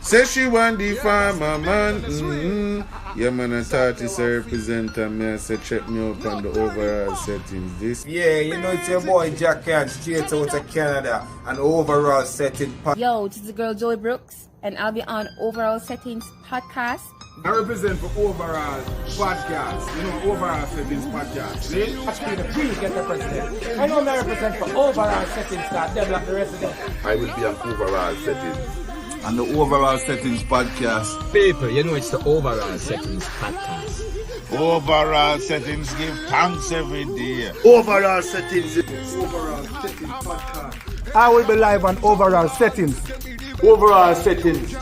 Say she want the farmer man. Yeah, man, I thought it's a representative. Me, I said check me up on the overall settings. This. Yeah, you know it's your boy Jack K.A.S.H straight out of Canada and overall setting. Yo, this is the girl Joey Brooks, and I'll be on Overall Settings podcast. I represent for Overall Podcast. You know, Overall Settings Podcast. See? Actually, the queen get the president. I know I represent for Overall Settings that develop the resident. I will be on Overall Settings. And the Overall Settings Podcast. People, you know it's the Overall Settings Podcast. Overall Settings give thanks every day. Overall Settings. Overall Settings Podcast. I will be live on Overall Settings. Overall Settings.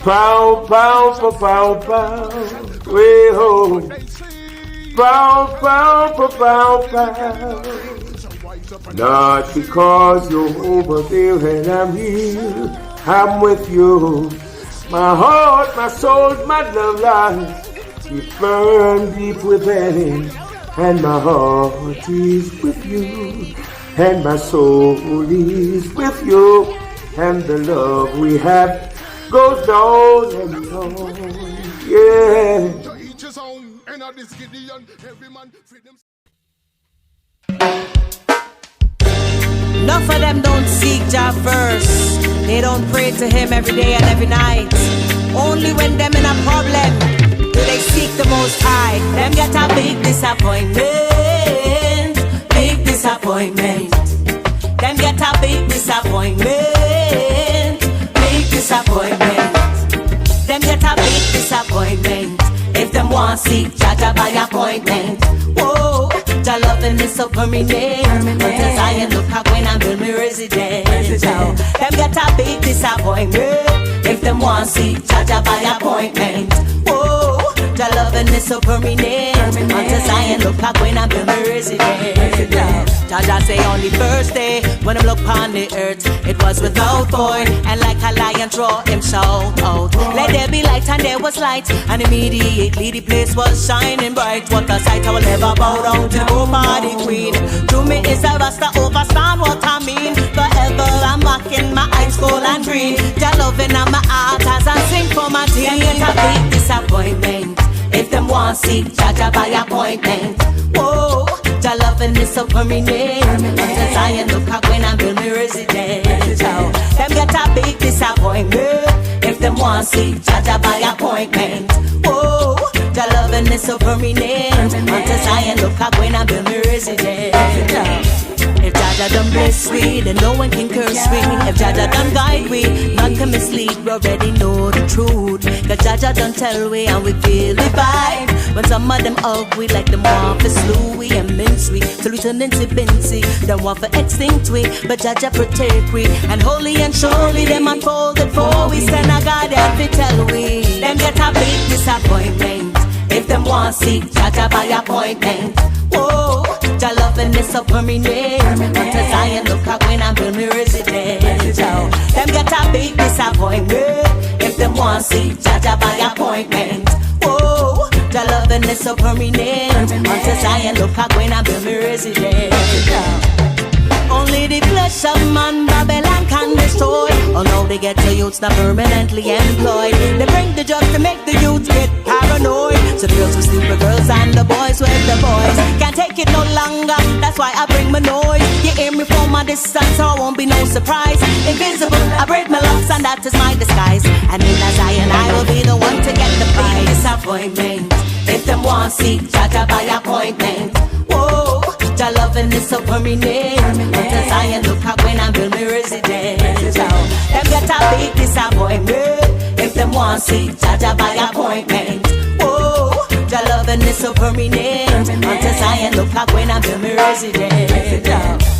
Pow, pow, pow, pow, pow. Way home. Pow, pow, pow, pow, pow. Not because you're over there and I'm here. I'm with you. My heart, my soul, my love lies. You burn deep within. And my heart is with you. And my soul is with you. And the love we have goes down and down. Yeah. Enough of them don't seek Jah first. They don't pray to Him every day and every night. Only when them in a problem do they seek the Most High. Them get a big disappointment. Big disappointment. Them get a big disappointment. Big disappointment. Them get a big disappointment. If them want seek Jah by appointment. Whoa, Jah loving is so permanent. Until Zion look up when I build me residence. Them get a big disappointment. If them want seek Jah by appointment. Whoa, Jah loving is so permanent. Until Zion look up when I build me residence. Jah say on the first day when I look upon the earth, it was without void, and like a lion draw him shout out. Let there be light, and there was light, and immediately the place was shining bright. What a sight! I will never bow down to nobody queen. To me is a rasta, overstand what I mean. Forever I'm rocking my eyes full and green. Jah loving on my heart as I sing for my team. Them get a big disappointment if them want seek Jah by appointment. Whoa, Jah loving is so permanent. Until Zion look up when I build me residence. Them get a big disappointment if them want seek Jah by appointment. Whoa, Jah loving is so permanent. Until Zion look up when I build me residence. If Jah done bless we, then no one can curse we. If Jah done guide we, none can mislead. We already know the truth. Cause Jah done tell we and we feel the vibe. When some of them ugly like them want for slew we and mince we. Till we turn into Bincy, them want for extinct we. But Jah protect we. And holy and surely them unfolded for we. Send a God and we tell we. Them get a big disappointment if them want seek Jah by appointment. Whoa, Jah loving is so permanent. Until Zion look up when I build me residence. Them get a big disappointment if them want seek Jah by appointment. Whoa, Jah loving is so permanent. Until Zion look up when I build me residence. Only the flesh of man Babylon can destroy. Oh no, they get the youths not permanently employed. They bring the drugs to make the youths get paranoid. So the girls will sleep with girls and the boys with the boys. Can't take it no longer, that's why I bring my noise. You hear me from my distance, so I won't be no surprise. Invisible, I braid my locks and that is my disguise. And in a Zion I will be the one to get the prize. Disappointment, if them want seek Jah by appointment. Whoa, Jah loving is so permanent. Until Zion look up when I build me residence. Them get a big disappointment if them want seek Jah by appointment. Whoa, Jah loving is so permanent. Until Zion look up when I build me residence.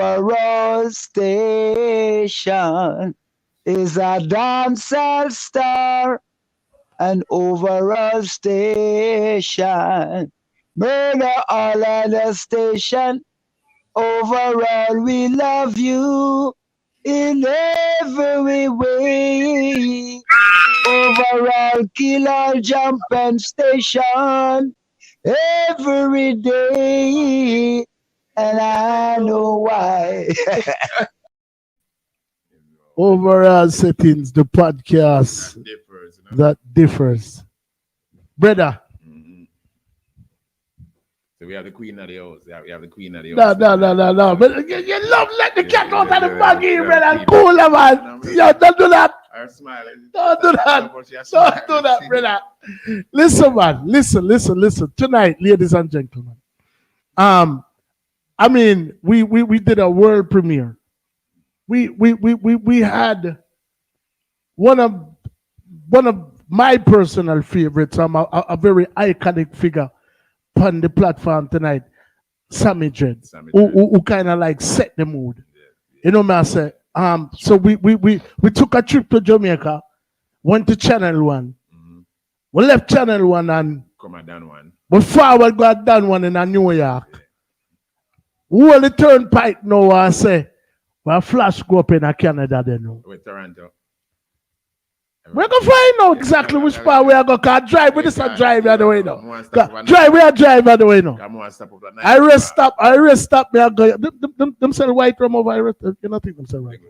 overall station is a dancehall star. An overall station. Murder all of the station. Overall, we love you in every way. Overall, killer jumping station every day. And I know why. Overall settings, the podcast that differs. Brother. So we have the queen of the house. We have the queen of the No. house. But you love let the cat out of the baggy, brother. Cool, man. Yo, don't do that. Don't do that. Don't do that, brother. Listen, man. Listen. Tonight, ladies and gentlemen. I mean, we did a world premiere. We had one of my personal favorites. A very iconic figure on the platform tonight, Sammy Dread, who kind of like set the mood. Yeah. You know what I say? So we took a trip to Jamaica, went to Channel 1. Mm-hmm. We left Channel 1 and come at Dan 1. Before we got Dan 1 in New York. Yeah. We only turnpike now I say, well, flash go up in Canada then. With Toronto. We're going to find out exactly which part we are going to drive. We just drive the other way now. Drive, we are drive the other way now. I rest stop. Me them sell white rum over here. You don't think them sell white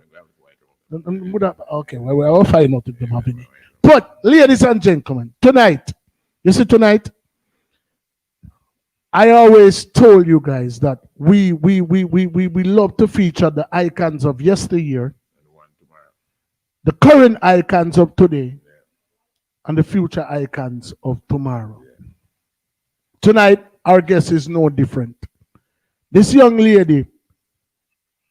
rum? Okay, well, we'll find out if them happening. But, ladies and gentlemen, tonight, you see tonight, I always told you guys that we love to feature the icons of yesteryear, the current icons of today, and the future icons of tomorrow. Tonight, our guest is no different. This young lady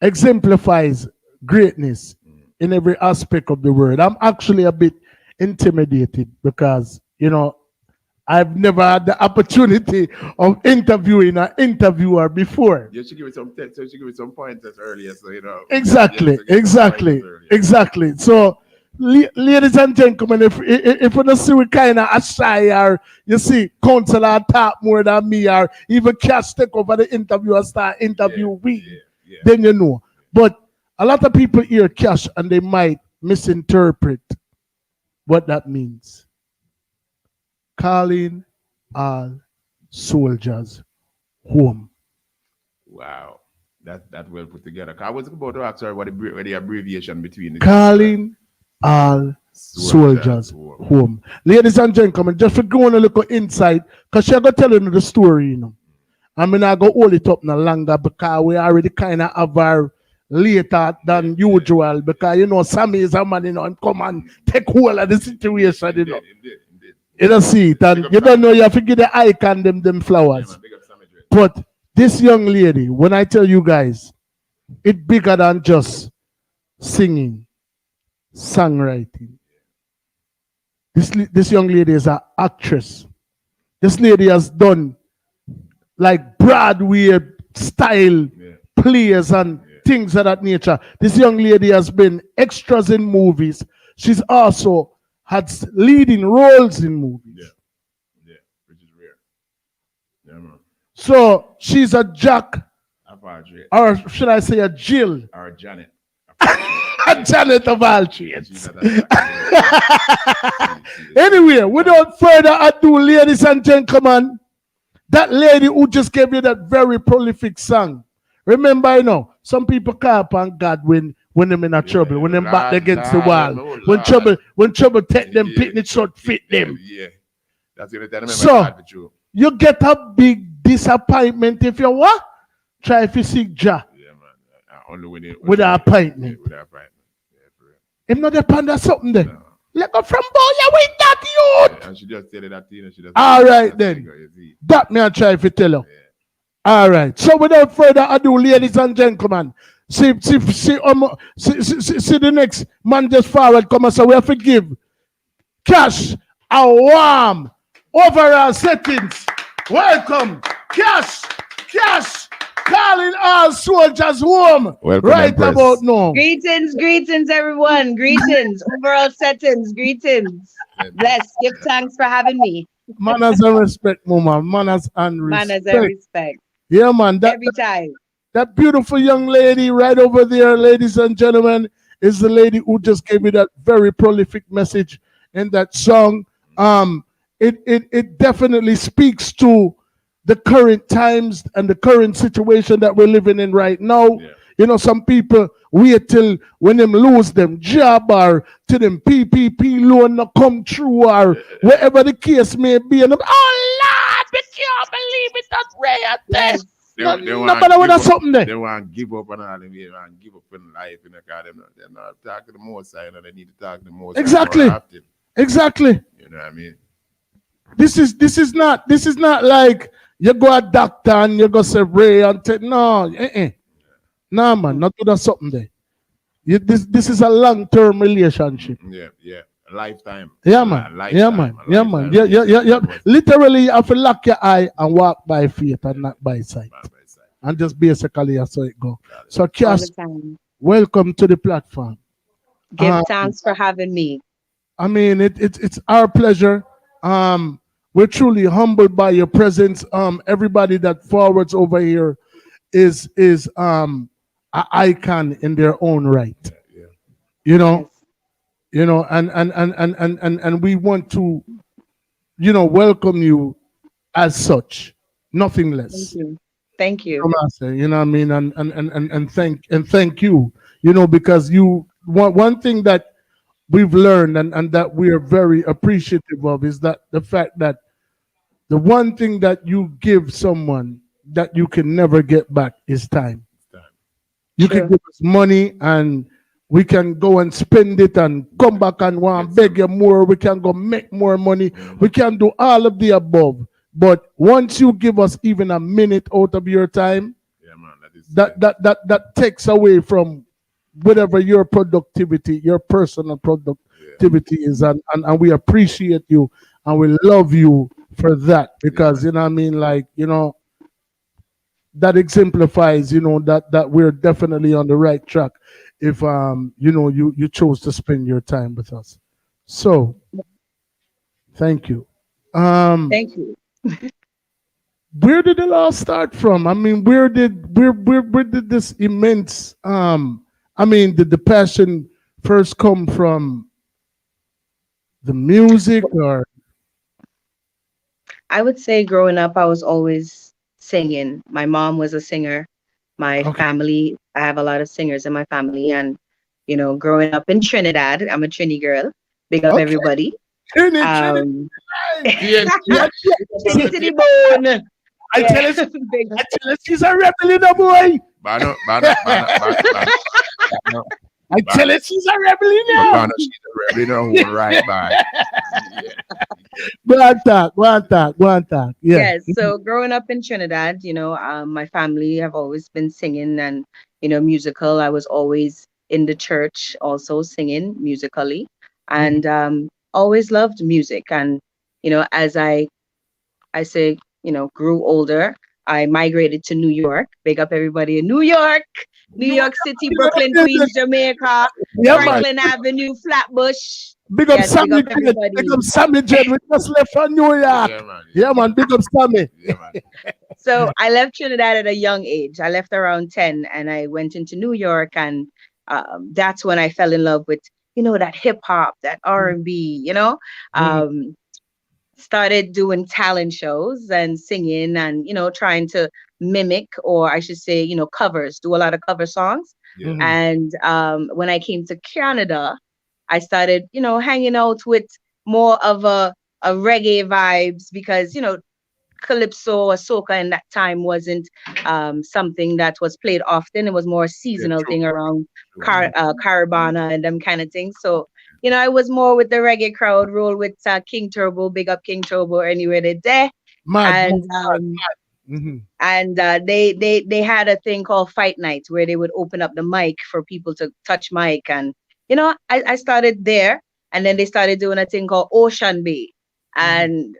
exemplifies greatness in every aspect of the word. I'm actually a bit intimidated because, you know, I've never had the opportunity of interviewing an interviewer before. You should give it some tips. You should give it some pointers earlier, so you know. Exactly. So, ladies and gentlemen, if you don't see we kind of shy or you see counselor talk more than me or even K.A.S.H take over the interview and start interview then you know. But a lot of people hear K.A.S.H and they might misinterpret what that means. Calling all soldiers home. Wow, that well put together. I was about to ask her what the abbreviation between the calling all soldiers home. Ladies and gentlemen, just for going a little inside, because she's going to tell you the story, you know. I mean, I go hold it up no longer because we already kind of have our later than usual because, you know, Sammy is a man, you know, and come and take hold of the situation, you know. Indeed. You don't see it, and you don't know you have to give the icon them flowers. But this young lady, when I tell you guys, it's bigger than just singing, songwriting. This young lady is an actress. This lady has done like Broadway style plays and things of that nature. This young lady has been extras in movies. She's also had leading roles in movies. Yeah, which is rare. Yeah, man. So she's a Jack, or should I say a Jill? Or Janet. A Janet of all trades. Anyway, without further ado, ladies and gentlemen, that lady who just gave you that very prolific song. Remember, you know, some people call upon God when them in a trouble, when them back against the wall, when trouble take them, picnic short fit them. Yeah, that's the only time I so you get a big disappointment if you what? Try if you seek Jah. Yeah, man. Only with an appointment. With an appointment. Yeah, for real. If not depend on something then. No. Let go from boy, you with that youth. Yeah, and she just tell you that, you know, she just all right then. That me I try if you tell her. Yeah. All right. So without further ado, ladies and gentlemen, see the next man just forward come and say we have to give K.A.S.H a warm overall settings. Welcome, K.A.S.H. calling all soldiers home. Welcome, right Empress. about now. Greetings, everyone. Greetings. Overall settings. Greetings. Bless. Give thanks for having me. Manners and respect, Mama. Manners and Manners respect. and respect. Yeah, man. Every time. That beautiful young lady right over there, ladies and gentlemen, is the lady who just gave me that very prolific message in that song. It definitely speaks to the current times and the current situation that we're living in right now. Yeah. You know, some people wait till when them lose them job or to them PPP loan not come true or whatever the case may be. And them, oh Lord, we can't believe it, that Ray at this. Nobody want something there. They want to give up and all them. They want to give up in life. You know, they're not talking the most side, and they need to talk the most. Exactly. Exactly. You know what I mean? This is not like you go a doctor and you go say Ray and no, nah, man, not do that something there. This is a long-term relationship. Yeah, a lifetime. Yeah, man. Yeah. Literally, you have to lock your eye and walk by faith and not by sight. And just basically that's how it go. So, K.A.S.H, welcome to the platform. Give thanks for having me. I mean, it's our pleasure. We're truly humbled by your presence. Everybody that forwards over here is an icon in their own right. You know, and we want to, welcome you as such, nothing less. Thank you. You know what I mean? And thank you. Because one thing that we've learned and that we are very appreciative of is that the fact that the one thing that you give someone that you can never get back is time. You can give us money and we can go and spend it and come back and want to beg you more. We can go make more money. We can do all of the above. But once you give us even a minute out of your time, that takes away from whatever your productivity, your personal productivity is. And we appreciate you and we love you for that. Because, that exemplifies, that we're definitely on the right track if, you chose to spend your time with us. So, thank you. Thank you. Where did it all start from? I mean, where did this immense, did the passion first come from the music or? I would say growing up, I was always singing. My mom was a singer. My family, I have a lot of singers in my family. And, growing up in Trinidad, I'm a Trini girl. Big up everybody. Trinity bone. I tell us she's a rebel in a boy. I tell her she's a rebel in her. She's a rebel in her own right, man. Go on talk. Yeah. Yes. So growing up in Trinidad, my family have always been singing and, musical. I was always in the church also singing musically and always loved music. And, as I say, grew older, I migrated to New York. Big up everybody in New York City, Brooklyn, Queens, Jamaica, Franklin Avenue, Flatbush. Big up Sammy. Big up Sammy Jen. We just left from New York. Yeah, man. Big up Sammy. So I left Trinidad at a young age. I left around 10 and I went into New York, and that's when I fell in love with, that hip hop, that R&B, started doing talent shows and singing and, trying to mimic, or I should say, covers, do a lot of cover songs. And when I came to Canada, I started, hanging out with more of a reggae vibes because, calypso or soca in that time wasn't something that was played often. It was more a seasonal thing around Caravana and them kind of things. So, I was more with the reggae crowd, roll with King Turbo, big up King Turbo anywhere they're there. And they had a thing called Fight Night where they would open up the mic for people to touch mic. And, I started there, and then they started doing a thing called Ocean Bay. And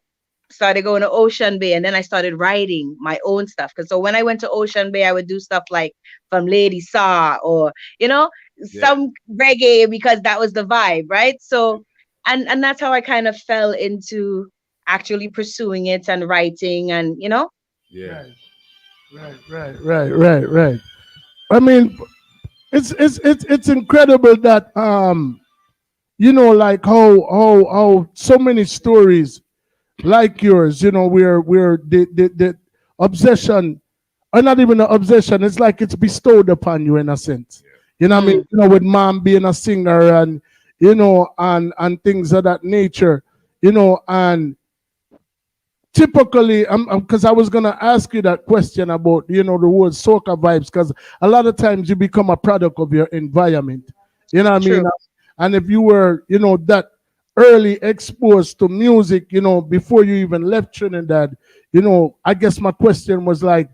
started going to Ocean Bay, and then I started writing my own stuff. Because so when I went to Ocean Bay, I would do stuff like from Lady Saw or some reggae because that was the vibe, right? So and that's how I kind of fell into actually pursuing it and writing and Yeah. Right. I mean, it's incredible that like how so many stories like yours, where the obsession, or not even an obsession, it's like it's bestowed upon you in a sense. You know what I mean? With mom being a singer and and things of that nature, and typically, because I was gonna ask you that question about the whole soca vibes, because a lot of times you become a product of your environment. You know what I mean? And if you were, that early exposed to music, before you even left Trinidad, I guess my question was like,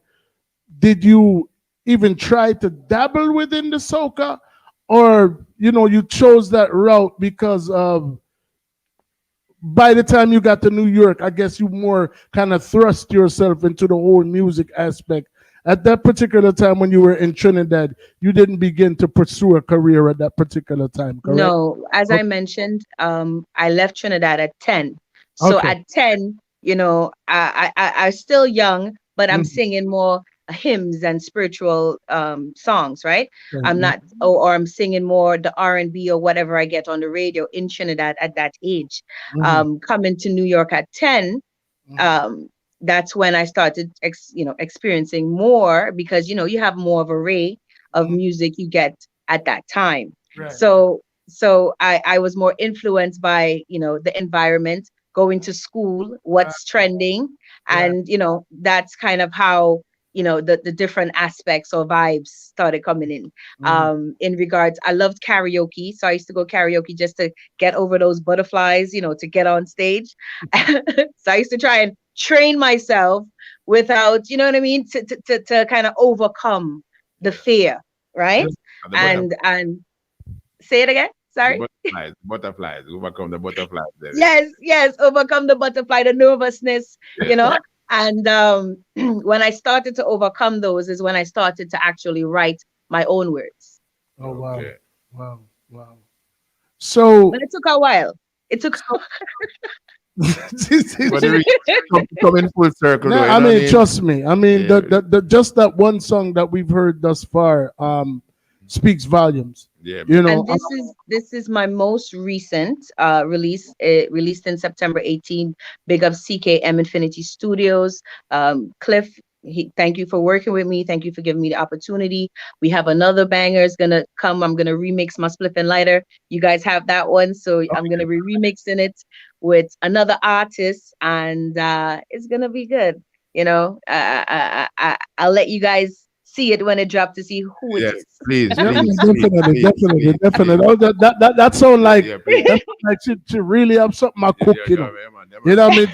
did you even try to dabble within the soca, or you chose that route because of? By the time you got to New York, I guess you more kind of thrust yourself into the whole music aspect. At that particular time when you were in Trinidad, you didn't begin to pursue a career at that particular time, correct? No, as I mentioned, I left Trinidad at 10. So at 10, I still young, but I'm singing more hymns and spiritual songs, right? I'm not, or I'm singing more the R&B or whatever I get on the radio in Trinidad at that age. Coming to New York at 10, that's when I started, experiencing more because, you have more of an array of music you get at that time. Right. So I was more influenced by, the environment, going to school, what's trending. And, that's kind of how, the different aspects or vibes started coming in regards. I loved karaoke. So I used to go karaoke just to get over those butterflies, to get on stage. So I used to try and train myself without, you know what I mean? To kind of overcome the fear. Right. And say it again. Sorry. Butterflies. Overcome the butterflies. Yes. Overcome the butterfly, the nervousness, And when I started to overcome those is when I started to actually write my own words. Oh, wow. Okay. Wow. So. But it took a while. Coming full circle. No, I mean, trust me. I mean, the just that one song that we've heard thus far speaks volumes. Yeah. And this is my most recent release. Released in September 18. Big up CKM Infinity Studios. Cliff, thank you for working with me. Thank you for giving me the opportunity. We have another banger is gonna come. I'm gonna remix my Spliff and Lighter. You guys have that one, so I'm gonna be remixing it with another artist, and it's gonna be good. I'll let you guys see it when it drops to see who it is. Please, definitely. Oh, that sound like she really have something I cook, You know what I mean?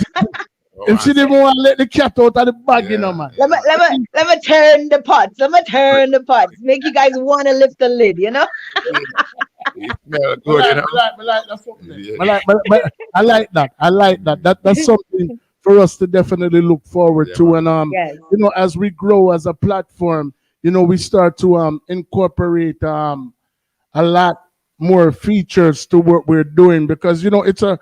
If she didn't want to let the cat out of the bag, man. Let me turn the pots. Make you guys want to lift the lid, I like that. That's something for us to definitely look forward to. And as we grow as a platform, we start to incorporate a lot more features to what we're doing, because it's a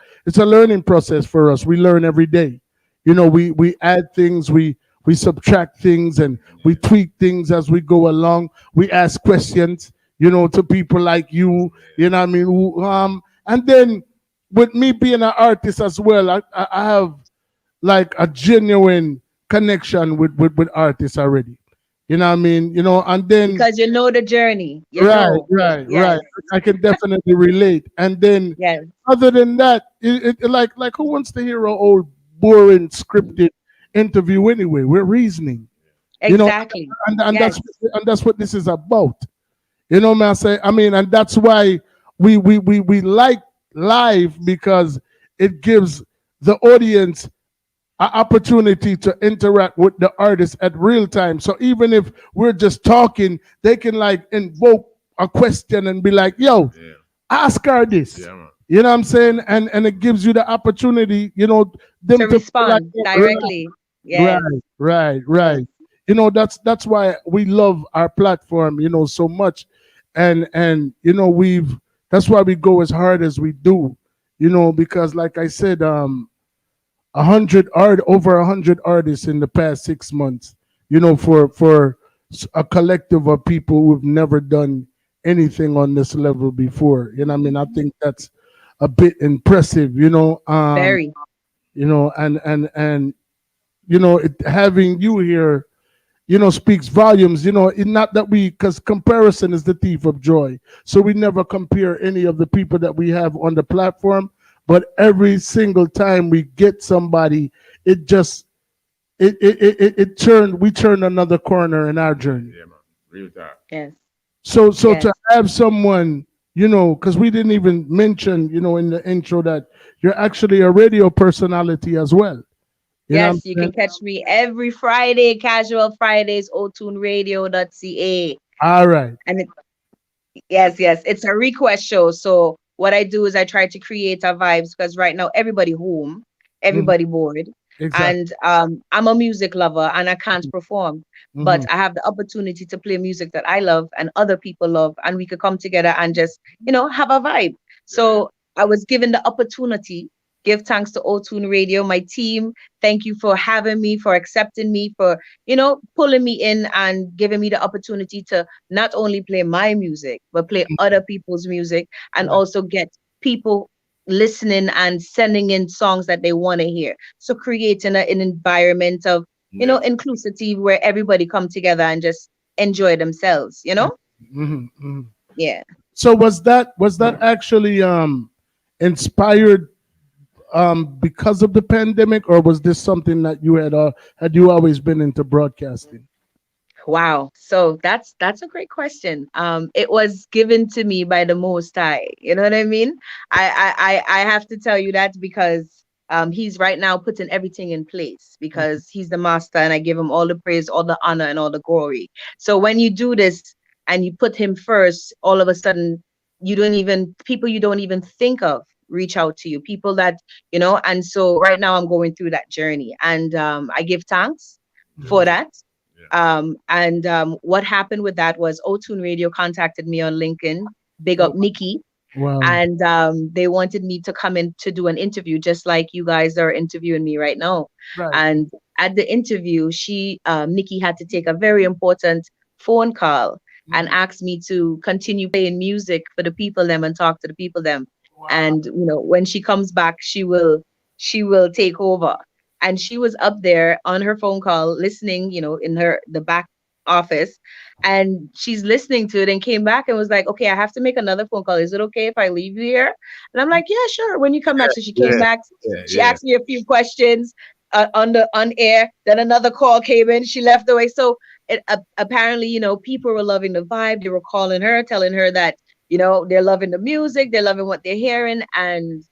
learning process for us. We learn every day. We add things, we subtract things, and we tweak things as we go along. We ask questions, to people like you, what I mean? And then with me being an artist as well, I have like a genuine connection with artists already. You know what I mean? And then because the journey. Right. I can definitely relate. And then other than that, it like who wants to hear an old boring scripted interview anyway? We're reasoning. Exactly. And that's what this is about. Man, and that's why we like live, because it gives the audience an opportunity to interact with the artist at real time. So even if we're just talking, they can like invoke a question and be like, yo, ask her this. You know what I'm saying? And it gives you the opportunity, them To to feel like, respond directly. right, Yes. right, Yes. right. That's why we love our platform, so much. And that's why we go as hard as we do, because like I said, over 100 artists in the past 6 months, for a collective of people who've never done anything on this level before. I mean, I think that's a bit impressive, Very. and having you here, speaks volumes. Not that because comparison is the thief of joy. So we never compare any of the people that we have on the platform. But every single time we get somebody, it just we turned another corner in our journey. Yeah, man. Real talk. Yes. So Yes. to have someone, because we didn't even mention, in the intro that you're actually a radio personality as well. You know what Yes, I'm you saying? can catch me every Friday, Casual Fridays, otuneradio.ca. All right. And yes, it's a request show. So what I do is I try to create a vibes because right now everybody home, Mhm. everybody bored. Exactly. And I'm a music lover and I can't perform, but Mhm. I have the opportunity to play music that I love and other people love, and we could come together and just, have a vibe. So I was given the opportunity. Give thanks to Otune Radio, my team. Thank you for having me, for accepting me, for pulling me in and giving me the opportunity to not only play my music, but play other people's music and also get people listening and sending in songs that they want to hear. So creating an environment of, inclusivity where everybody come together and just enjoy themselves, Mhm. Mhm. Yeah. So was that actually inspired because of the pandemic, or was this something that you had you always been into broadcasting? Wow. So that's a great question. It was given to me by the Most High. You know what I mean? I have to tell you that because he's right now putting everything in place because he's the master, and I give him all the praise, all the honor, and all the glory. So when you do this and you put him first, all of a sudden people you don't even think of reach out to you. People that, and so right now I'm going through that journey, and I give thanks for that. And what happened with that was Otune Radio contacted me on LinkedIn, big up Nikki, Wow. and they wanted me to come in to do an interview, just like you guys are interviewing me right now. Right. And at the interview, Nikki had to take a very important phone call and ask me to continue playing music for the people them and talk to the people them. And when she comes back, she will take over. And she was up there on her phone call listening, in the back office, and she's listening to it and came back and was like, okay, I have to make another phone call. Is it okay if I leave you here? And I'm like, yeah, sure, when you come back. So she came back, she asked me a few questions on air, then another call came in, she left away. So apparently, people were loving the vibe. They were calling her, telling her that they're loving the music, they're loving what they're hearing. And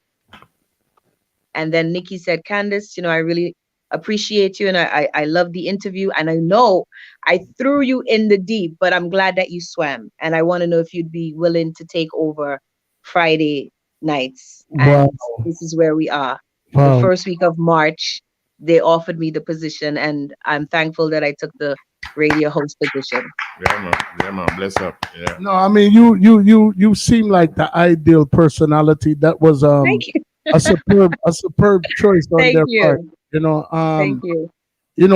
then Nikki said, Candice, I really appreciate you, and I love the interview, and I know I threw you in the deep, but I'm glad that you swam, and I want to know if you'd be willing to take over Friday nights. Wow. And this is where we are. The Wow. first week of March, they offered me the position, and I'm thankful that I took the radio host position. Yeah, man. Bless up. Yeah. No, I mean you seem like the ideal personality. That was Thank you. a superb choice on Thank their you. part. Thank you.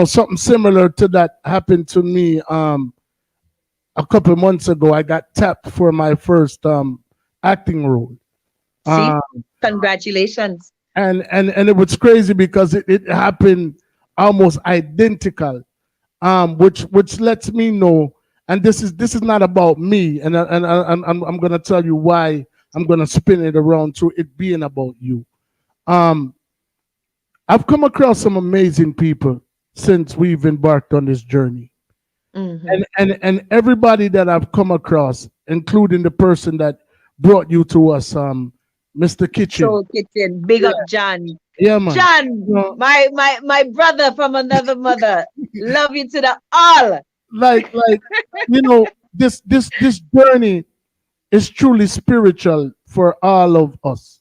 Something similar to that happened to me a couple of months ago. I got tapped for my first acting role. See, congratulations. And it was crazy because it happened almost identical, which lets me know. And this is not about me, and I'm gonna tell you why. I'm gonna spin it around to it being about you. Um, I've come across some amazing people since we've embarked on this journey. Mhm. And everybody that I've come across, including the person that brought you to us, Mr. Kitchen. Soul Kitchen, big up John. Yeah, man. John, my brother from another mother. Love you to the all. Like this journey is truly spiritual for all of us.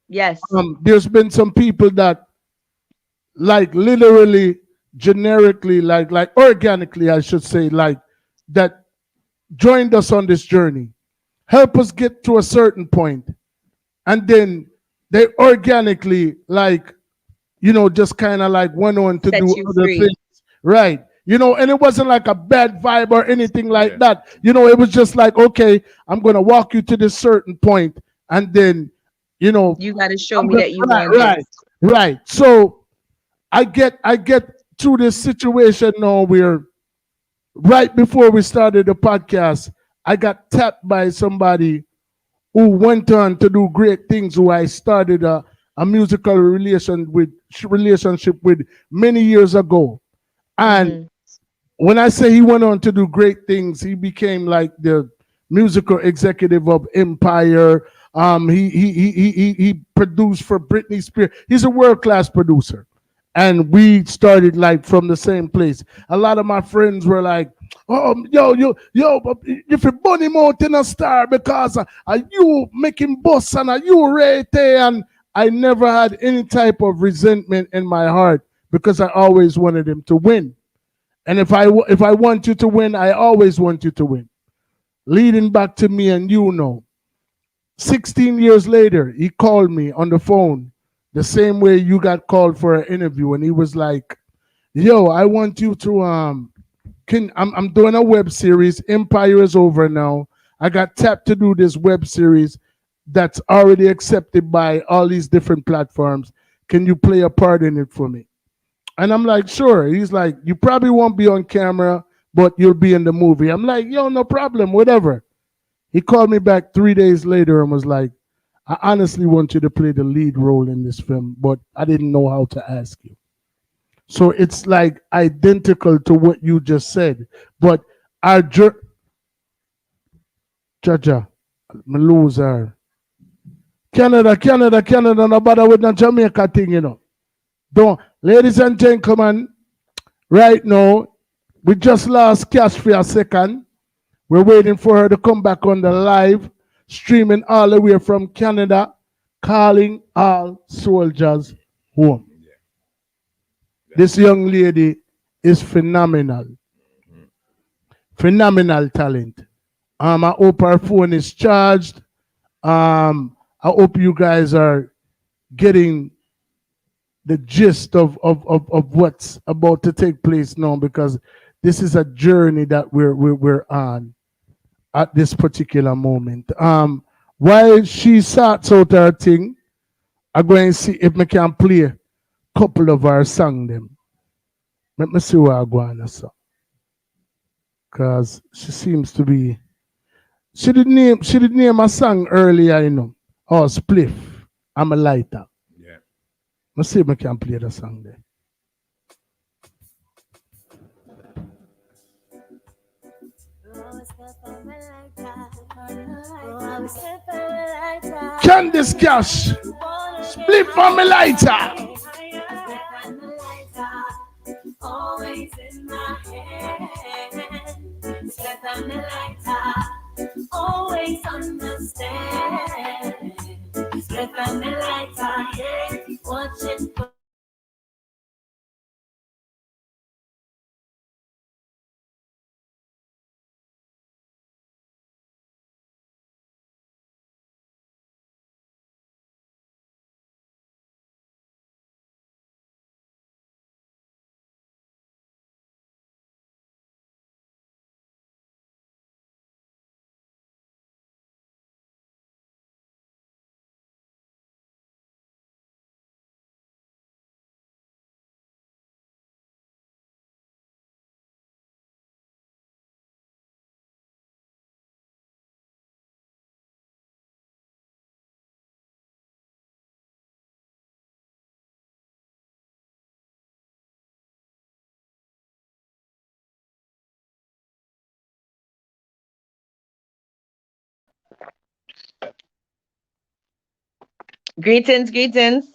Yes. There's been some people that like literally generically like organically I should say like that joined us on this journey, help us get to a certain point, and then they organically like just kind of like went on to Set do you other free. things, right? And it wasn't like a bad vibe or anything like that. It was just like, okay, I'm gonna walk you to this certain point, and then You got to show I'm me gonna that you right, want right, this. right. So I get through this situation now where right before we started the podcast, I got tapped by somebody who went on to do great things, who I started a musical relationship with many years ago. And when I say he went on to do great things, he became like the musical executive of Empire. He produced for Britney Spears. He's a world class producer, and we started like from the same place. A lot of my friends were like, "Oh, yo, if you bunny mountain a star because are you making boss and are you right there?" And I never had any type of resentment in my heart because I always wanted him to win. And if I want you to win, I always want you to win. Leading back to me and 16 years later, he called me on the phone the same way you got called for an interview, and he was like, "Yo, I want you to I'm doing a web series. Empire is over now. I got tapped to do this web series that's already accepted by all these different platforms. Can you play a part in it for me?" And I'm like, "Sure." He's like, "You probably won't be on camera, but you'll be in the movie." I'm like, "Yo, no problem, whatever." He called me back 3 days later and was like, "I honestly want you to play the lead role in this film, but I didn't know how to ask you." So it's like identical to what you just said. But our Jaja, me lose her. Canada, no bother with no Jamaica thing. Don't, ladies and gentlemen, right now, we just lost K.A.S.H for a second. We're waiting for her to come back on the live, streaming all the way from Canada, calling all soldiers home. This young lady is phenomenal. Phenomenal talent. I hope her phone is charged. I hope you guys are getting the gist of what's about to take place now, because this is a journey that we're on at this particular moment. While she sorts out her thing, I'm going to see if I can play a couple of our song them. Let me see what I go on so. Because she seems to be, she did name a song earlier. Oh, Spliff. I'm a lighter. Yeah. Let's see if I can play the song there. Kandice K.A.S.H. Split from a lighter. Always in my hand. Step on the lighter. Always understand. Step on the lighter. Yeah. Watch it. Greetings, greetings.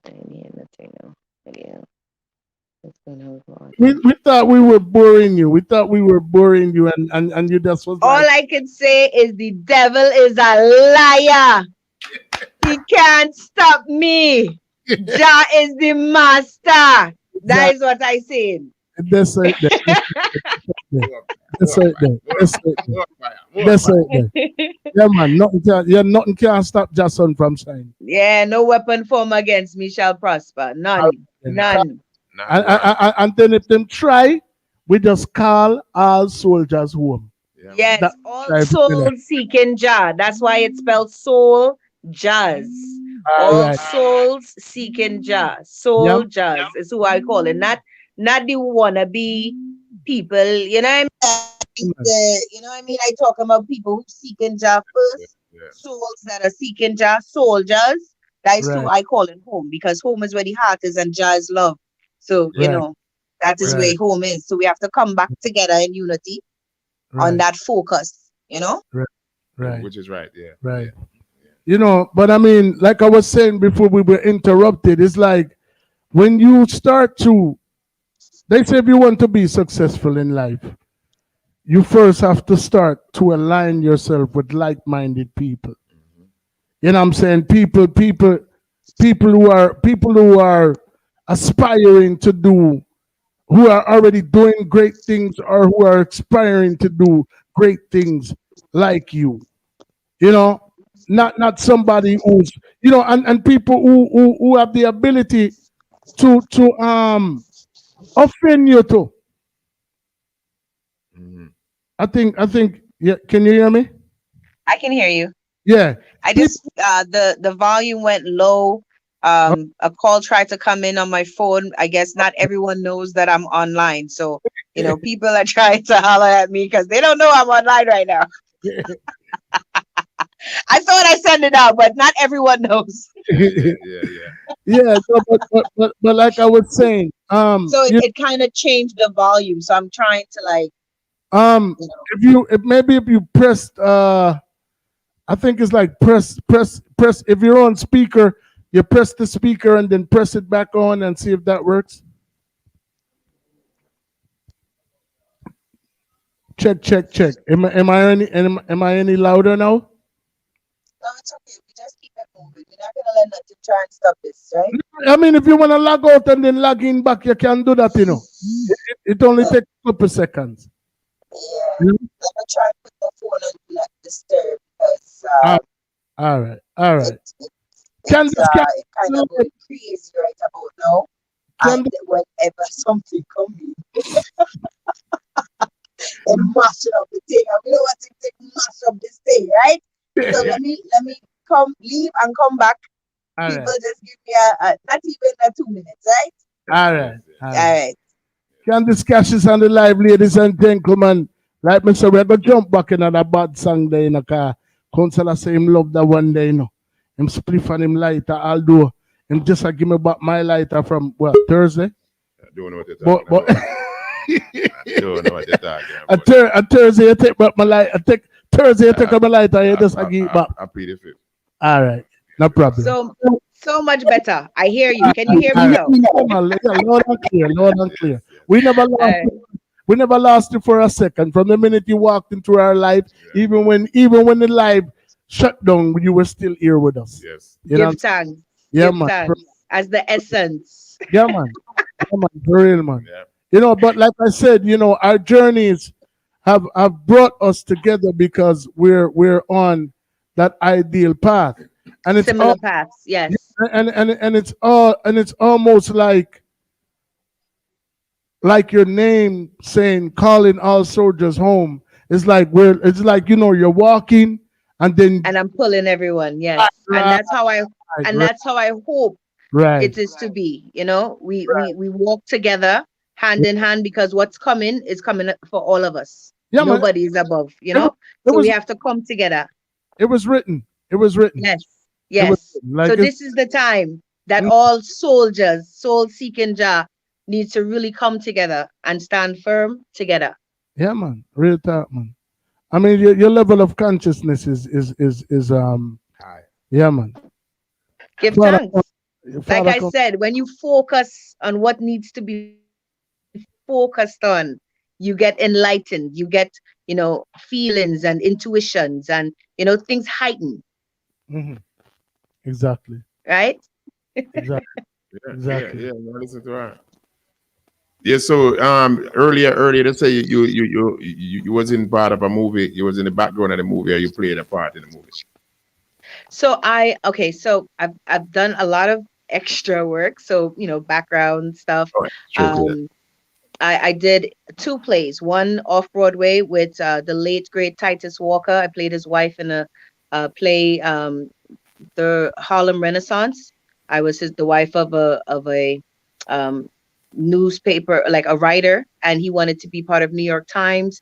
I ain't hear nothing now. Yeah. We thought we were boring you. We thought we were boring you, and you just was All like, I can say is the devil is a liar. He can't stop me. Jah is the master. That is what I said. that's right there. That's right there. That's right there. That's right there. Yeah, man. Nothing can stop Jason from shining. Yeah, no weapon formed against me shall prosper. None. None. And then if them try, we just call all soldiers home. Yes, That- all soul seeking Jah. That's why it's spelled soul jazz. All right. souls seeking Jah. Soul jazz is who I call it. Not the wannabe people. You know what I mean? You know what I mean? I talk about people who seeking Jah first. Souls that are seeking Jah, soldiers. That is who Right. I call it home, because home is where the heart is and Jah is love. So, you Right. know, that is where Right. home is. So we have to come back together in unity on Right. that focus, you know? Right. Which is right, yeah. Right. You know, but I mean, like I was saying before we were interrupted, it's like when you start to, they say if you want to be successful in life, you first have to start to align yourself with like-minded people. You know what I'm saying? People who are aspiring to do, who are already doing great things, or who are aspiring to do great things like you. You know, not somebody who's, you know, and people who have the ability to offend you too. I think yeah, can you hear me? I can hear you. Yeah. I just the volume went low. A call tried to come in on my phone. I guess not everyone knows that I'm online. So, you know, people are trying to holler at me because they don't know I'm online right now. I thought I sent it out, but not everyone knows. Yeah, so, but like I was saying, So it kind of changed the volume. So I'm trying to like, if you pressed I think it's like press if you're on speaker, you press the speaker and then press it back on and see if that works. Check. Am I any louder now? no, it's okay. We just keep it moving. We're not gonna let nothing try and stop this, right? I mean, if you want to log out and then log in back, you can do that, you know. It only takes a couple seconds. Yeah. Let me try to put the phone on do not disturb because all right. It's kind of going crazy right about now. And whenever something comes in, and mash up the thing. And we don't want to mash up this thing, right? So let me leave and come back. All People right. just give me a not even 2 minutes, right? All right. All right. Kandice K.A.S.H is on the live, ladies and gentlemen. Like me say, we're going to jump back in on a bad song there in the car. Counselor say him love that one day, you know. Him spliff on him lighter, although him just give me back my lighter from, what, Thursday? I don't know what you're talking about. I don't know what you're talking about. A Thursday, you take back my light. Thursday, you take my lighter, you just give it back. I plead the fifth. All right. No problem. So much better. I hear you. Can you hear me now? Loud and clear. We never lost you for a second. From the minute you walked into our life, even when the live shut down, you were still here with us. Yes. Give thanks. Yeah, Give man. thanks. As the essence. Yeah, man. For real, man. Yeah. You know, but like I said, you know, our journeys have brought us together because we're on that ideal path. And it's similar paths, yes. And it's almost like your name saying calling all soldiers home. It's like you know, you're walking and I'm pulling everyone, yes. And that's how I hope it is to be. You know, we walk together hand in hand because what's coming is coming for all of us. Yeah, nobody is above, you know. So we have to come together. It was written. Yes. So this is the time that all soldiers, soul-seeking Jah, needs to really come together and stand firm together. Yeah, man. Real talk, man. I mean, your level of consciousness is high. Yeah, man. Give thanks. Like I said, when you focus on what needs to be focused on, you get enlightened, you get, feelings and intuitions and, things heighten. Mm-hmm. Exactly. Right? Exactly. Yeah, Exactly. yeah. No, listen to her. Yeah. So earlier, they say you was in part of a movie. You was in the background of the movie, or you played a part in the movie. So I've done a lot of extra work. So, background stuff. Oh, sure. Yeah. I did 2 plays, one off Broadway with the late great Titus Walker. I played his wife in a play, the Harlem Renaissance. I was the wife of a um, newspaper, like a writer, and he wanted to be part of New York Times.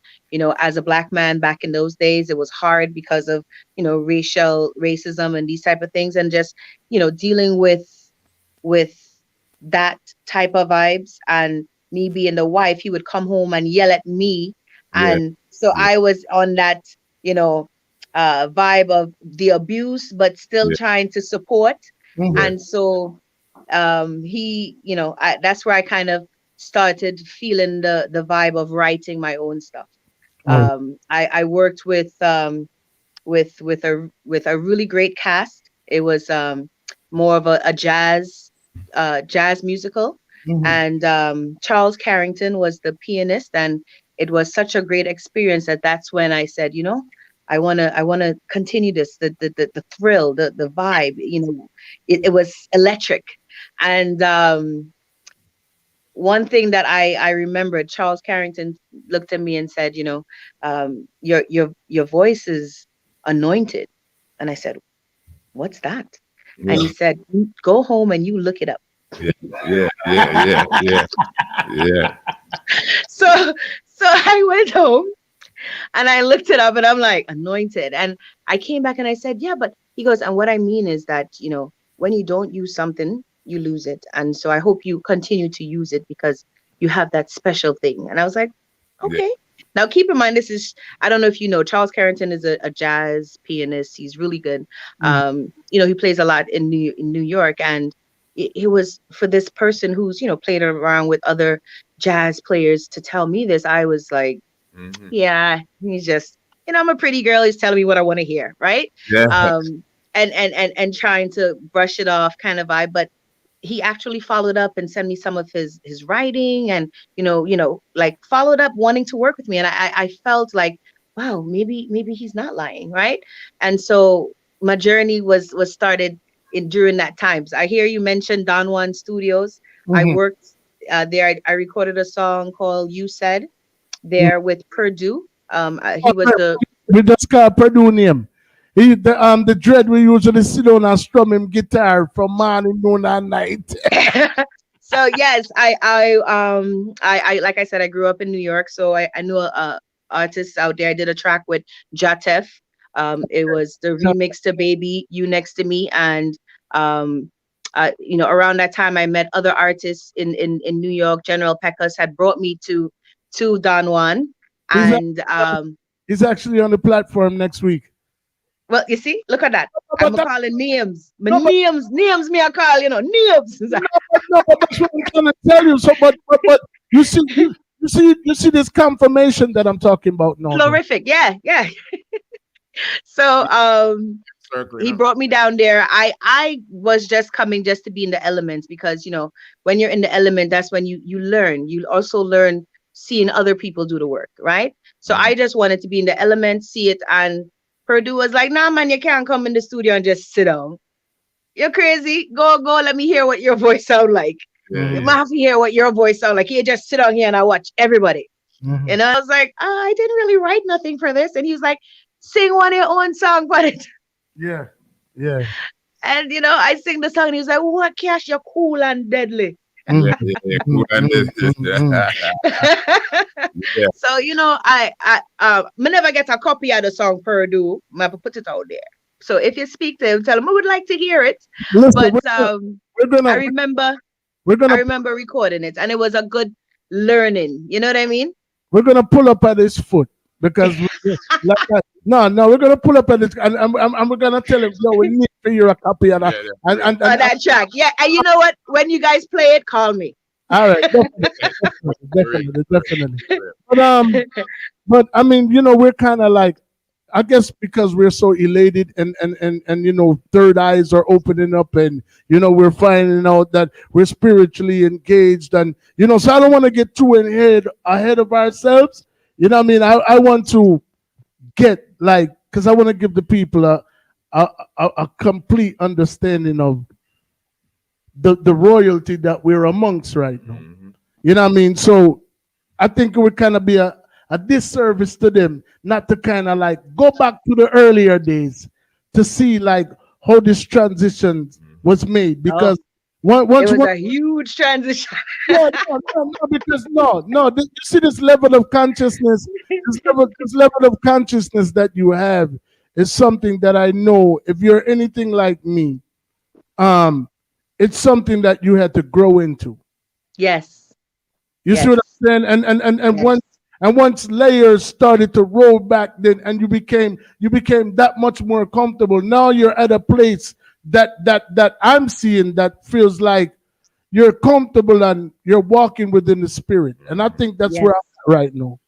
As a Black man back in those days, it was hard because of racism and these type of things, and just dealing with that type of vibes. And me being the wife, he would come home and yell at me, Yeah. and so I was on that vibe of the abuse, but still Yeah. trying to support. Mhm. And so he, that's where I kind of started feeling the vibe of writing my own stuff. I worked with a really great cast. It was more of a jazz musical, Mhm. and Charles Carrington was the pianist, and it was such a great experience that's when I said, I wanna continue this, the thrill, the vibe, it was electric. And one thing that I remembered, Charles Carrington looked at me and said, your voice is anointed. And I said, what's that? And he said, go home and you look it up. Yeah. So I went home and I looked it up and I'm like, anointed. And I came back and I said, yeah, but he goes, and what I mean is that, when you don't use something, you lose it. And so I hope you continue to use it because you have that special thing. And I was like, okay. Yeah. Now, keep in mind, I don't know if you know, Charles Carrington is a jazz pianist. He's really good. He plays a lot in New York. And it was for this person who's, played around with other jazz players to tell me this. I was like, yeah, he's just, I'm a pretty girl. He's telling me what I want to hear. Right. Yeah. And trying to brush it off kind of vibe. But he actually followed up and sent me some of his writing and, like followed up wanting to work with me. And I felt like, wow, maybe he's not lying. Right. And so my journey was started during that time. So I hear you mentioned Don Juan Studios. Mm-hmm. I worked there. I recorded a song called You Said there with Purdue. He was we just call Purdue name. He the dread we usually sit down and strum him guitar from morning, noon, and night. So yes, I like I said, I grew up in New York, so I knew artists out there. I did a track with Jatef. It was the remix to Baby You Next to Me, and around that time I met other artists in New York. General Pecos had brought me to Don Juan, and he's actually on the platform next week. Well, you see, look at that. I'm calling names. Names me I call, names. No, but that's what I'm trying to tell you. So, but you see this confirmation that I'm talking about now. Florific, yeah. So he brought me down there. I was just coming just to be in the elements because when you're in the element, that's when you learn. You also learn seeing other people do the work, right? So I just wanted to be in the element, see it, and Purdue was like, nah, man, you can't come in the studio and just sit down. You're crazy. Go, let me hear what your voice sound like. You might have to hear what your voice sound like. You just sit down here and I watch everybody. Mm-hmm. And I was like, I didn't really write nothing for this. And he was like, sing one of your own song, but Yeah. And, I sing the song and he was like, what, K.A.S.H, you're cool and deadly. Yeah, cool and deadly. So, I never get a copy of the song Purdue. I put it out there. So if you speak to him, tell him I would like to hear it. Listen, but I remember recording it, and it was a good learning. You know what I mean? We're gonna pull up at his foot because no, we're gonna pull up at this, and we're gonna tell him, no, we need to hear a copy of that. And that track, yeah. And you know what? When you guys play it, call me. All right, definitely. But I mean, we're kind of like, I guess because we're so elated and third eyes are opening up and we're finding out that we're spiritually engaged and so I don't want to get too ahead of ourselves. You know what I mean? I want to get like, because I want to give the people a complete understanding of the royalty that we're amongst right now. You know what I mean? So I think it would kind of be a disservice to them not to kind of like go back to the earlier days to see like how this transition was made, because once it was a huge transition. no, because you see this level of consciousness, this level of consciousness that you have is something that I know if you're anything like me, it's something that you had to grow into. Yes. You see what I'm saying? And once layers started to roll back, then and you became that much more comfortable. Now you're at a place that I'm seeing that feels like you're comfortable and you're walking within the spirit. And I think that's where I'm at right now.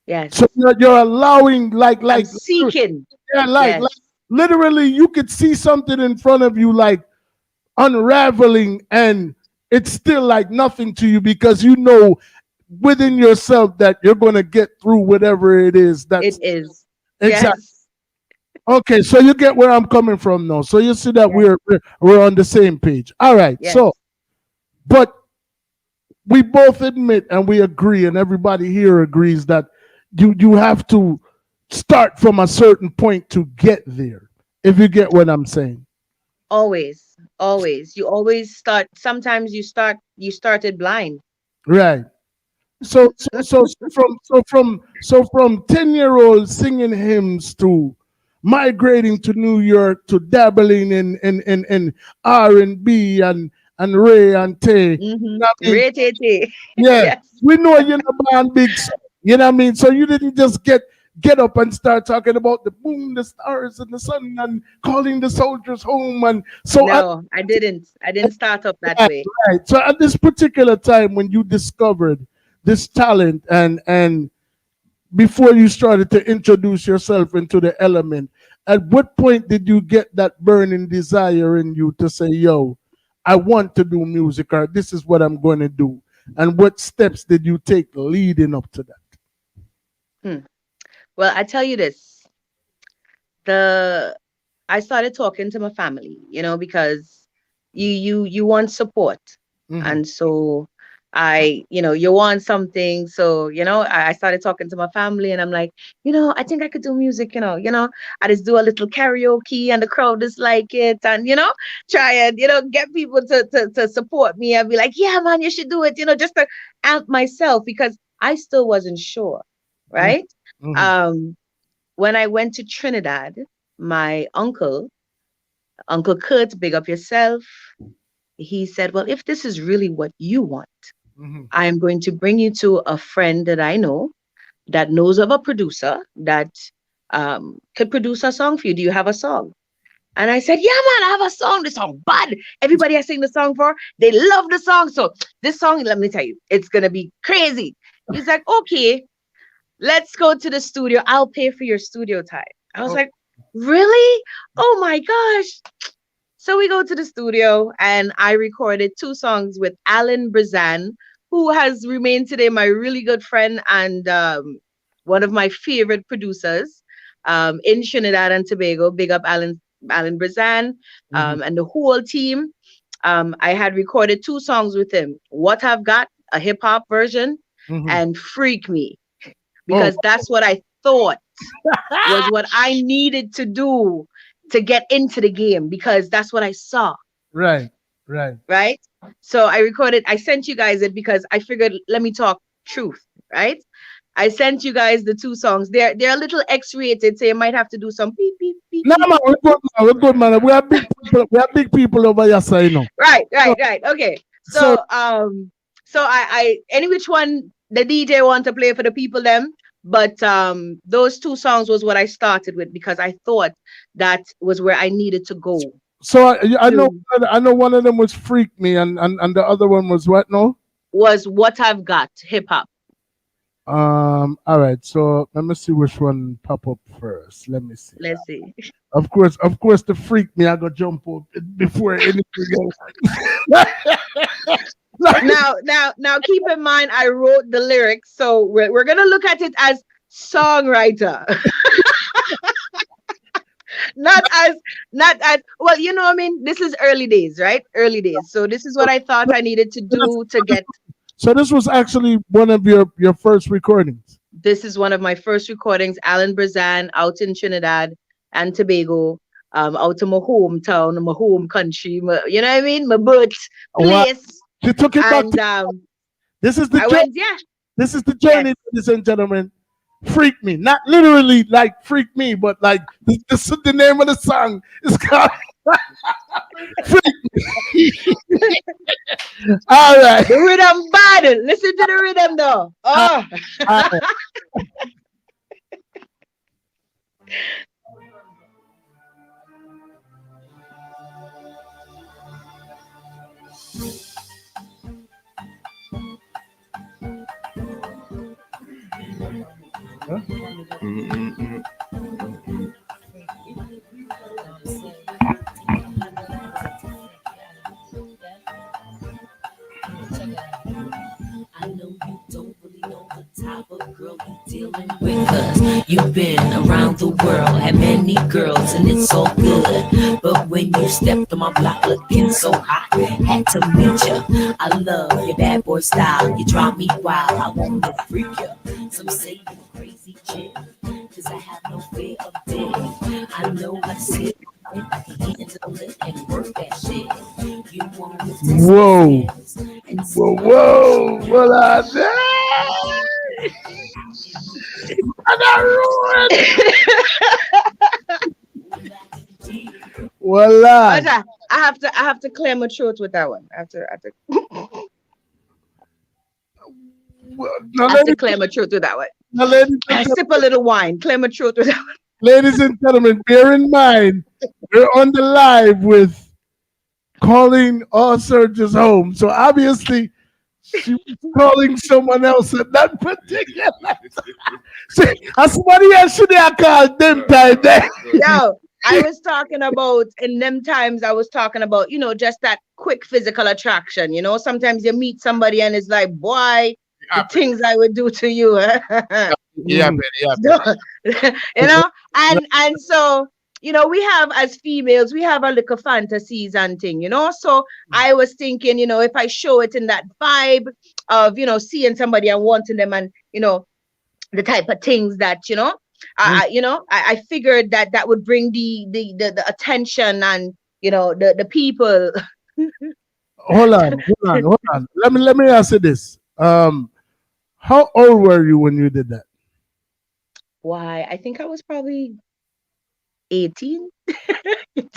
Yes. So you're allowing like seeking. Yeah, like literally you could see something in front of you like unraveling, and it's still like nothing to you because you know within yourself that you're going to get through whatever it is. It is. Exactly. Yes. Okay, so you get where I'm coming from now. So you see that we're on the same page. All right. Yes. So, but we both admit and we agree, and everybody here agrees that you have to start from a certain point to get there. If you get what I'm saying. Always. You always start. Sometimes you started blind. Right. So from 10-year-old singing hymns to migrating to New York to dabbling in R&B and Ray and Tay. Ray Tay. Yeah. Yes. We know you're not band big. You know what I mean? So you didn't just get up and start talking about the moon, the stars, and the sun, and calling the soldiers home. And so no, I didn't start up that way. Right. So at this particular time when you discovered this talent and before you started to introduce yourself into the element, at what point did you get that burning desire in you to say, yo, I want to do music, or this is what I'm going to do? And what steps did you take leading up to that? Well, I tell you this. I started talking to my family, because you want support. And so you want something. So, I started talking to my family and I'm like, I think I could do music, I just do a little karaoke and the crowd just like it. And, try and, get people to support me and be like, yeah, man, you should do it, just to amp myself because I still wasn't sure. Right. When I went to Trinidad, my Uncle Kurt, big up yourself. He said, well, if this is really what you want, I am going to bring you to a friend that I know that knows of a producer that could produce a song for you. Do you have a song? And I said, yeah, man, I have a song. The song bad. Everybody I sing the song for, they love the song. So this song, let me tell you, it's going to be crazy. He's like, okay, let's go to the studio. I'll pay for your studio time. I was like, really? Oh my gosh. So we go to the studio and I recorded 2 songs with Alan Brazan, who has remained today my really good friend and one of my favorite producers in Trinidad and Tobago. Big up Alan Brazan and the whole team. I had recorded 2 songs with him. What I've Got, a hip hop version, and Freak Me. Because that's what I thought was what I needed to do to get into the game, because that's what I saw. Right. So I sent you guys it because I figured, let me talk truth, right? I sent you guys the 2 songs. They're a little X-rated, so you might have to do some beep, beep, beep. No, man, we're good, man. We are big people over your side now. Right. Okay. So I any which one the DJ want to play for the people them. But those 2 songs was what I started with because I thought that was where I needed to go. So I know one of them was Freak Me and the other one was what? No? was What I've Got, hip hop. All right. So let me see which one pop up first. Let me see. Let's see. Of course, the freak me. I got jump up before anything else. Now, keep in mind, I wrote the lyrics, so we're gonna look at it as songwriter, not as well. You know, what I mean, this is early days, right? Early days. So this is what I thought I needed to do to get. So this was actually one of your first recordings. This is one of my first recordings. Alan Brazan out in Trinidad and Tobago, out of my hometown, my home country. You know what I mean? My birth place. She took it back. This is the journey. This is the journey, ladies and gentlemen. Freak Me, not literally like freak me, but like this is the name of the song. It's called Freak Me. All right. The rhythm bad. Listen to the rhythm though. Oh. I know you don't really know the type of girl you dealing with, 'cause you've been around the world, had many girls, and it's all good. But when you stepped on my block looking so hot, had to meet you. I love your bad boy style, you drive me wild, I want to freak you. Some say you crazy chick, 'cause I have no fear of death. I know I see it. I can get into the lip and work that shit. You want to Whoa. Whoa. What are that? Voila. I have to clear my throat with that one. I have to clear my throat with that one. I sip a little wine, clear my throat with that one. Ladies and gentlemen, bear in mind, we're on the live with calling all surgeons home. So obviously, she was calling someone else at that particular time. Somebody else should have called them time there. Yo, I was talking about, in them times, I was talking about, just that quick physical attraction. Sometimes you meet somebody and it's like, boy, the things I would do to you. And so, we have, as females, we have a little fantasies and thing, so I was thinking, if I show it in that vibe of, seeing somebody and wanting them and, the type of things that, I figured that would bring the attention and, the people. Hold on. Let me ask you this. How old were you when you did that? Why, I think I was probably 18.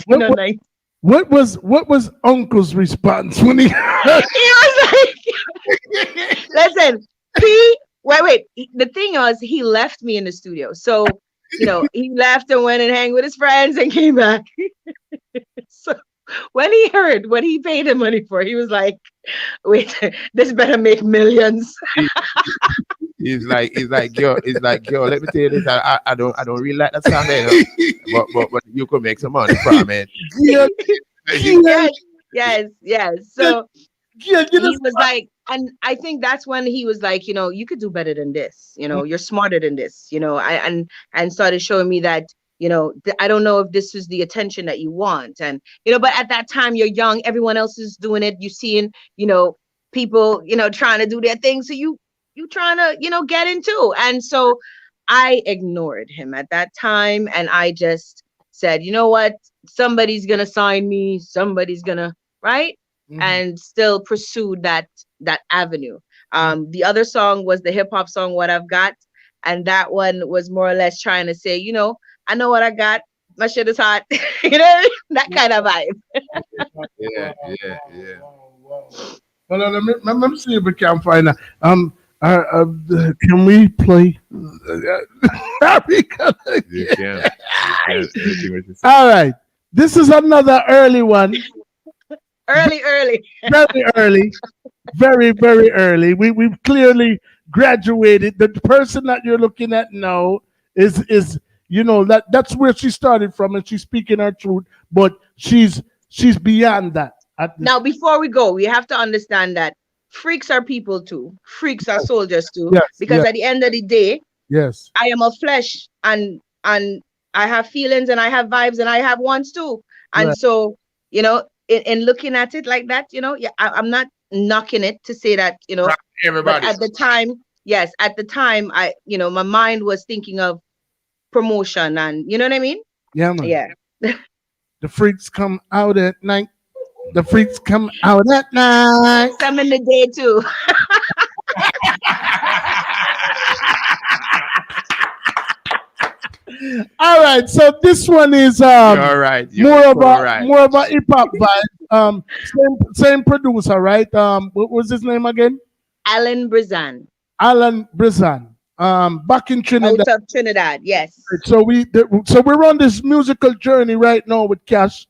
What was Uncle's response when he heard? He was like, listen, wait. The thing was, he left me in the studio. So, he left and went and hang with his friends and came back. So when he heard what he paid him money for, he was like, wait, this better make millions. He's like, yo, let me tell you this. I don't really like that song there, but you could make some money from it. Yes. So he was like, and I think that's when he was like, you could do better than this. You're smarter than this. And started showing me that, I don't know if this is the attention that you want. And, but at that time you're young, everyone else is doing it. You're seeing, people, trying to do their thing. So you trying to, get into. And so I ignored him at that time. And I just said, you know what? Somebody's going to sign me. Somebody's going to, right. Mm-hmm. And still pursued that avenue. The other song was the hip hop song, What I've Got. And that one was more or less trying to say, I know what I got. My shit is hot. That kind of vibe. Yeah. Well, let me see if we can find that. Can we play? Yeah. All right. This is another early one. Early. Very early. very, very early. We've clearly graduated. The person that you're looking at now is that's where she started from, and she's speaking her truth. But she's beyond that. Now, before we go, we have to understand that freaks are people too. Freaks are soldiers too. Yes, Because yes. at the end of the day, Yes. I am a flesh, and I have feelings, and I have vibes, and I have wants too. And Right. so, in looking at it like that, yeah, I'm not knocking it to say that, Right, but everybody. at the time, yes, at the time, my mind was thinking of promotion, and you know what I mean? Yeah, man. Yeah. The freaks come out at night. The freaks come out at night. Some in the day too. All right, so this one is You're right. more of You're a hip hop vibe. Same producer, right? What was his name again? Alan Brizan. Alan Brizan. Back in Trinidad. Out of Trinidad, yes. So we're on this musical journey right now with K.A.S.H.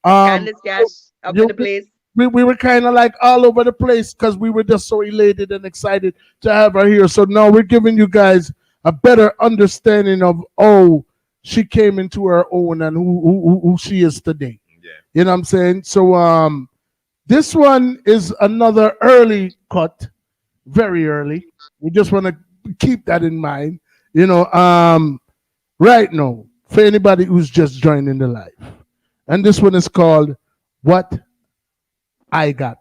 Kandice K.A.S.H. up in the place. We were kind of like all over the place because we were just so elated and excited to have her here. So now we're giving you guys a better understanding of she came into her own and who she is today. Yeah. You know what I'm saying? So this one is another early cut, very early. We just want to keep that in mind. Right now, for anybody who's just joining the live. And this one is called What I Got.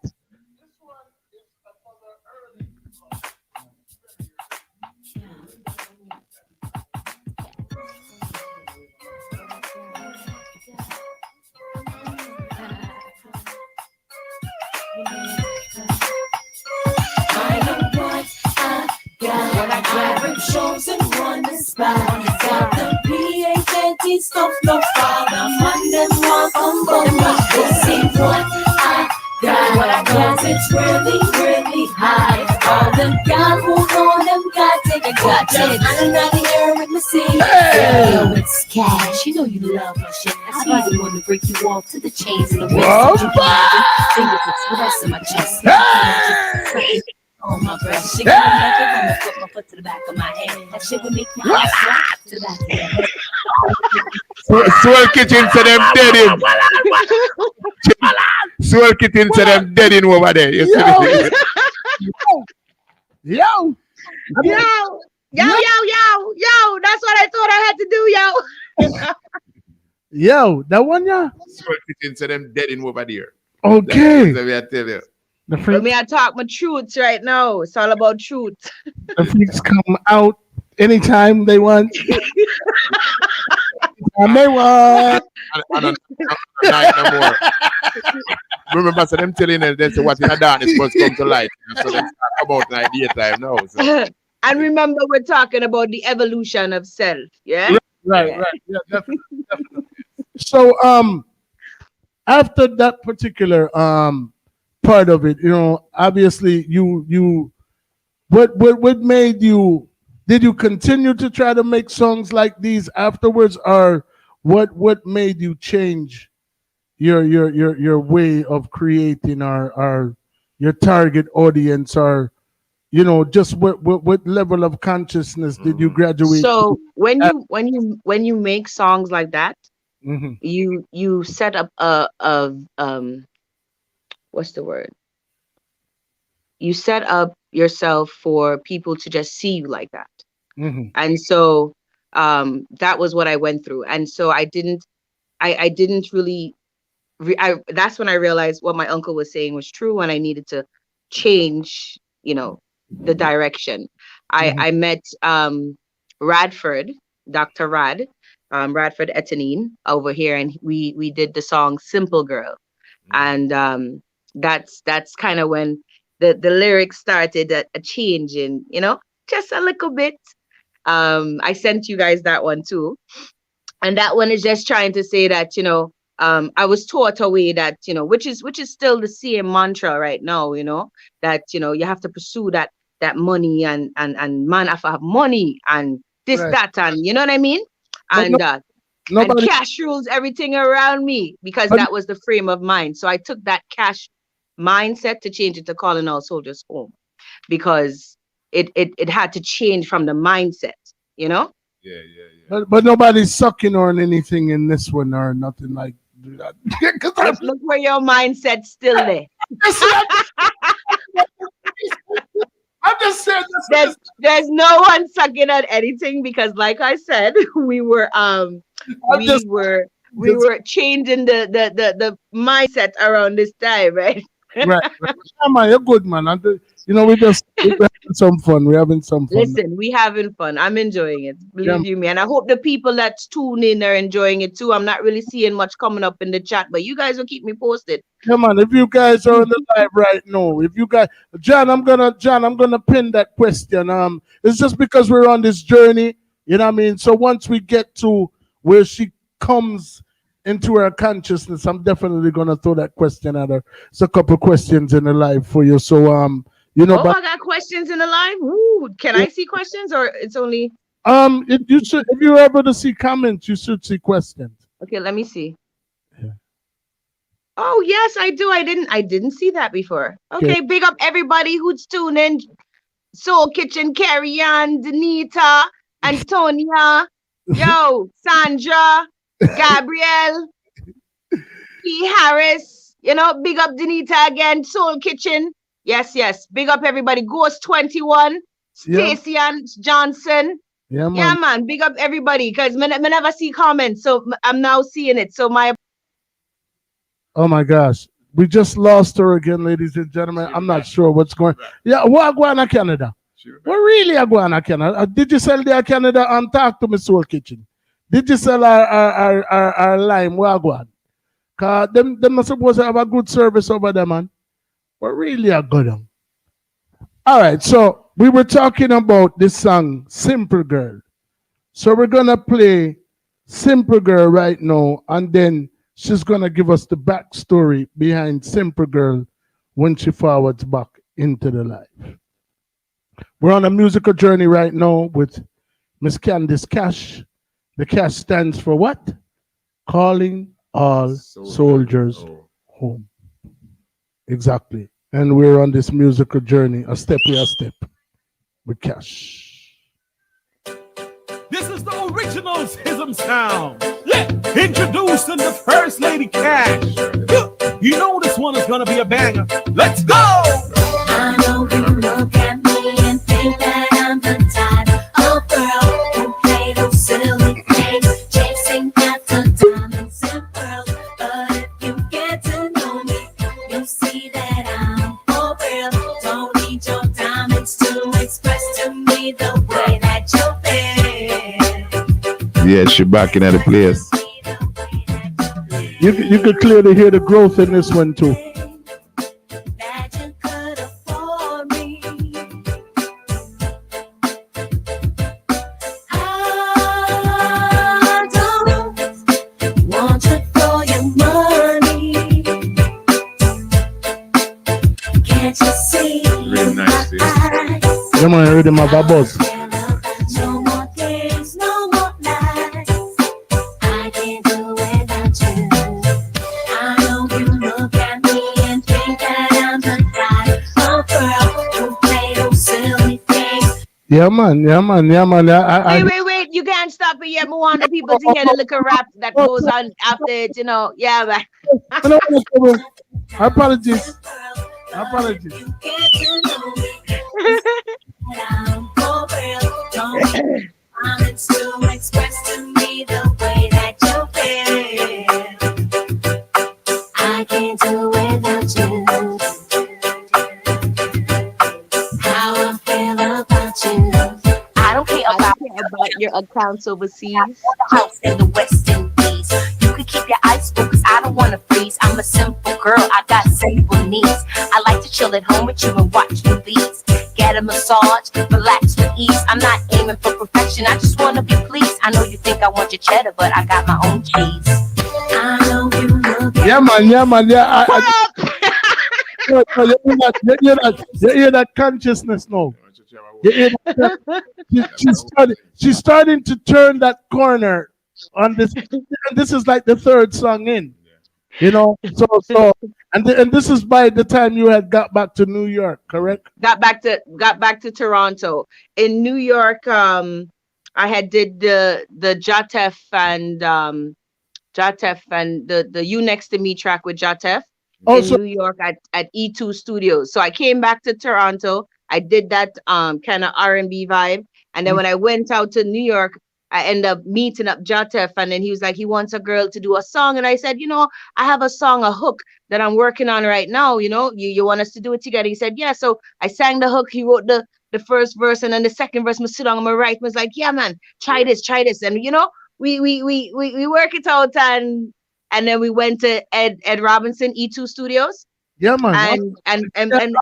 Chosen one to spy. Got the P.A.H stuff, no father. Man, them walk on both. This is what I got. Cause it's really, really high. All the guys who know them got it. I got it. I'm not here with my seat. Yo, it's K.A.S.H. You know you love my shit. I be the one to break you off to the chains and the waist. Fingertips with us in my chest. On my breath, she got me like it when I put my foot to the back of my head. That shit would make me hot to the back of your head. Swell Kitchen said them dead in. Swell Kitchen said them dead in over there. You see this? Yo. That's what I thought I had to do, yo. Yo, that one, yeah. Swell Kitchen said them dead in over there. Okay. That's what I tell you. But me, I talk my truths right now. It's all about truth. The freaks come out anytime they want. Anytime they want. And night no more. Remember, so them telling them they say what in a darkness must come to light. So they talk about like daytime now. So. And remember, we're talking about the evolution of self. Yeah. Right. Yeah, definitely. So after that particular part of it, obviously what made you, did you continue to try to make songs like these afterwards, or what made you change your way of creating our your target audience, or just what level of consciousness did you graduate so to? when you make songs like that, Mm-hmm. you set up a what's the word? You set up yourself for people to just see you like that. Mm-hmm. And so that was what I went through. And so I didn't really, that's when I realized what my uncle was saying was true, and I needed to change, the direction. I met Radford, Dr. Radford Etanine over here, and we did the song Simple Girl. And that's kind of when the lyrics started a changing, just a little bit. I sent you guys that one too. And that one is just trying to say that, I was taught a way that, which is still the same mantra right now, that, you have to pursue that money and man have to have money and this, Right. that, and you know what I mean? And cash rules everything around me, because that was the frame of mind. So I took that cash mindset to change it to calling all soldiers home, because it had to change from the mindset, you know. But nobody's sucking on anything in this one or nothing like that. Look where your mindset's still there. I'm just saying there's no one sucking at anything, because like I said, we were changing the mindset around this time, right? Right. Yeah, man, you're good, man. We're having some fun. We're having some fun. Listen, we having fun. I'm enjoying it. Believe you me. And I hope the people that's tuned in are enjoying it too. I'm not really seeing much coming up in the chat, but you guys will keep me posted. Come on, if you guys are on the live right now, if you guys, John, I'm gonna pin that question. It's just because we're on this journey, you know what I mean? So once we get to where she comes into her consciousness, I'm definitely gonna throw that question at her. It's a couple questions in the live for you. So I got questions in the live. Ooh, can I see questions, or it's only if you're able to see comments, you should see questions. Okay, let me see. Yeah. Oh yes, I do. I didn't see that before. Okay, big up everybody who's tuning. Soul Kitchen, Carrie Ann, Denita, Antonia, yo, Sandra, Gabrielle, P. Harris, big up Denita again, Soul Kitchen. Yes. Big up everybody. Ghost 21, Stacey Ann Johnson. Yeah, man. Big up everybody, because I never see comments, so I'm now seeing it. So oh my gosh. We just lost her again, ladies and gentlemen. I'm not sure what's going on. Yeah, what going on Canada? What really are going on Canada? Did you sell their Canada? Talk to me, Soul Kitchen. Did you sell our lime? What going on? Because them are supposed to have a good service over there, man. What really are good on? All right, so we were talking about this song, Simple Girl. So we're going to play Simple Girl right now, and then she's going to give us the backstory behind Simple Girl when she forwards back into the life. We're on a musical journey right now with Miss Kandice K.A.S.H. The K.A.S.H stands for what? Calling all soldiers home. Exactly. And we're on this musical journey, a step by step, with K.A.S.H. This is the original Tism sound. Yeah, introducing the First Lady K.A.S.H. You know this one is gonna be a banger. Let's go! I know you look at me and think that I'm the type of girl who play those silly games, chasing after diamonds and pearls. But if you get to know me, you see that I'm for real. Don't need your diamonds to express to me the way that you feel. Yeah, she back in the place. You could clearly hear the growth in this one too. Come on, read them about boss. No more games, no more lies. I can't do without you. I know you look at me and think that I'm the type of girl who play those silly things. Yeah, man. Wait. You can't stop it yet. We want the people to hear the little rap that goes on after it, Yeah, man. Apologies. Promise to express to me the way that you feel. I can't do without you. How I feel about you. I don't care about your accounts overseas. House in the West Indies. You can keep your ice cool, cause I don't want to freeze. I'm a simple girl, I got simple needs. I like to chill at home with you and watch movies. Get a massage, relax with ease. I'm not aiming for perfection, I just want to be pleased. I know you think I want your cheddar, but I got my own cheese. I know you look at Yeah, man. You hear that consciousness now. You hear that? She's starting to turn that corner on this. And this is like the third song in. You know, and this is by the time you had got back to New York, correct? Got back to Toronto. In New York, I had did the Jatef and the You Next to Me track with Jatef in New York at E2 Studios. So I came back to Toronto. I did that kind of R&B vibe, and then when I went out to New York, I ended up meeting up Jatef, and then he was like, he wants a girl to do a song, and I said, you know, I have a song, a hook that I'm working on right now. You know, you want us to do it together? He said, yeah. So I sang the hook. He wrote the first verse, and then the second verse. I sit down on my right, was like, yeah, man, try this, and you know, we work it out, and then we went to Ed Robinson E2 Studios. Yeah, man. And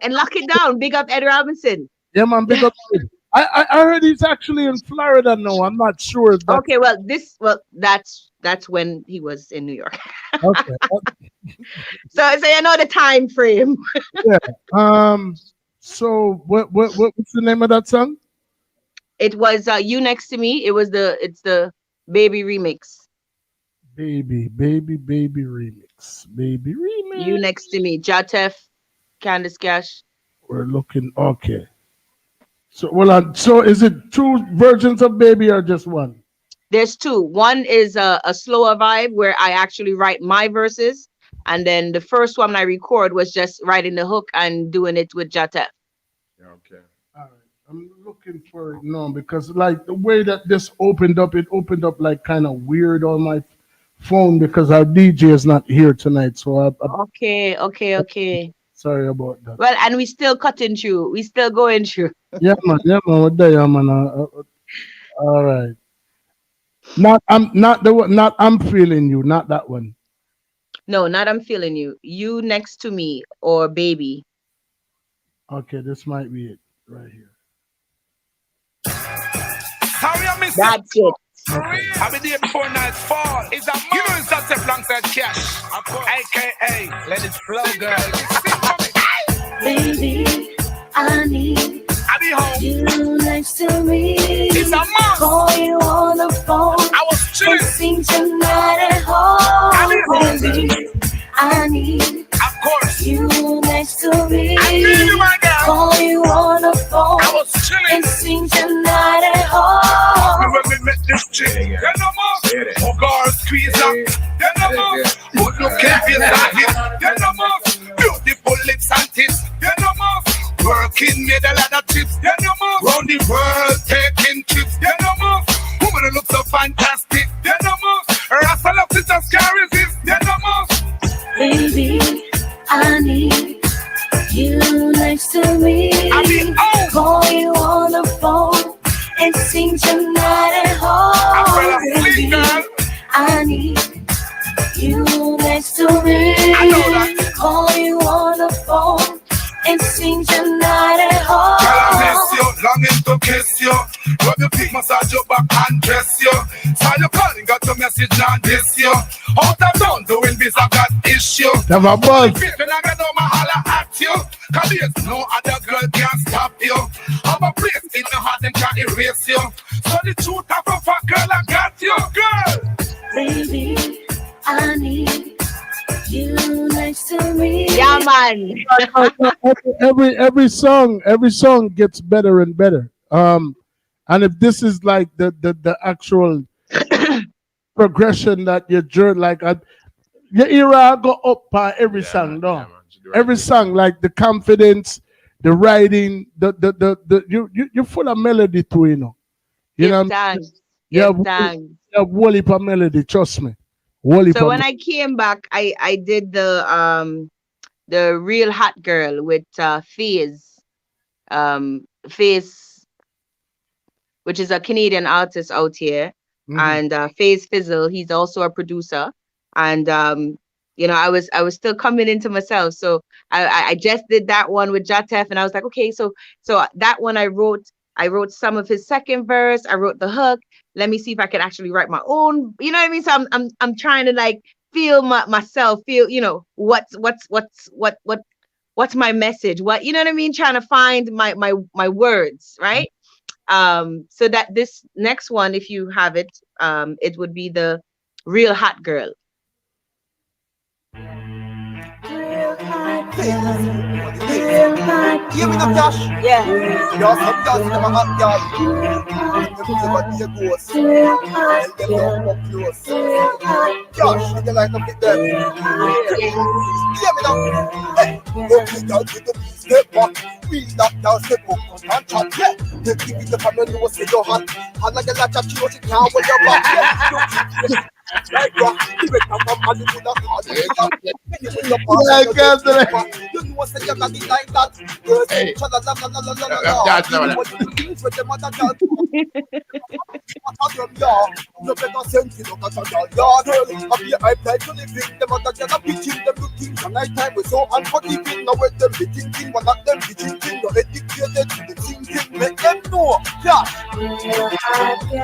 lock it down. Big up Ed Robinson. Yeah, man. Big up. I heard he's actually in Florida now. I'm not sure. Okay, that's when he was in New York. Okay. So you know the time frame. Yeah. So what's the name of that song? It was You Next to Me. It's the Baby remix. Baby remix. Baby remix. You Next to Me. Jatef, Kandice K.A.S.H. We're looking okay. So is it two versions of Baby or just one? There's two. One is a slower vibe where I actually write my verses, and then the first one I record was just writing the hook and doing it with Jatef. Okay. All right. I'm looking for it now because like the way that this opened up, it opened up like kind of weird on my phone because our DJ is not here tonight. So Okay. Sorry about that. Well, and we still cutting through. We still going through. Yeah, man. What day, man? All right. Not I'm feeling you. Not that one. No, not I'm feeling you. You Next to Me or Baby. Okay, this might be it right here. That's it. I'll be there before nightfall. It's a you know it's just alongside K.A.S.H, aka Let It Flow, girl. Baby, I need you next to me. It's a must. Call you on the phone. I was chilling. Sing tonight at home. Baby, I need, of course, you next to me. I need you, my girl. Call you on the phone. I was chilling. And sing tonight at home. When we met this chick, you know more. Oh, girl, squeeze up. You know more. Good looking face and hip. You know more. Beautiful lips and tits. You know more. Working made a lot of trips. You know more. Round the world taking trips. You know more. Woman look so fantastic. You know more. Rasta love to just can't resist. You know more. Baby, I need you next to me. Call you on the phone and sing tonight at home. Baby, I need you next to me. Call you on the phone and sing tonight at home. Girl, I miss you, longing to kiss you. Rub your feet, massage your back and dress you. Saw you calling, got your message, now this you. Out of town doing this, I got issue. Have a buzz. When I get on my holler at you, cause there's no other girl can stop you. Have a place in the heart and can't erase you. So the truth of a fuck girl, I got you, girl. Baby, I need you next to me. Yeah, man. every song gets better and better. And if this is like the actual progression that your journey, like your era go up by every song, no. Every song, like the confidence, the writing, you're full of melody too, you know. You know what I mean? Yeah, whole heap of melody, trust me. So when I came back, I did the Real Hot Girl with K.A.S.H, which is a Canadian artist out here, and K.A.S.H Fizzle, he's also a producer, and you know, I was still coming into myself, so I just did that one with Jatef, and I was like, okay, so that one I wrote some of his second verse, I wrote the hook. Let me see if I can actually write my own, you know what I mean? So I'm trying to like feel myself, feel, you know, what's my message? What, you know what I mean? Trying to find my words, right? So that this next one, if you have it, it would be the Real Hot Girl. Hear me now, Cash. Yeah. Y'all some girls in my hot girl. Them never be a ghost. Tell them don't come close. Cash, you like to fit them. Hear me now. Hey, okay, girl, with the beat step back. We that girl step up and chat. Yeah, they give it the family know say your hand. And like a latch up, she know she can't hold your back. Like rock, you better come up and you put a card. You know say you're not like that. Hey. That's not you better send you look at your yard. I be a hype type to live in them other girls are pitching them to things. And night time we so unforgiving. Now with them be thinking, but not them be thinking. You're educated to the thinking. Make them know. Yeah.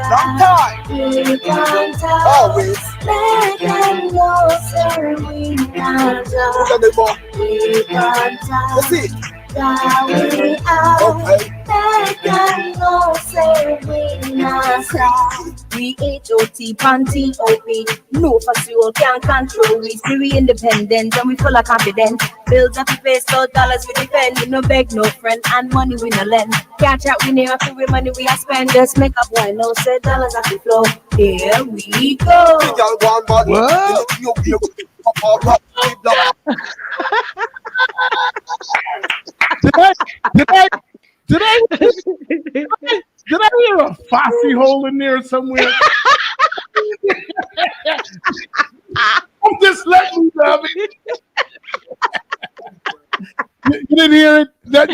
Long time. Always. Let them know, sir, we not done. Let's see. That we are. Okay. Let them know, sir, we not done. We H.O.T. Panty OP. No fussy can't control. We see we independent and we full of confidence. Bills and pay so dollars we defend. We no beg no friend and money we no lend. Can't chat we near after we money we a spend. Just make up why no say dollars have to flow. Here we go. What? Did I hear a Fosse hole in there somewhere? I'm just letting you know. You didn't hear it? Did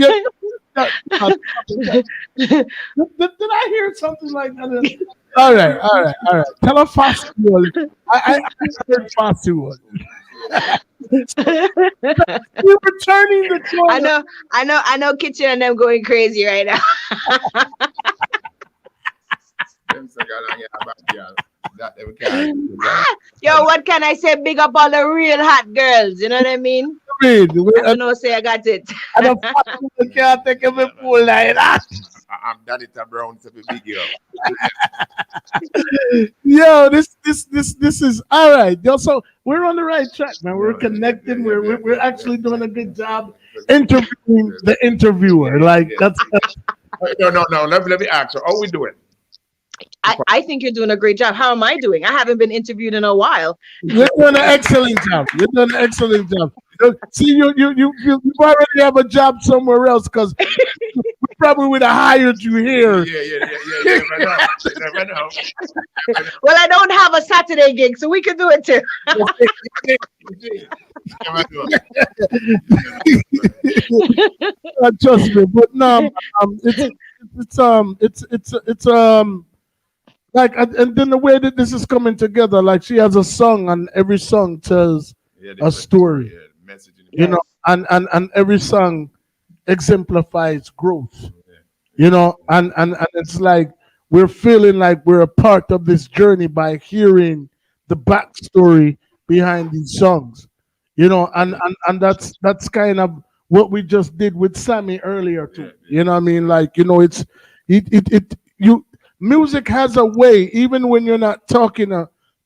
I hear something like that? All right. Tell her Fosse hole. I heard Fosse hole. You're returning the toilet. I know Kitchen and them going crazy right now. Yo, what can I say? Big up all the real hot girls, you know what I mean? I don't know, say I got it. I don't can't take a pool like that. I'm Daddy Brown to be big girl. Yo, this is all right. Yo, so we're on the right track, man. We're connecting. We're actually doing a good job interviewing the interviewer. Like that's no. Let me ask you, how we doing? I think you're doing a great job. How am I doing? I haven't been interviewed in a while. You're doing an excellent job. See, you already have a job somewhere else because we probably would have hired you here. Yeah. Never know. Well, I don't have a Saturday gig, so we can do it too. Trust me, but no, it's like, and then the way that this is coming together, like she has a song, and every song tells a story, you know, and every song exemplifies growth, you know, and it's like we're feeling like we're a part of this journey by hearing the backstory behind these songs, you know, and that's kind of what we just did with Sammy earlier too. You know what I mean? Like, you know, music has a way, even when you're not talking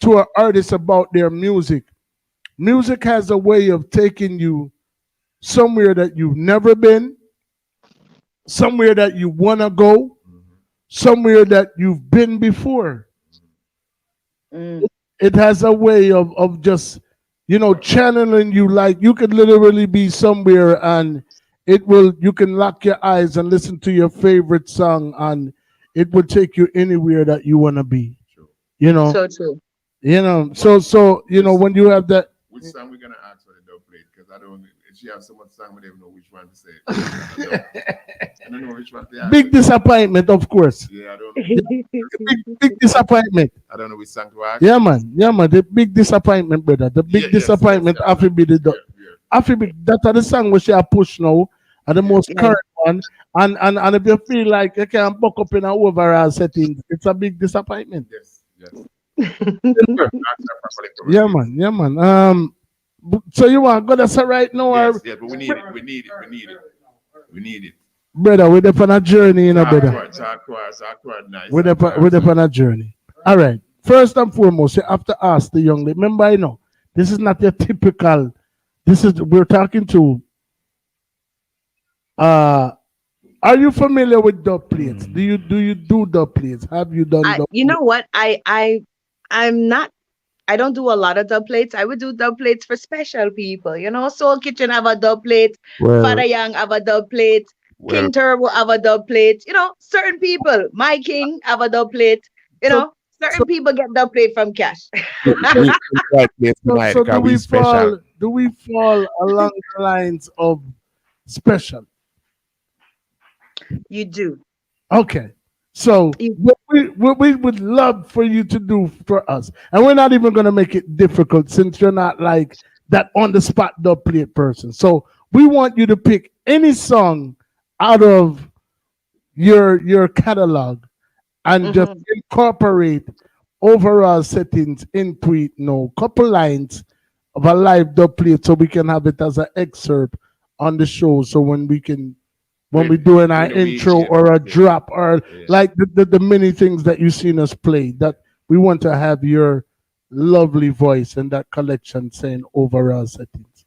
to an artist about their music. Music has a way of taking you somewhere that you've never been, somewhere that you want to go, somewhere that you've been before. It has a way of just, you know, channeling you. Like you could literally be somewhere and you can lock your eyes and listen to your favorite song and it would take you anywhere that you want to be. You know? So true. You know, so you know, when you have that. Which song we're gonna ask for the dub plate? Because I don't. If she has so much song, we don't know which one to say. I don't know which one to ask. Big Disappointment, of course. Yeah, I don't know. Big Disappointment. I don't know which song to ask. Yeah, man. The Big Disappointment, brother. The Big Disappointment. Have to be the dub. Have to be that's the song which I push now, and the most current one. And if you feel like you can't buck up in an overall setting, it's a big disappointment. Yes. Yeah, man. So you want to go to right now? Yes, but we need it. Brother, we're up on a journey, you know, brother. Nice. We're up on a journey. All right. First and foremost, you have to ask the young lady. Remember, I know this is not your typical. We're talking to Are you familiar with dub plates? Do you do dub plates? Have you done dub You know what? I'm not. I don't do a lot of dub plates. I would do dub plates for special people. You know, Soul Kitchen have a dub plate. Well, Father Young have a dub plate. well, King Turbo have a dub plate. You know, certain people. My King have a dub plate. You So, know, certain people get dub plate from K.A.S.H. we right place tonight so because we special. do we fall along the lines of special? You do. Okay. So what we would love for you to do for us, and we're not even going to make it difficult since you're not like that on the spot dub plate person. So we want you to pick any song out of your catalog and just incorporate overall settings into it. No, couple lines of a live dub plate so we can have it as an excerpt on the show. So when we we're doing our intro or a drop or like the many things that you've seen us play, that we want to have your lovely voice in that collection saying overall settings.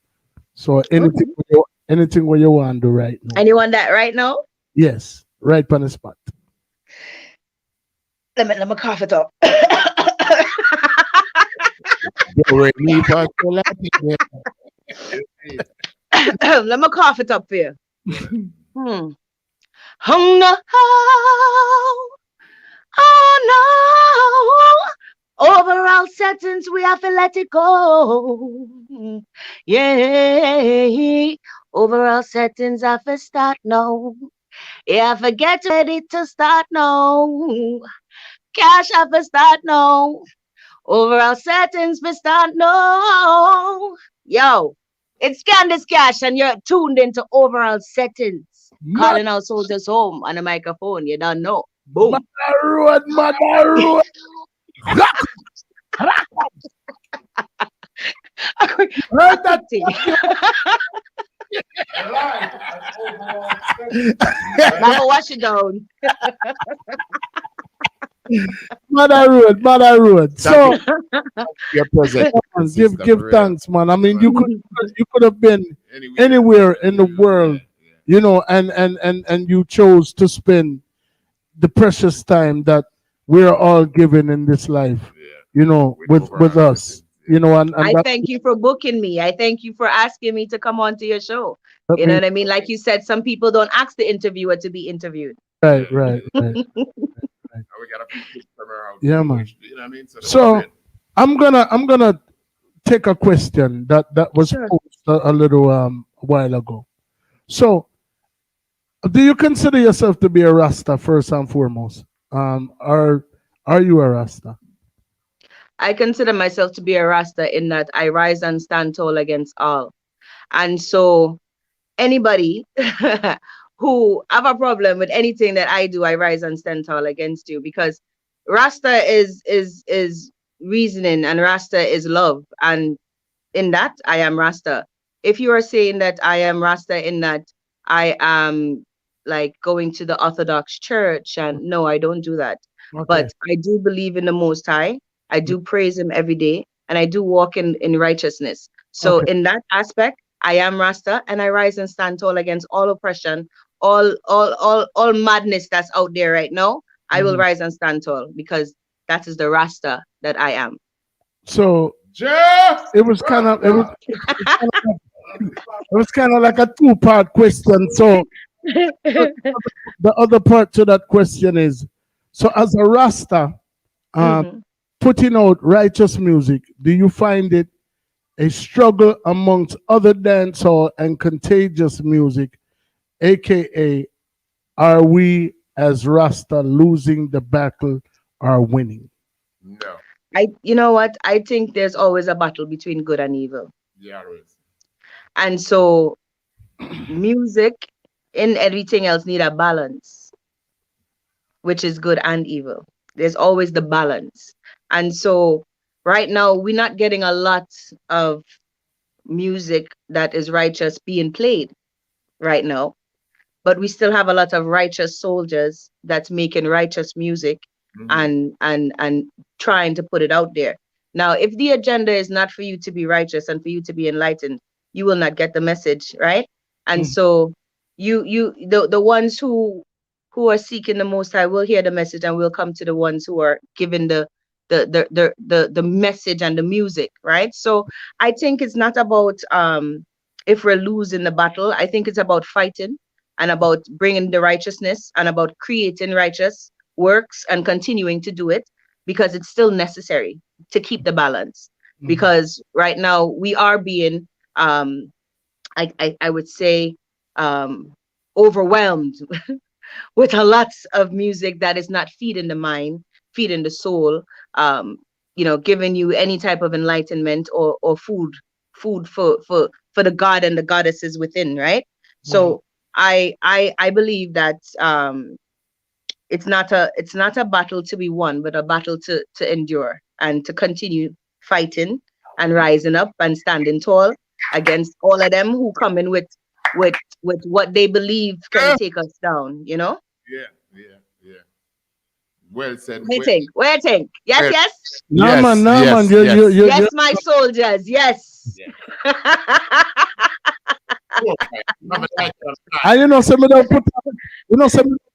So anything where you want to do right now. And you want that right now? Yes, right on the spot. Let me cough it up. Let me cough it up for you. Oh no, oh no. Overall settings, we have to let it go. Yeah. Overall settings, I have to start now. Yeah, forget ready to start now. K.A.S.H, I have to start now. Overall settings, we start now. Yo, it's Kandice K.A.S.H, and you're tuned into overall settings. Calling out soldiers home on the microphone. You don't know. Boom. Mother road. Heard that thing. Now wash it down. Mother road. So your present. give thanks, man. I mean, you could have been anywhere in the world, you know, and you chose to spend the precious time that we're all given in this life, you know, with us. You know, and I thank you for booking me. I thank you for asking me to come on to your show. You know what I mean? Like you said, some people don't ask the interviewer to be interviewed. Right. Yeah, man. You know what I mean? So I'm gonna take a question that was posed a little while ago. So, do you consider yourself to be a Rasta first and foremost? Are you a Rasta? I consider myself to be a Rasta in that I rise and stand tall against all. And so anybody who have a problem with anything that I do, I rise and stand tall against you, because Rasta is reasoning and Rasta is love. And in that, I am Rasta. If you are saying that I am Rasta in that I am like going to the Orthodox church, and no, I don't do that. Okay. But I do believe in the Most High. I do praise him every day, and I do walk in righteousness. So in that aspect, I am Rasta, and I rise and stand tall against all oppression, all madness that's out there right now. I will rise and stand tall because that is the Rasta that I am. So it was kind of like a two-part question. So the other part to that question is, so as a Rasta, putting out righteous music, do you find it a struggle amongst other dancehall and contagious music, aka are we as Rasta losing the battle or winning? No. You know what? I think there's always a battle between good and evil. Yeah, always. And so music and everything else need a balance, which is good and evil. There's always the balance. And so right now we're not getting a lot of music that is righteous being played right now, but we still have a lot of righteous soldiers that's making righteous music and trying to put it out there. Now, if the agenda is not for you to be righteous and for you to be enlightened, you will not get the message, right? And so the ones who are seeking the Most High will hear the message and will come to the ones who are giving the message and the music, right? So I think it's not about if we're losing the battle. I think it's about fighting and about bringing the righteousness and about creating righteous works and continuing to do it because it's still necessary to keep the balance. Because right now we are being I would say overwhelmed with a lots of music that is not feeding the mind, feeding the soul, giving you any type of enlightenment or food for the God and the goddesses within, right? So I believe that it's not a battle to be won, but a battle to endure and to continue fighting and rising up and standing tall against all of them who come in with what they believe can take us down, Yeah. Well said. Waiting. Yes, yes. No, man. Yes, my soldiers. Yes. I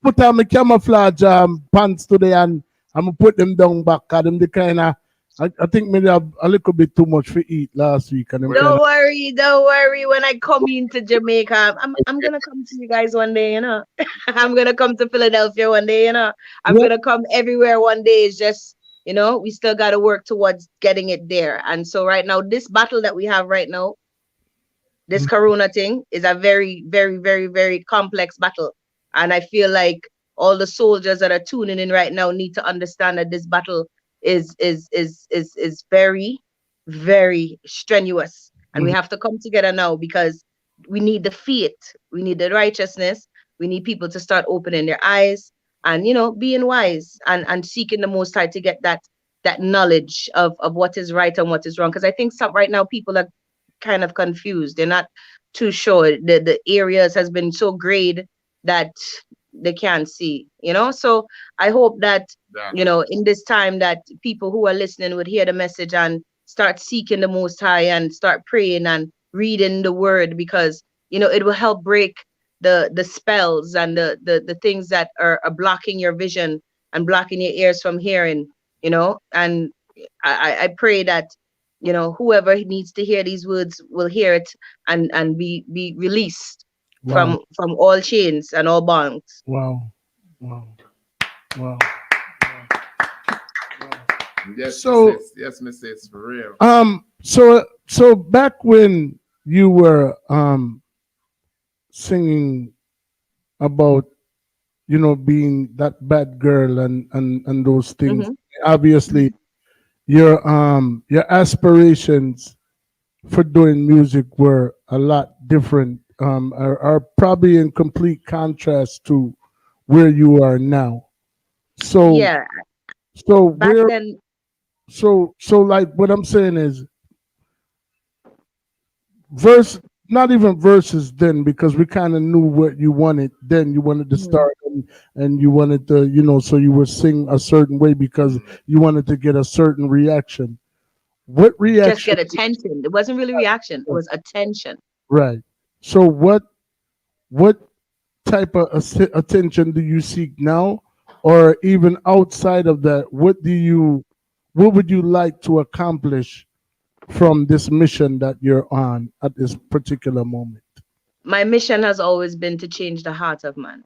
put on my camouflage pants today and I'm gonna put them down back. Cause them the kind of I think maybe a little bit too much for eat last week. And don't worry. When I come into Jamaica, I'm gonna come to you guys one day, you know. I'm gonna come to Philadelphia one day, you know. I'm gonna come everywhere one day. It's just, you know, we still gotta work towards getting it there. And so right now, this battle that we have right now, this corona thing is a very, very, very, very complex battle. And I feel like all the soldiers that are tuning in right now need to understand that this battle is very, very strenuous. And we have to come together now because we need the faith, we need the righteousness, we need people to start opening their eyes and, you know, being wise and seeking the Most High to get that knowledge of what is right and what is wrong. Because I think right now people are kind of confused. They're not too sure. The areas has been so grayed that they can't see, you know. So I hope that you know, in this time, that people who are listening would hear the message and start seeking the Most High and start praying and reading the word, because, you know, it will help break the spells and the things that are blocking your vision and blocking your ears from hearing, you know. And I pray that, you know, whoever needs to hear these words will hear it and be released from all chains and all bonds. Wow. Yes, so yes, Mrs. For real. So back when you were singing about, you know, being that bad girl and those things, obviously your aspirations for doing music were a lot different, are probably in complete contrast to where you are now. So yeah. So back then, so like what I'm saying is not even verses then, because we kind of knew what you wanted then. You wanted to start and you wanted to, you know, so you would sing a certain way because you wanted to get a certain reaction. What reaction? Just get attention. It wasn't really reaction. It was attention. Right. So what type of attention do you seek now, or even outside of that? What would you like to accomplish from this mission that you're on at this particular moment? My mission has always been to change the heart of man.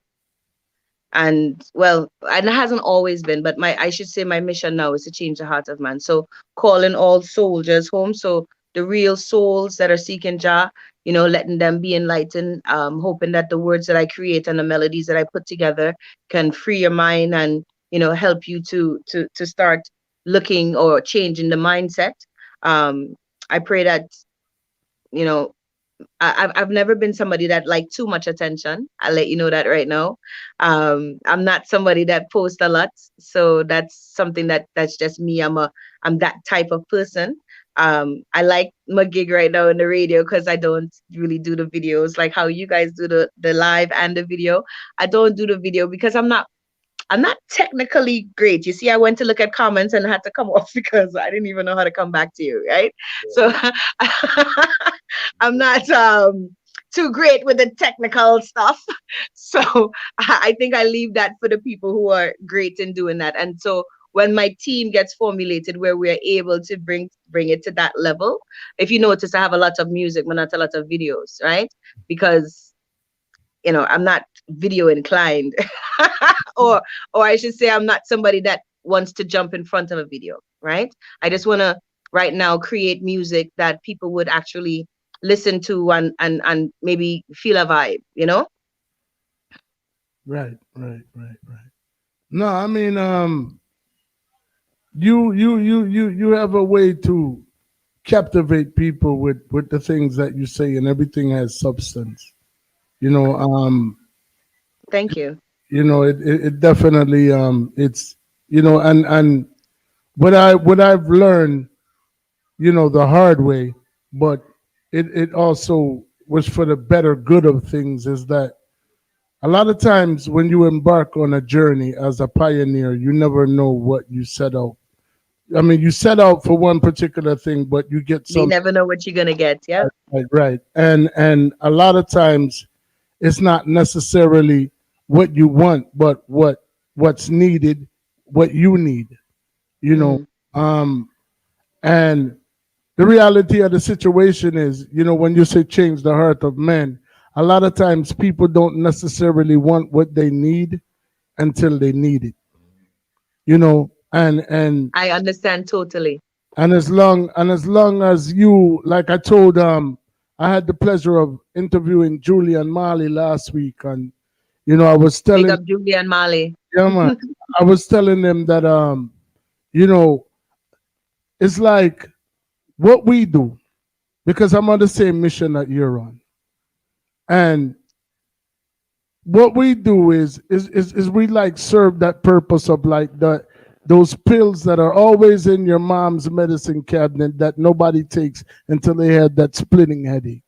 And well, and it hasn't always been, but I should say my mission now is to change the heart of man. So calling all soldiers home. So the real souls that are seeking Jah, you know, letting them be enlightened, hoping that the words that I create and the melodies that I put together can free your mind and, you know, help you to start looking or changing the mindset. I pray that, you know, I've never been somebody that like too much attention. I'll let you know that right now. I'm not somebody that posts a lot, so that's something that's just me. I'm that type of person. I like my gig right now in the radio because I don't really do the videos like how you guys do the live and the video. I don't do the video because I'm not technically great. You see, I went to look at comments and had to come off because I didn't even know how to come back to you, right? Yeah. So I'm not too great with the technical stuff. So I think I leave that for the people who are great in doing that. And so when my team gets formulated where we're able to bring it to that level, if you notice, I have a lot of music, but not a lot of videos, right? Because I'm not video inclined, or I should say, I'm not somebody that wants to jump in front of a video, right? I just want to right now create music that people would actually listen to and maybe feel a vibe, Right. No, I mean, you have a way to captivate people with the things that you say, and everything has substance. Thank you. It definitely it's and what I've learned, the hard way, but it also was for the better good of things, is that a lot of times when you embark on a journey as a pioneer, you never know what you set out. I mean, you set out for one particular thing, but you get You some. never know what you're gonna get. Yeah. Right. And a lot of times it's not necessarily what you want, but what's needed, what you need. And the reality of the situation is, when you say change the heart of men, a lot of times people don't necessarily want what they need until they need it. And I understand totally. and as long as you, like I told I had the pleasure of interviewing Julian Marley last week, and I was Big telling, up Julie and Molly. yeah man, I was telling them that it's like what we do, because I'm on the same mission that you're on. And what we do is we like serve that purpose of like those pills that are always in your mom's medicine cabinet that nobody takes until they had that splitting headache.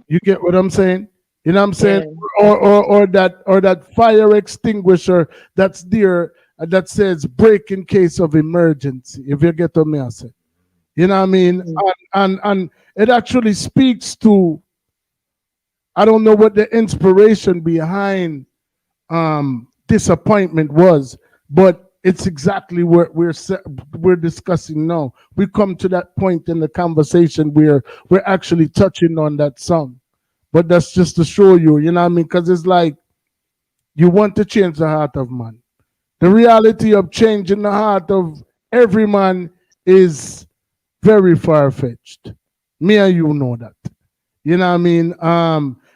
You get what I'm saying? You know what I'm saying? Yeah. Or that fire extinguisher that's there that says break in case of emergency. If you get what me I say. You know what I mean? And it actually speaks to, I don't know what the inspiration behind disappointment was, but it's exactly what we're discussing now. We come to that point in the conversation where we're actually touching on that song. But that's just to show you, you know what I mean? Because it's like you want to change the heart of man. The reality of changing the heart of every man is very far-fetched. Me and you know that. You know what I mean?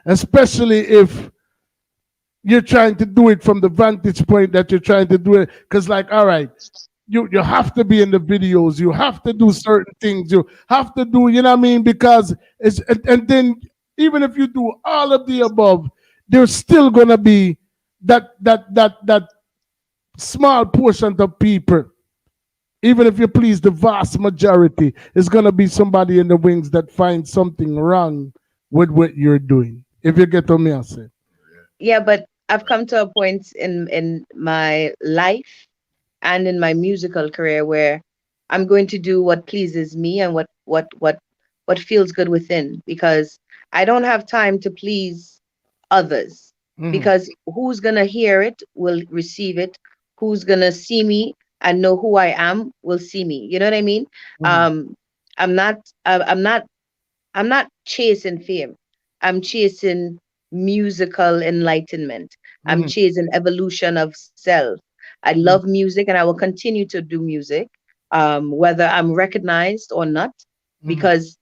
Especially if you're trying to do it from the vantage point that you're trying to do it. Because like, all right, you have to be in the videos. You have to do certain things. You have to do, you know what I mean? Because it's, and then even if you do all of the above, there's still going to be that small portion of people. Even if you please the vast majority, it's going to be somebody in the wings that finds something wrong with what you're doing. If you get what me I say. Yeah, but I've come to a point in my life and in my musical career where I'm going to do what pleases me and what feels good within, because I don't have time to please others. Because who's gonna hear it will receive it. Who's gonna see me and know who I am will see me. You know what I mean? I'm not chasing fame. I'm chasing musical enlightenment. I'm chasing evolution of self. I love music and I will continue to do music, whether I'm recognized or not, because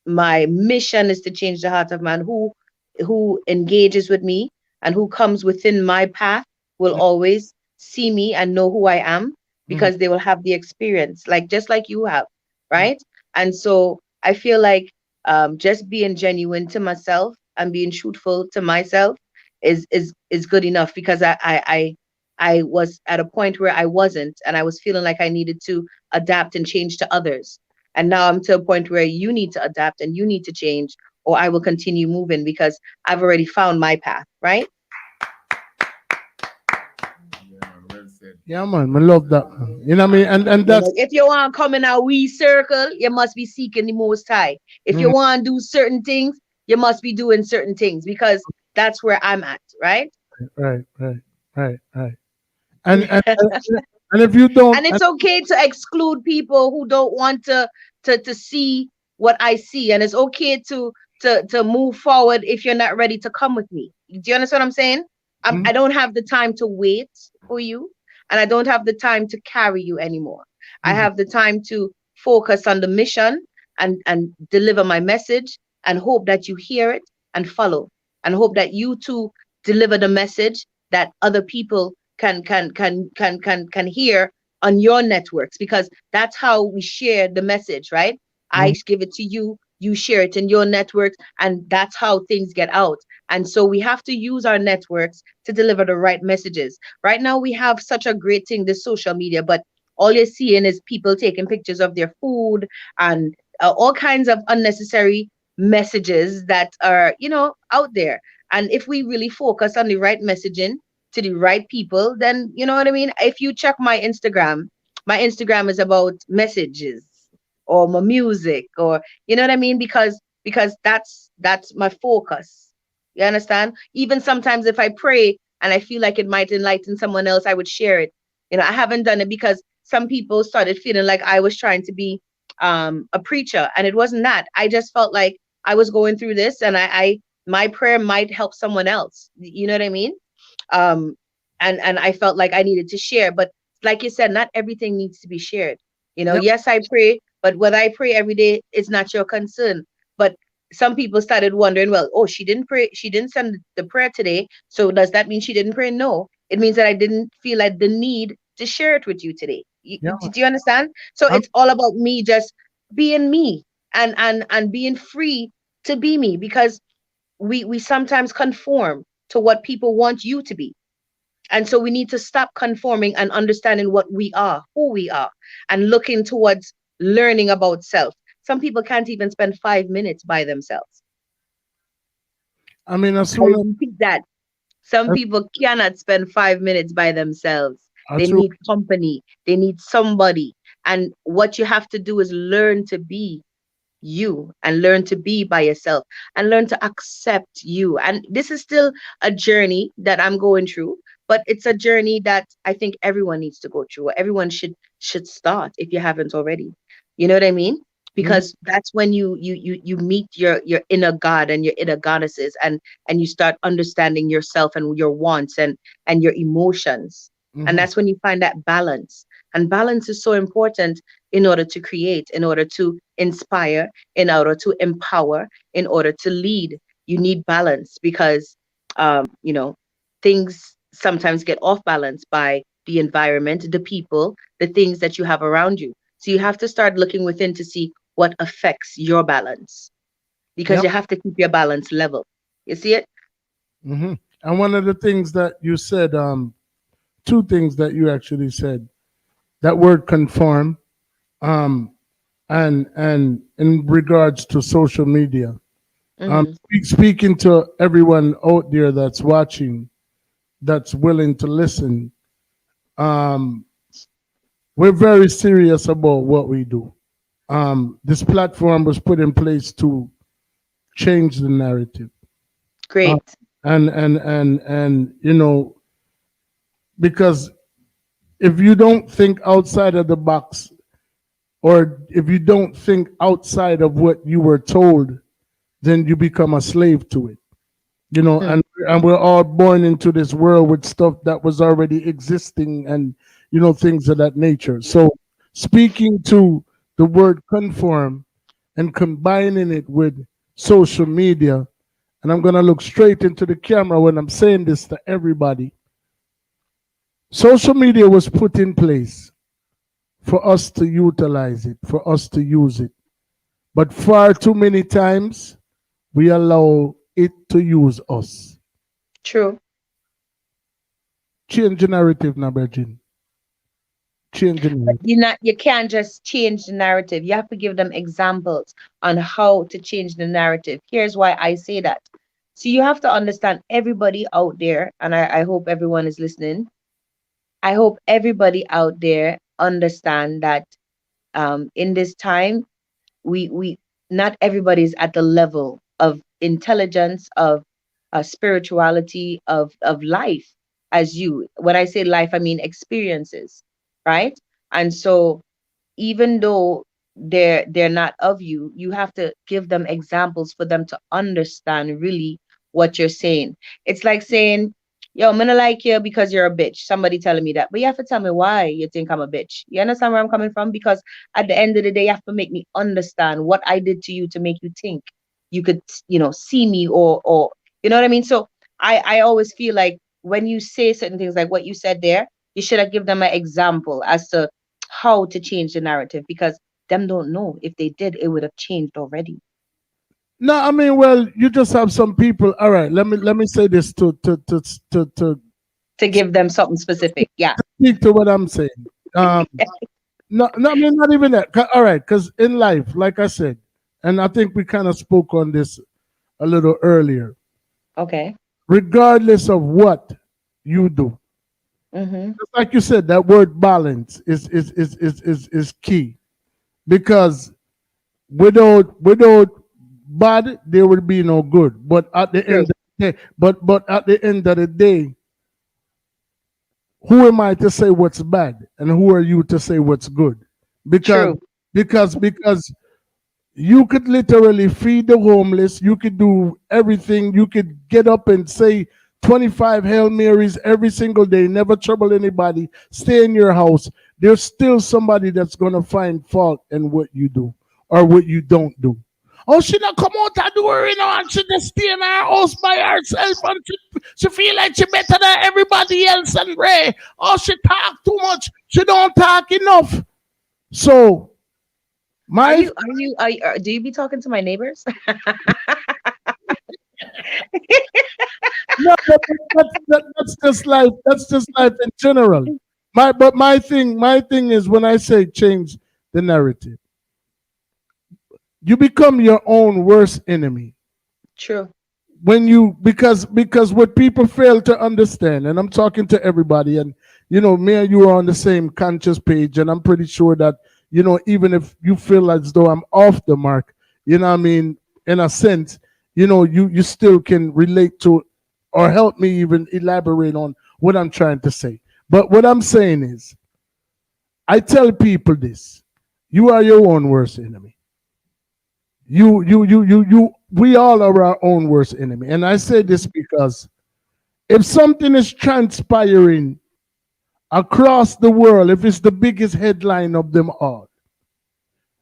my mission is to change the heart of man. Who engages with me and who comes within my path will always see me and know who I am, because they will have the experience, like just like you have, right? And so I feel like just being genuine to myself and being truthful to myself is good enough, because I was at a point where I wasn't, and I was feeling like I needed to adapt and change to others. And now I'm to a point where you need to adapt and you need to change, or I will continue moving, because I've already found my path, right? Yeah, man, I love that. You know what I mean? And that's, if you want to come in a wee circle, you must be seeking the Most High. If you want to do certain things, you must be doing certain things because that's where I'm at, right? Right. And if you don't, And it's okay to exclude people who don't want to see what I see, and it's okay to move forward if you're not ready to come with me. Do you understand what I'm saying? I don't have the time to wait for you, and I don't have the time to carry you anymore. I have the time to focus on the mission and deliver my message and hope that you hear it and follow, and hope that you too deliver the message that other people can hear on your networks, because that's how we share the message, right? I give it to you, you share it in your networks, and that's how things get out. And so we have to use our networks to deliver the right messages. Right now we have such a great thing, this social media, but all you're seeing is people taking pictures of their food and all kinds of unnecessary messages that are, out there. And if we really focus on the right messaging to the right people, then you know what I mean? If you check my Instagram is about messages or my music, or you know what I mean? Because that's my focus. You understand? Even sometimes if I pray and I feel like it might enlighten someone else, I would share it. I haven't done it because some people started feeling like I was trying to be a preacher, and it wasn't that. I just felt like I was going through this, and I my prayer might help someone else. You know what I mean? um and I felt like I needed to share. But like you said, not everything needs to be shared. Yep. Yes, I pray, but whether I pray every day is not your concern. But some people started wondering, well, oh, she didn't pray, she didn't send the prayer today, so does that mean she didn't pray? No, it means that I didn't feel like the need to share it with you today. Yeah. Do you understand? So it's all about me just being me, and being free to be me, because we sometimes conform to what people want you to be. And so we need to stop conforming and understanding what we are, who we are, and looking towards learning about self. Some people can't even spend 5 minutes by themselves. I mean, as I soon as repeat that. Some people cannot spend 5 minutes by themselves. They need company. They need somebody. And what you have to do is learn to be you, and learn to be by yourself, and learn to accept you. And this is still a journey that I'm going through, but it's a journey that I think everyone needs to go through. Everyone should start, if you haven't already. You know what I mean? Because that's when you meet your inner God and your inner goddesses, and you start understanding yourself and your wants and your emotions. And that's when you find that balance. And balance is so important in order to create, in order to inspire, in order to empower, in order to lead. You need balance, because things sometimes get off balance by the environment, the people, the things that you have around you. So you have to start looking within to see what affects your balance, because you have to keep your balance level. You see it? And one of the things that you said, two things that you actually said, that word conform, and in regards to social media, speaking to everyone out there that's watching, that's willing to listen, we're very serious about what we do. This platform was put in place to change the narrative. Great. And because if you don't think outside of the box, or if you don't think outside of what you were told, then you become a slave to it. And we're all born into this world with stuff that was already existing, and things of that nature. So speaking to the word conform and combining it with social media, and I'm going to look straight into the camera when I'm saying this to everybody. Social media was put in place for us to utilize it, for us to use it. But far too many times, we allow it to use us. True. Change the narrative now, Virgin. Change the narrative. But you can't just change the narrative. You have to give them examples on how to change the narrative. Here's why I say that. So you have to understand, everybody out there, and I hope everyone is listening. I hope everybody out there understand that in this time, we not everybody is at the level of intelligence, of spirituality, of life as you. When I say life, I mean experiences, right? And so even though they're not of you, you have to give them examples for them to understand really what you're saying. It's like saying, yo, I'm gonna like you because you're a bitch. Somebody telling me that. But you have to tell me why you think I'm a bitch. You understand where I'm coming from? Because at the end of the day, you have to make me understand what I did to you to make you think you could, see me, or you know what I mean? So I always feel like when you say certain things like what you said there, you should have given them an example as to how to change the narrative, because them don't know. If they did, it would have changed already. No, I mean, well, you just have some people. All right, let me say this to give them something specific. Yeah. Speak to what I'm saying. No, I mean, not even that. All right, because in life, like I said, and I think we kind of spoke on this a little earlier. Okay. Regardless of what you do, just like you said, that word balance is key, because without bad there would be no good. But at the end of the day, but at the end of the day, who am I to say what's bad, and who are you to say what's good? Because you could literally feed the homeless, you could do everything, you could get up and say 25 Hail Marys every single day, never trouble anybody, stay in your house. There's still somebody that's gonna find fault in what you do or what you don't do. Oh, she not come out and do her, and she just stay in her house by herself, and she feel like she better than everybody else, and Ray. Oh, she talk too much. She don't talk enough. So, do you be talking to my neighbors? No, that's just life. That's just life in general. My thing is, when I say change the narrative, you become your own worst enemy. True. When you because what people fail to understand, and I'm talking to everybody, and me and you are on the same conscious page, and I'm pretty sure that even if you feel as though I'm off the mark, what I mean, in a sense, you still can relate to or help me even elaborate on what I'm trying to say. But what I'm saying is, I tell people this: you are your own worst enemy. We all are our own worst enemy. And I say this because if something is transpiring across the world, if it's the biggest headline of them all,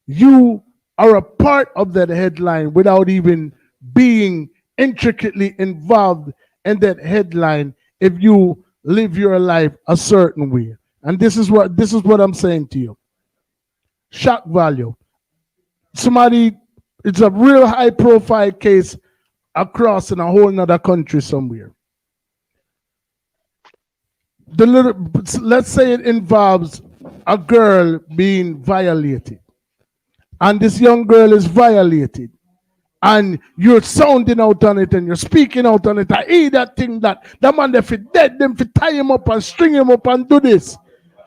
you are a part of that headline without even being intricately involved in that headline if you live your life a certain way. And this is what I'm saying to you. Shock value. It's a real high profile case across in a whole nother country somewhere. Let's say it involves a girl being violated, and this young girl is violated, and you're sounding out on it and you're speaking out on it. I hear that thing that man they fit dead, them fit tie him up and string him up and do this.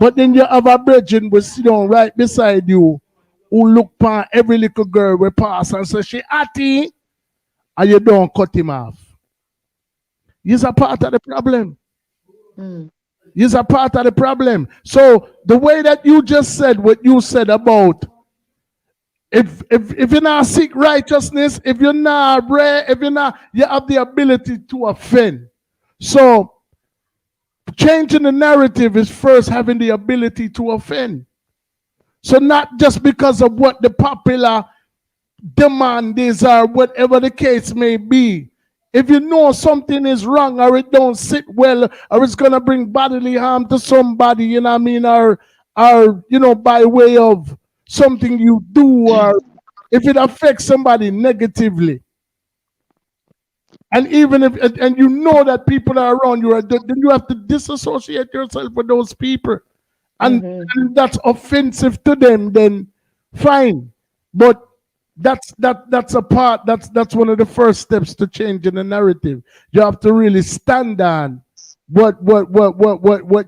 But then you have a brethren will sit down right beside you who look upon every little girl we pass and say she atty, and you don't cut him off. He's a part of the problem. He's a part of the problem. So the way that you just said what you said about if you're not seek righteousness, if you're not rare, if you're not, you have the ability to offend. So changing the narrative is first having the ability to offend. So not just because of what the popular demand is or whatever the case may be. If you know something is wrong or it don't sit well or it's going to bring bodily harm to somebody, you know what I mean, or by way of something you do, or if it affects somebody negatively, and even if and you know that people are around you, then you have to disassociate yourself with those people, and that's offensive to them, then fine. But that's a part, that's one of the first steps to changing the narrative. You have to really stand on what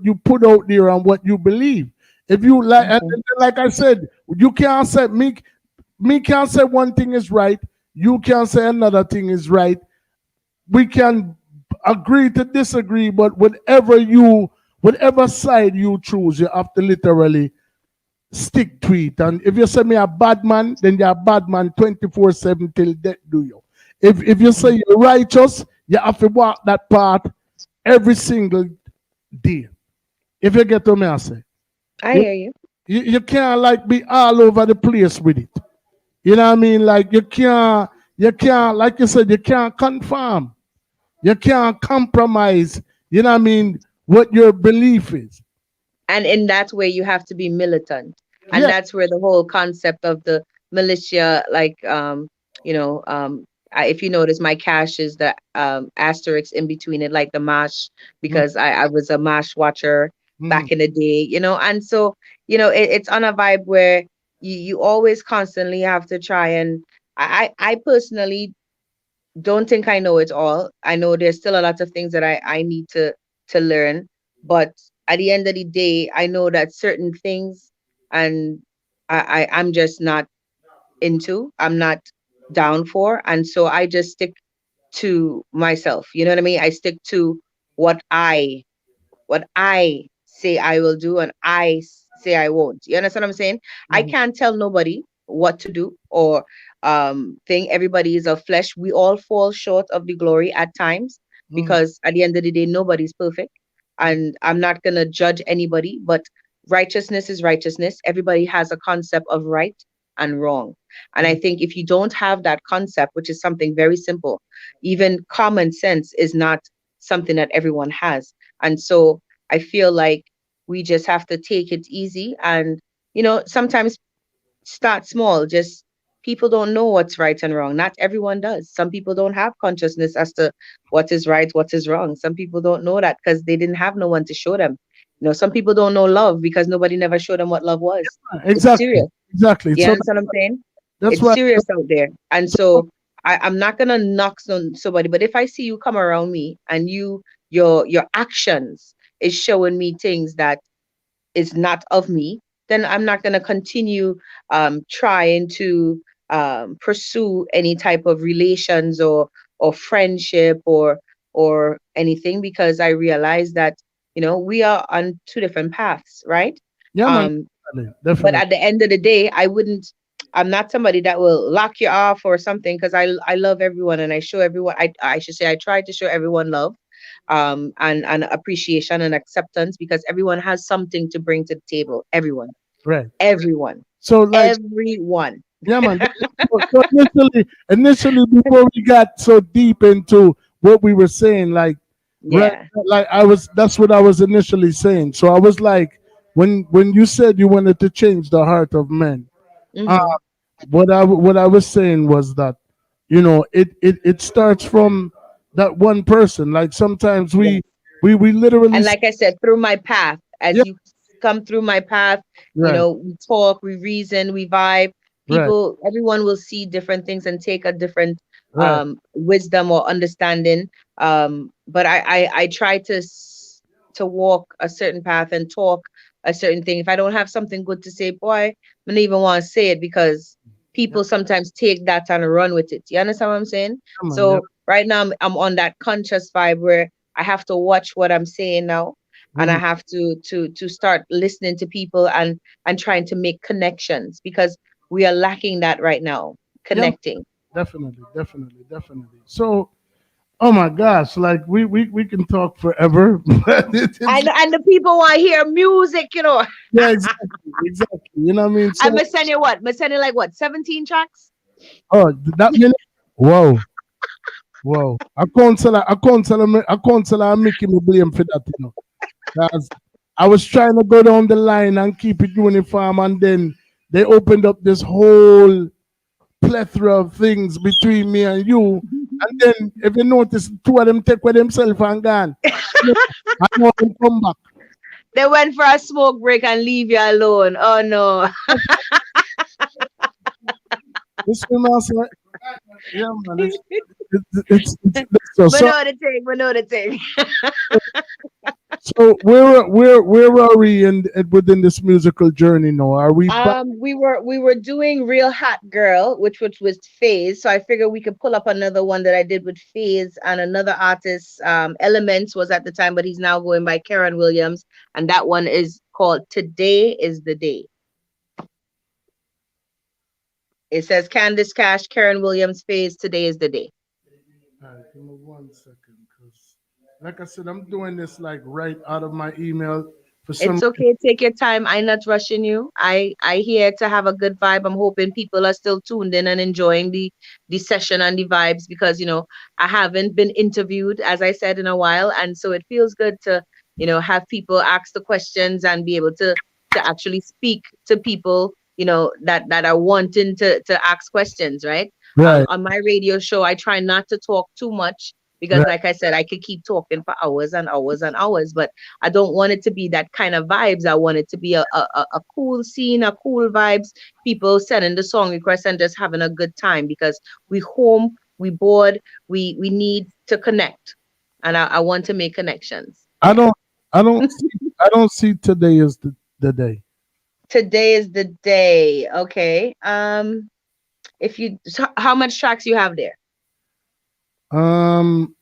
you put out there and what you believe. If you like, and like I said, you can't say me can't say one thing is right, You can say another thing is right. We can agree to disagree, but whatever side you choose, you have to literally stick to it. And if you say me a bad man, then you're a bad man 24/7 till death do you. If you say you're righteous, you have to walk that path every single day. If you get to me, I say. I hear you. You can't like be all over the place with it. You know what I mean? Like you can't, like you said, you can't conform. You can't compromise, you know what I mean, what your belief is. And in that way, you have to be militant. And Yeah. that's where the whole concept of the militia, like, if you notice, my cash is the asterisk in between it, like the mash, because I was a mash watcher back in the day, and so, it's on a vibe where you always constantly have to try. And I personally don't think I know it all. I know there's still a lot of things that I need to learn, but at the end of the day, I know that certain things and I'm just not into, I'm not down for. And so I just stick to myself. You know what I mean? I stick to what I say I will do and say I won't. You understand what I'm saying? I can't tell nobody what to do or thing. Everybody is of flesh. We all fall short of the glory at times because at the end of the day, nobody's perfect. And I'm not gonna judge anybody, but righteousness is righteousness. Everybody has a concept of right and wrong. And I think if you don't have that concept, which is something very simple, even common sense is not something that everyone has. And so I feel like we just have to take it easy and, sometimes start small. Just people don't know what's right and wrong. Not everyone does. Some people don't have consciousness as to what is right, what is wrong. Some people don't know that because they didn't have no one to show them. Some people don't know love because nobody never showed them what love was. Exactly. It's serious. Exactly. You So understand what I'm saying? that's It's why serious out there. And so I'm not gonna knock on somebody, but if I see you come around me and your actions is showing me things that is not of me, then I'm not gonna continue trying to pursue any type of relations or friendship or anything because I realize that we are on two different paths, right? yeah, man. But Definitely. at the end of the day, I'm not somebody that will lock you off or something because I love everyone and I show everyone, I should say I try to show everyone love and appreciation and acceptance because everyone has something to bring to the table. Everyone. Right. Everyone. So like everyone. Yeah, man. So initially, before we got so deep into what we were saying, like, right, Yeah. like that's what I was initially saying. So I was like, when you said you wanted to change the heart of men, what I was saying was that, it starts from that one person. Like sometimes we literally And like I said, through my path, as Yeah. you come through my path, Right. we talk, we reason, we vibe. Right. Everyone will see different things and take a different Right. wisdom or understanding. But I try to walk a certain path and talk a certain thing. If I don't have something good to say, boy, I don't even want to say it because people sometimes take that and run with it. You understand what I'm saying? Come on, So yeah. right now I'm on that conscious vibe where I have to watch what I'm saying now. And I have to start listening to people and trying to make connections because we are lacking that right now. Connecting. Definitely. So, oh my gosh, like we can talk forever. But And the people want to hear music, Yeah, exactly. You know what I mean? So, I'm gonna send you what? I'm gonna send you like what? 17 tracks? oh, that minute. Whoa. I can't tell her Mickey me blame for that, 'Cause I was trying to go down the line and keep it uniform, and then they opened up this whole plethora of things between me and you. And then, if you notice, two of them take with themselves and gone. I know them come back. They went for a smoke break and leave you alone. Oh no. This one, yeah, man. It's so, We know the thing. So where are we in within this musical journey now? Are we back? We were doing Real Hot Girl, which was Phase. So I figured we could pull up another one that I did with Phase and another artist. Elements was at the time, but he's now going by Karen Williams, and that one is called Today Is the Day. It says Kandice K.A.S.H, Karen Williams, Phase, Today Is the Day. All right, give me 1 second, because like I said, I'm doing this like right out of my email. It's okay, take your time. I'm not rushing you. I here to have a good vibe. I'm hoping people are still tuned in and enjoying the session and the vibes, because I haven't been interviewed, as I said, in a while, and so it feels good to have people ask the questions and be able to actually speak to people that are wanting to ask questions, right? Right. On my radio show, I try not to talk too much, because like I said, I could keep talking for hours and hours and hours, but I don't want it to be that kind of vibes. I want it to be a cool scene, a cool vibes, people sending the song requests and just having a good time, because we home, we bored, we need to connect, and I want to make connections. I don't see today as the day. Today is the day. Okay. How much tracks you have there? 1,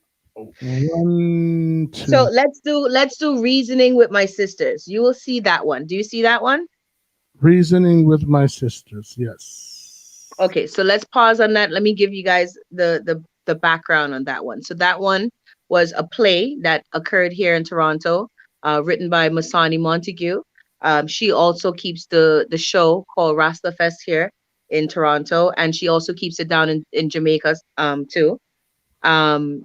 2. So let's do Reasoning with My Sisters. You will see that one. Do you see that one? Reasoning with My Sisters. Yes. Okay, so let's pause on that. Let me give you guys the background on that one. So that one was a play that occurred here in Toronto, written by Masani Montague. She also keeps the show called Rasta Fest here in Toronto, and she also keeps it down in Jamaica too. And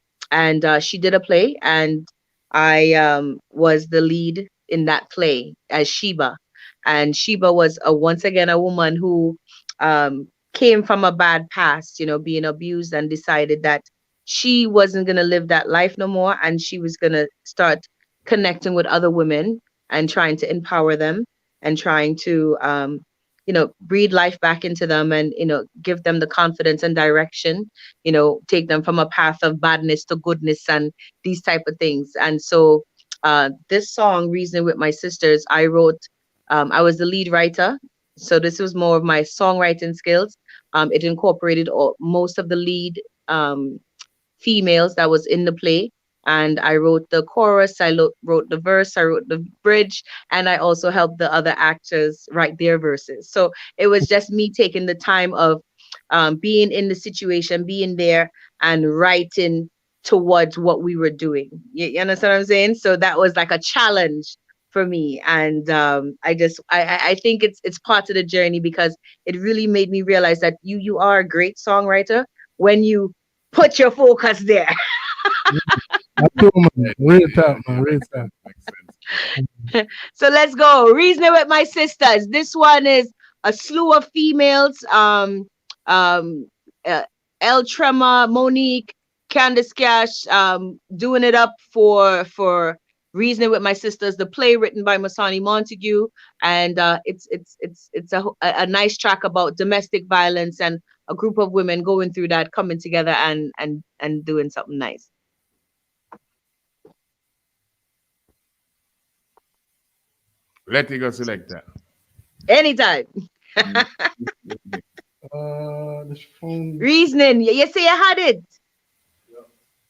she did a play, and I was the lead in that play as Sheba. And Sheba was once again a woman who came from a bad past, being abused, and decided that she wasn't going to live that life no more, and she was going to start connecting with other women and trying to empower them and trying to breathe life back into them, and give them the confidence and direction, take them from a path of badness to goodness and these type of things. And so this song, Reasoning with My Sisters, I wrote, I was the lead writer, so this was more of my songwriting skills. It incorporated most of the lead females that was in the play, and I wrote the chorus, I wrote the verse, I wrote the bridge, and I also helped the other actors write their verses. So it was just me taking the time of being in the situation, being there, and writing towards what we were doing. You understand what I'm saying? So that was like a challenge for me, and I think it's part of the journey, because it really made me realize that you are a great songwriter when you put your focus there. So let's go. Reasoning with My Sisters. This one is a slew of females. El Trema, Monique, Kandice K.A.S.H, doing it up for Reasoning with My Sisters, the play written by Masani Montague, and it's a nice track about domestic violence and a group of women going through that, coming together and doing something nice. Let me go select that. Anytime. This phone. Reasoning. You say you had it.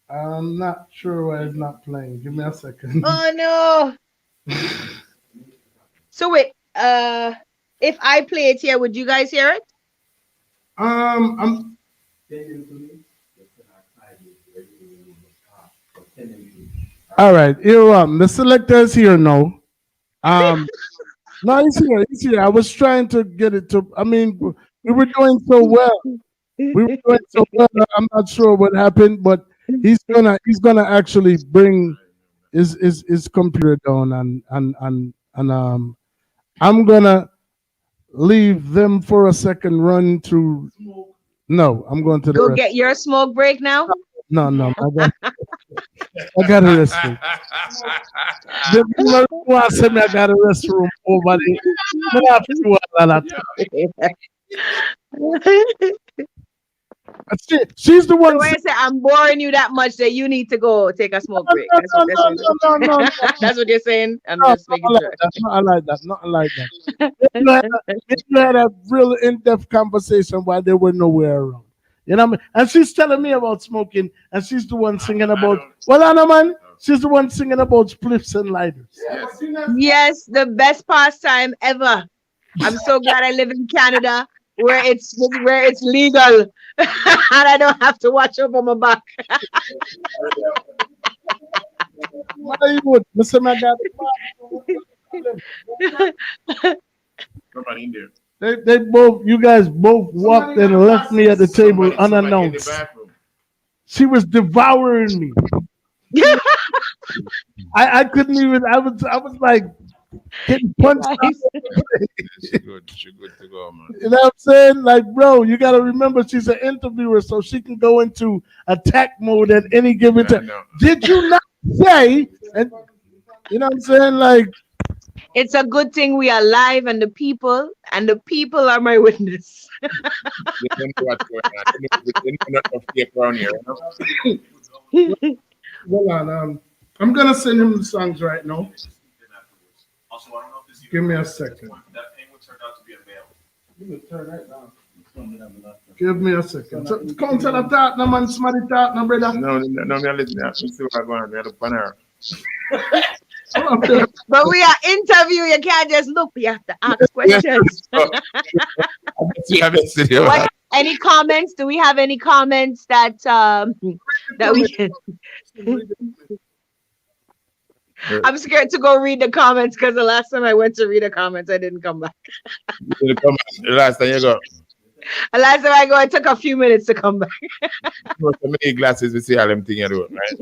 I'm not sure why it's not playing. Give me a second. Oh no. So wait, if I play it here, would you guys hear it? I'm all right. Here, the selector is here now. No, he's here. He's here. I was trying to get it to. I mean, we were doing so well. I'm not sure what happened, but he's gonna actually bring his computer down, and I'm gonna leave them for a second. Run to. No, I'm going to the. Go get your smoke break now. No, I got a restroom. I got a restroom over there. She's the one. So when I say I'm boring you that much that you need to go take a smoke break. No, That's that's what you're saying. I'm just making sure. Not like that. Not like that. You had a real in-depth conversation while they were nowhere around. You know what I mean? And she's telling me about smoking, and she's the one singing about. Well, Anna man, she's the one singing about spliffs and lighters. Yes, the best pastime ever. I'm so glad I live in Canada where it's legal and I don't have to watch over my back. What are you with? Mr. Magad? Somebody in there. They both, you guys both walked and left me at the table unannounced. She was devouring me. I couldn't even. I was like getting punched. She good to go, man. You know what I'm saying? Like, bro, you got to remember she's an interviewer, so she can go into attack mode at any given time. Did you not say? And you know what I'm saying? Like, it's a good thing we are live and the people are my witness. Hold on, I'm gonna send him the songs right now. Give me a second. Give me a second. So, come to the talk, no man, somebody talk, no brother. No, me listen. Let's see what I'm going. We have to pan her. But we are interviewing. You can't just look. You have to ask questions. Any comments? Do we have any comments that we can? I'm scared to go read the comments because the last time I went to read the comments, I didn't come back. The last time you go. The last time I go, it took a few minutes to come back. So many glasses, we see all them things you do, right?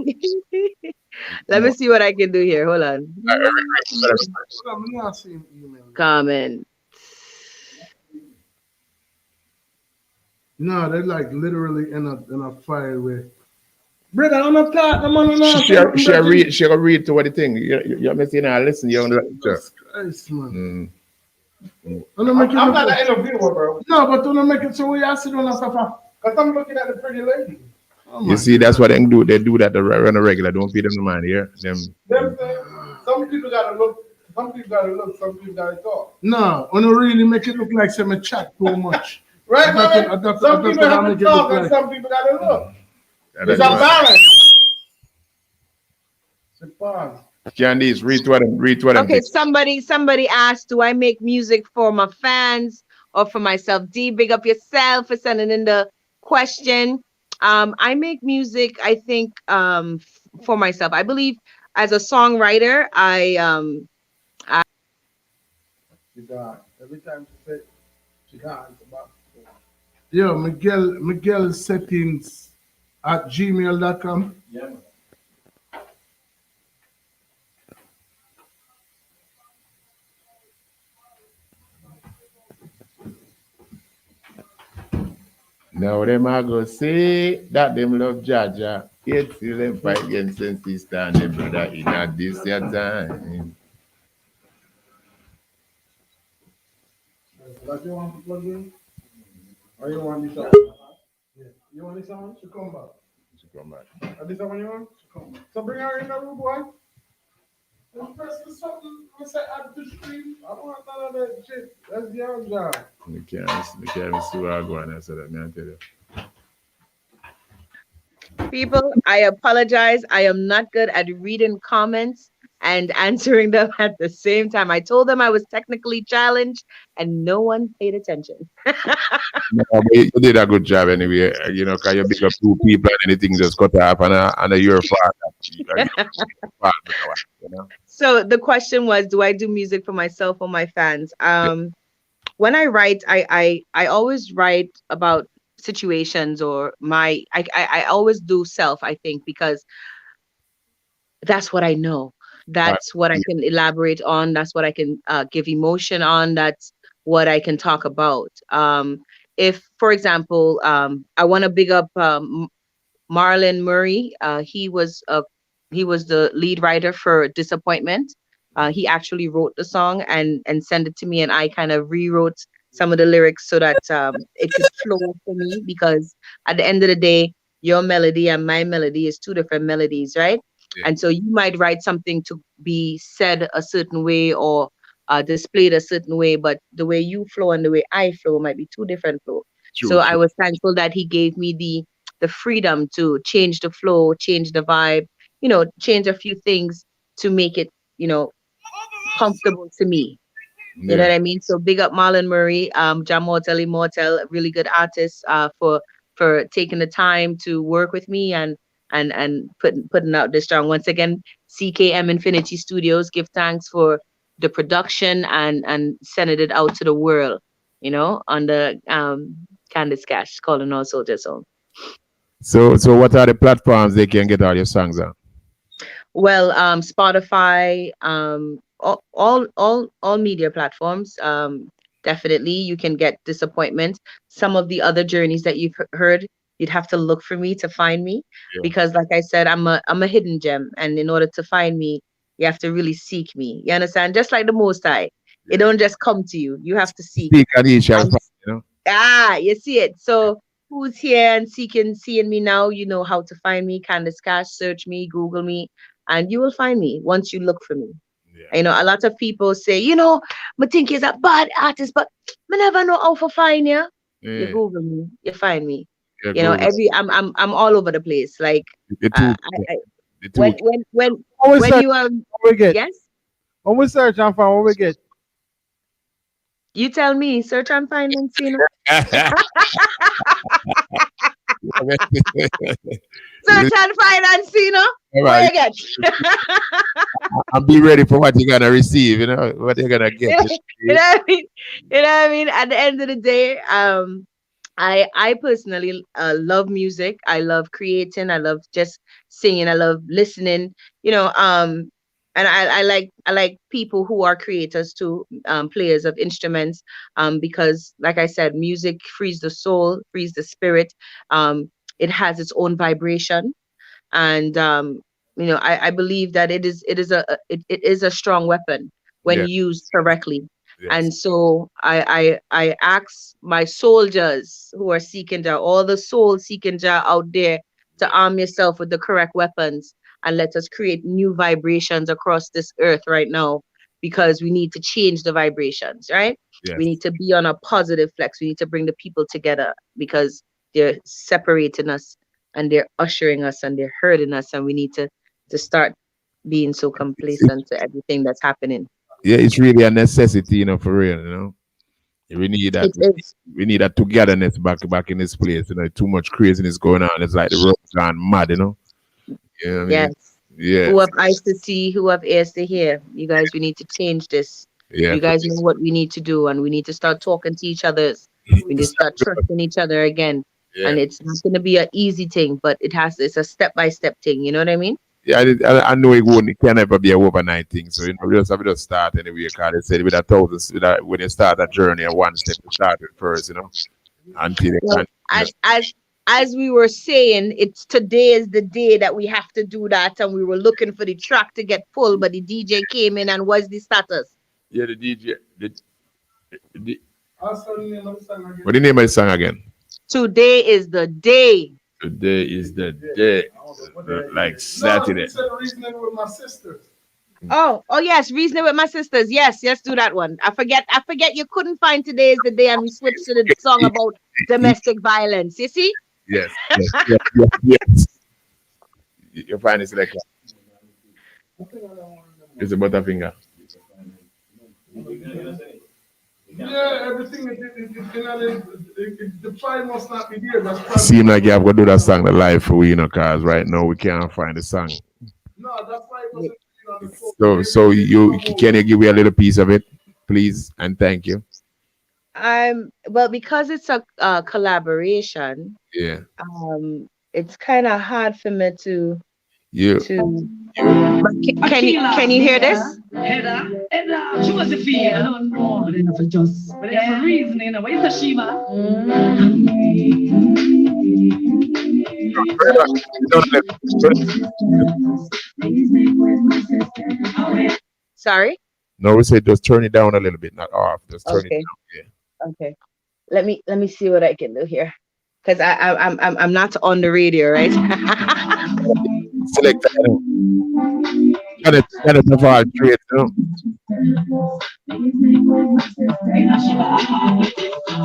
Let me see what I can do here. Hold on. Comment. No, they're like literally in a fire with. Brother, I'm not talking. I'm on and She read to what the thing. You're missing now. Listen, you're on the lecture. Christ, man. I'm not an interviewer, bro. No, but don't make it so we are sitting on a sofa. Because I'm looking at the pretty lady. You see, that's what they do. They do that on a regular. Don't feed them the money here. Some people gotta look. Some people gotta talk. No, I don't really make it look like some chat too much. Right, man. Some people have to talk and some people gotta look. It's a balance. It's a balance. Kandice, read what Okay, somebody asked, do I make music for my fans or for myself? D, big up yourself for sending in the question. I make music, I think, for myself. I believe as a songwriter, She got every time she said she got it's about. Yo, Miguel settings at gmail.com. Yeah, man. Now them I go say that them love Jaja. Yet till them fight against sister and them brother in a this your time. What you want to plug in? Or you want this song? Yeah. You want this song? She come back. This one you want? She come back. So bring her in the room, boy. Let's press the something. Let's say add to stream. I don't want none of that shit. That's your job. You can't see where I go and I said that, man, I tell you. people, I apologize. I am not good at reading comments and answering them at the same time. I told them I was technically challenged and no one paid attention. No, but you did a good job anyway. You know, because you big up two people and anything just cut off and a year you know? So the question was, do I do music for myself or my fans? When I write, I always write about situations or I always do self, I think, because that's what I know. That's what I can elaborate on. That's what I can give emotion on. That's what I can talk about. If, for example, I want to big up Marlon Murray. He was the lead writer for Disappointment. He actually wrote the song and sent it to me, and I kind of rewrote some of the lyrics so that it could flow for me, because at the end of the day, your melody and my melody is two different melodies, right? Yeah. And so you might write something to be said a certain way or displayed a certain way, but the way you flow and the way I flow might be two different flow. So I was thankful that he gave me the freedom to change the flow, change the vibe, change a few things to make it, comfortable to me. You know what I mean? So big up Marlon Murray, John Mortel, Immortal, a really good artist, for taking the time to work with me and putting out this song. Once again, CKM Infinity Studios, give thanks for the production and sending it out to the world, on the Kandice K.A.S.H, Calling All Soldiers Home. So what are the platforms they can get all your songs on? Well, Spotify, all media platforms. Definitely, you can get Disappointment. Some of the other journeys that you've heard, you'd have to look for me to find me, because, like I said, I'm a hidden gem, and in order to find me, you have to really seek me. You understand? Just like the Most High, it don't just come to you. You have to seek. You see it. So who's here and seeing me now? You know how to find me. Kandice K.A.S.H, search me, Google me, and you will find me once you look for me. A lot of people say, I think he's a bad artist, but I never know how to find you. You Google me, you find me. I'm all over the place. Like when you yes, when we search and find what we get. You tell me, search and find and see. Search and find and see, no? What you get? And be ready for what you're gonna receive, what you're gonna get. You know what I mean? At the end of the day, I personally love music. I love creating. I love just singing. I love listening. And I like people who are creators too, players of instruments, because, like I said, music frees the soul, frees the spirit. It has its own vibration, and I believe that it is a strong weapon when used correctly. And so I ask my soldiers who are seeking Jah, all the soul seeking Jah out there, to arm yourself with the correct weapons, and let us create new vibrations across this earth right now, because we need to change the vibrations, right? Yes. We need to be on a positive flex. We need to bring the people together, because they're separating us and they're ushering us and they're hurting us, and we need to start being so complacent to everything that's happening. Yeah, it's really a necessity, for real, We need that. We need that togetherness back in this place. Too much craziness going on. It's like the road's gone mad, Yes. Yeah. Who have eyes to see, who have ears to hear. You guys, we need to change this. Yeah. You guys know what we need to do, and we need to start talking to each other. We need to start trusting each other again. Yeah. And it's not going to be an easy thing, but it's a step-by-step thing. You know what I mean? Yeah, I know it can never be an overnight thing. So we just have to start anyway. Because they said when you start that journey, one step to start it first, until as we were saying, today is the day that we have to do that, and we were looking for the track to get pulled, but the DJ came in, and what's the status? Yeah, the DJ. What's the name of the song again? What the name of the song again? Today is the day. Today is the day. Like Saturday. No, Reasoning with My Sisters. Oh yes, Reasoning with My Sisters. Yes, do that one. I forget you couldn't find Today is the Day, and we switched to the song about domestic violence. You see? Yes. You find it like it's a Butterfinger. Yeah, everything the pride must not be there. That's seem like you have to do that song live for we, because right now we can't find the song. No, that's why it wasn't on the So you can you give me a little piece of it, please, and thank you. Well, because it's a collaboration. Yeah. It's kind of hard for me to. Yeah. Can you hear this? Josephine, I don't know enough for just, but there's a reason, what is the Shiva? Sorry? No, we said just turn it down a little bit, not off. Just turn it down. Yeah. Okay. Let me see what I can do here. Because I'm not on the radio, right? Select that. Gotta provide trade, you know.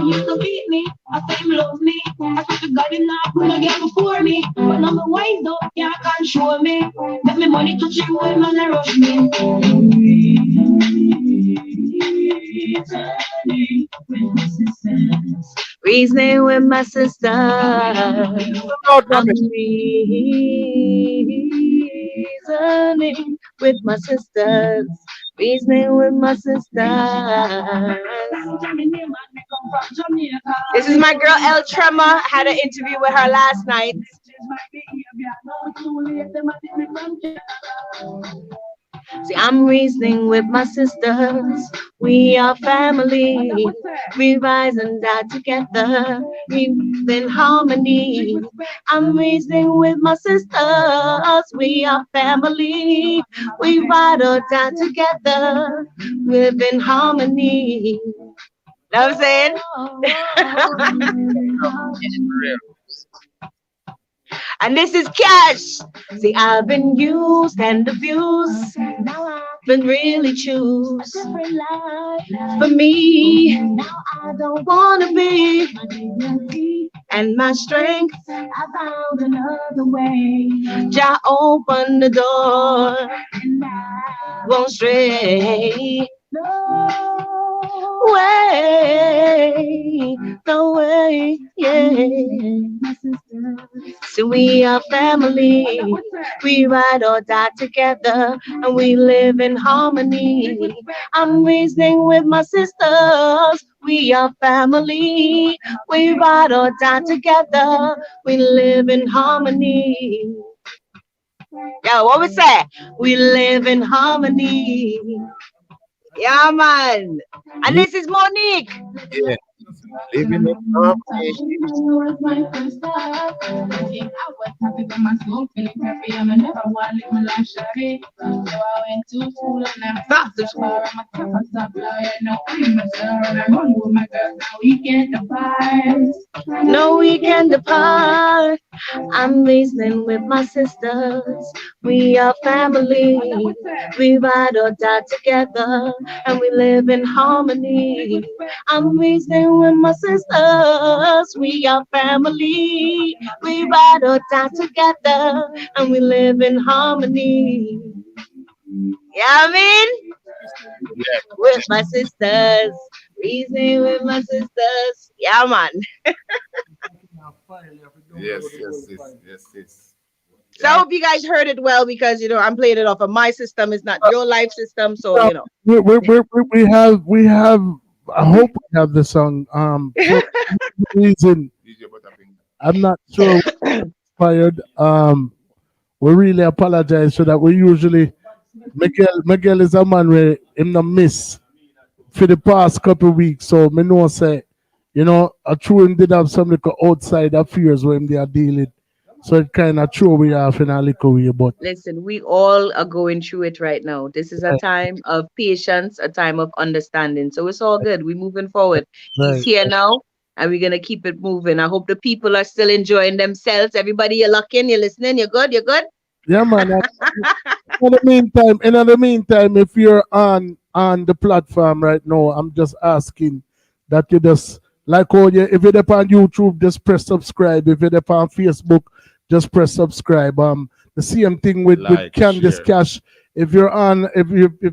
Used to beat me, I say him love me. I swear to God, him not gonna get before me. But now my wise though, can't control me. Let me money touch him when man I rush me. Reasoning with my sister. I'm reasoning with my sisters. Reasoning with my sisters. This is my girl El Tremor. I had an interview with her last night. See, I'm reasoning with my sisters. We are family. We rise and die together. We live in harmony. I'm reasoning with my sisters. We are family. We ride or die together. We live in harmony. Know what I'm saying? And this is K.A.S.H. See, I've been used and abused. Now I've been really choose for me. Now I don't wanna be. And my strength, I found another way. Jah open the door, and I won't stray. No way, no way, yeah. So we are family. We ride or die together, and we live in harmony. I'm reasoning with my sisters. We are family. We ride or die together. We live in harmony. Yo, what we say? We live in harmony. Yeah, man. And this is Monique. Yeah. Living in harmony. No, we can depart. I'm reasoning with my sisters. We are family. We ride or die together, and we live in harmony. I'm reasoning with my sisters. We are family. We ride or die together, and we live in harmony. Yeah, I mean, with my sisters. Reasoning with my sisters. Yeah, man. Yes. So I hope you guys heard it well, because I'm playing it off of my system. It's not your live system, so we have. I hope we have the song. For some reason, I'm not sure we're inspired. We really apologize so that we usually Miguel is a man where him not miss for the past couple of weeks. So me know say, I true him did have some little outside affairs where him they are dealing. So it kind of throw we off in a little way, but listen, we all are going through it right now. This is a time of patience, a time of understanding. So it's all good. We're moving forward. He's here now, and we're gonna keep it moving. I hope the people are still enjoying themselves. Everybody, you're looking, you're listening, you're good, you're good. Yeah, man. In the meantime, if you're on the platform right now, I'm just asking that you just if you're on YouTube, just press subscribe. If you're on Facebook, just press subscribe. The same thing with Kandice K.A.S.H. If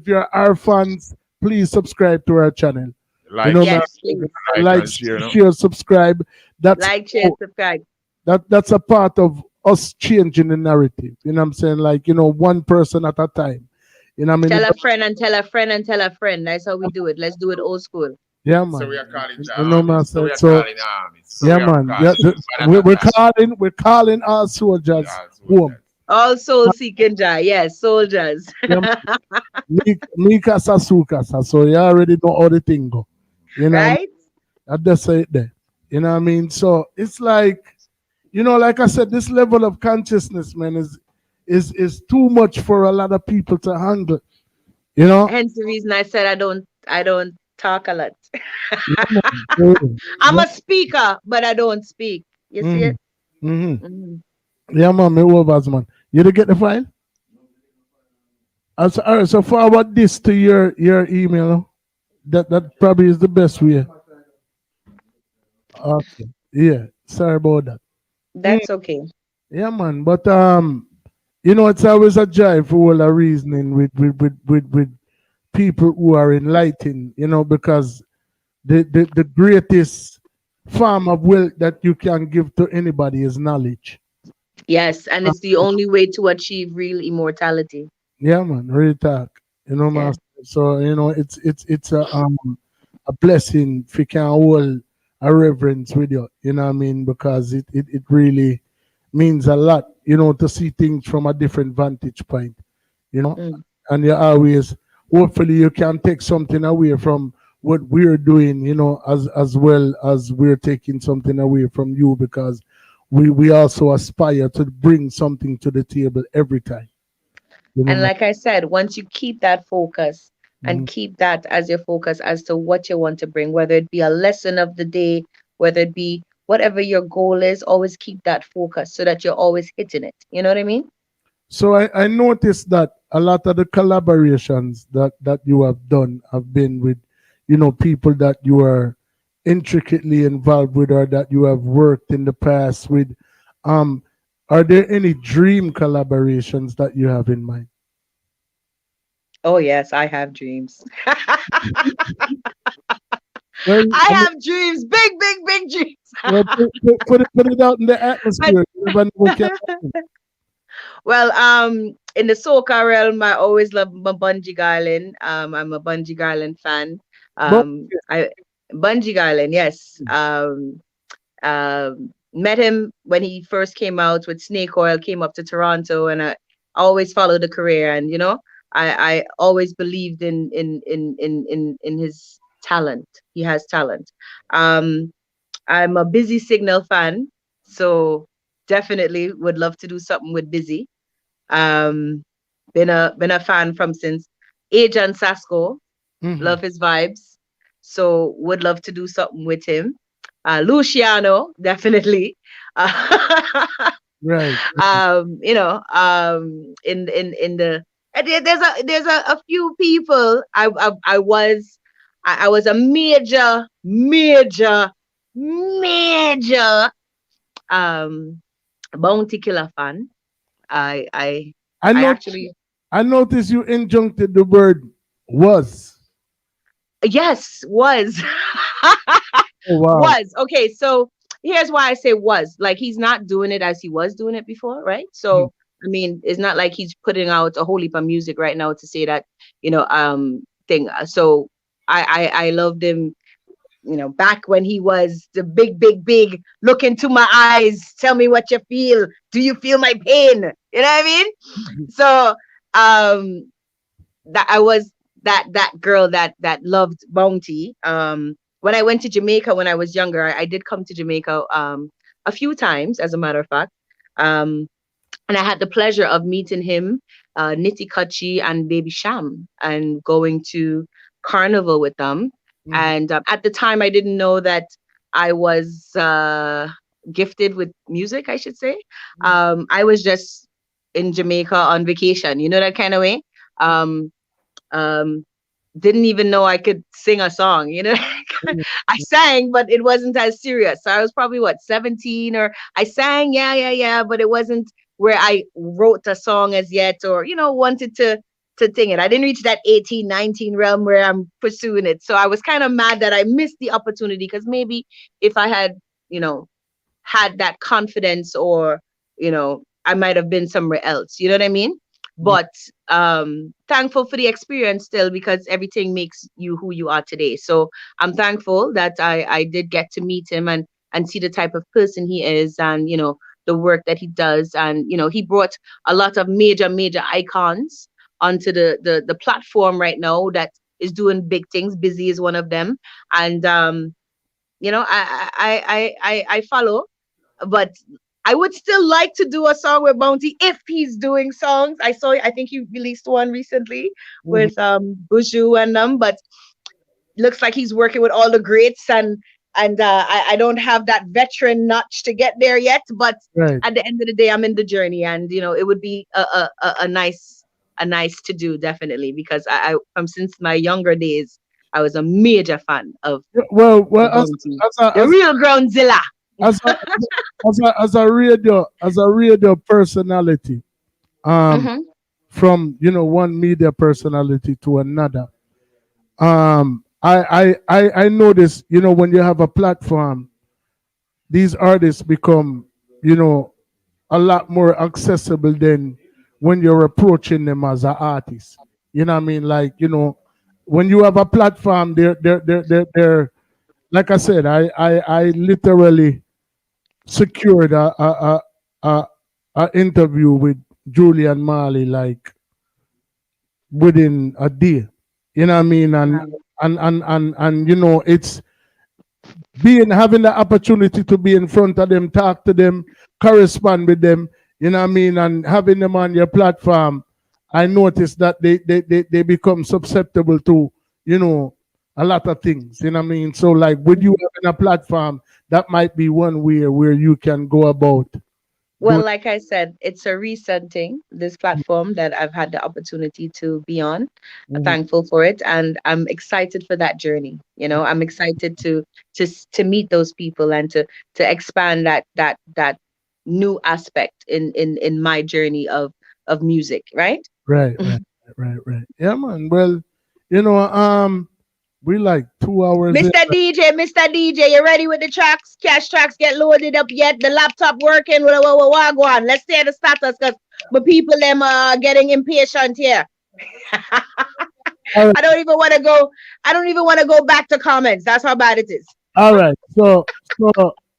you're our fans, please subscribe to our channel. Share, subscribe. Subscribe. That's a part of us changing the narrative. You know what I'm saying? One person at a time. You know what I mean? Tell a friend and tell a friend and tell a friend. That's how we do it. Let's do it old school. Yeah, man. So we are calling we're calling our soldiers home. All soul seeking Jah, yes, soldiers. Mika Sasukasa. So you already know how the thing go. Right? I just say it there. You know what I mean? So it's like I said, this level of consciousness, man, is too much for a lot of people to handle. Hence the reason I said I don't talk a lot. Mm. I'm a speaker, but I don't speak. You see it? Mm-hmm. Mhm. Yeah, man, me overs, man. You did get the file? All right, so forward this to your email. That probably is the best way. Okay. Yeah. Sorry about that. Mm. That's okay. Yeah, man. But it's always a jive for all the reasoning with people who are enlightened, because the greatest form of wealth that you can give to anybody is knowledge. Yes, and it's the only way to achieve real immortality. Yeah, man, real talk. Yeah. Master. So it's a blessing if you can hold a reverence with you. You know what I mean? Because it really means a lot. To see things from a different vantage point. Mm. And you always, hopefully, you can take something away from what we're doing. As well as we're taking something away from you, because we also aspire to bring something to the table every time. And like I said, once you keep that focus and Mhm. keep that as your focus as to what you want to bring, whether it be a lesson of the day, whether it be whatever your goal is, always keep that focus so that you're always hitting it. You know what I mean? So I noticed that a lot of the collaborations that you have done have been with, people that you are intricately involved with or that you have worked in the past with. Um, are there any dream collaborations that you have in mind? Oh, yes, I have dreams. Well, I have dreams, big, big, big dreams. put it out in the But atmosphere. You never know what can happen. well, in the soca realm, I always love my Bungie Garlin. I'm a Bungie Garlin fan. But I Bungie Garlin, yes. Met him when he first came out with Snake Oil, came up to Toronto, and I always followed the career. And I always believed in his talent. He has talent. Um, I'm a Busy Signal fan, so definitely would love to do something with Busy. Um, been a fan from since Agent Sasko. Mhm. Love his vibes. So would love to do something with him. Luciano, definitely. Right. In the there's a few people I was a major um Bounty Killer fan. I I I I not actually I noticed you injuncted the word was. yes was Oh wow. was okay. So here's why I say was, like, he's not doing it as he was doing it before, right? Mm. So I mean, it's not like he's putting out a whole heap of music right now to say that thing. So I loved him, back when he was the big, big, big, look into my eyes, tell me what you feel. Do you feel my pain? You know what I mean? So um that I was that girl that loved Bounty. When I went to Jamaica when I was younger, I did come to Jamaica a few times, as a matter of fact. Um and I had the pleasure of meeting him, Nitty Kutchi and Baby Sham, and going to Carnival with them. Mhm. And at the time, I didn't know that I was gifted with music, I should say. I was just in Jamaica on vacation, that kind of way. Um, um, didn't even know I could sing a song. I sang, but it wasn't as serious. So I was probably 17, or I sang, yeah, but it wasn't where I wrote a song as yet, or wanted to sing it. I didn't reach that 18, 19 realm where I'm pursuing it. So I was kind of mad that I missed the opportunity, because maybe if I had, you know, had that confidence, or I might have been somewhere else, you know what I mean? But thankful for the experience still, because everything makes you who you are today. So I'm thankful that I did get to meet him, and see the type of person he is, and the work that he does. And he brought a lot of major icons onto the platform right now that is doing big things. Busy is one of them. And I follow, but I would still like to do a song with Bounty if he's doing songs. I think he released one recently Mhm. with Buju and them, but looks like he's working with all the greats, and I don't have that veteran notch to get there yet, but Right. at the end of the day, I'm in the journey, and it would be a nice to do, definitely, because I from since my younger days I was a major fan of Well, the real Groundzilla. As a radio personality, from one media personality to another, I notice, when you have a platform, these artists become, a lot more accessible than when you're approaching them as an artist. You know what I mean? Like, when you have a platform, they're like I said, I literally secured a interview with Julian Marley like within a day. You know what I mean? And it's having the opportunity to be in front of them, talk to them, correspond with them, you know what I mean, and having them on your platform. I noticed that they become susceptible to, a lot of things, you know what I mean? So like with you having a platform, that might be one way where you can go about. Well, like I said, it's a recent thing, this platform that I've had the opportunity to be on. I'm thankful for it, and I'm excited for that journey. I'm excited to meet those people and to expand that new aspect in my journey of music, right? Right. Yeah, man. Well, we like 2 hours. Mr. DJ, you ready with the tracks? K.A.S.H tracks get loaded up yet? The laptop working? Go on. Let's say the status, because the people them are getting impatient here. I don't even want to go. I don't even want to go back to comments. That's how bad it is. All right. So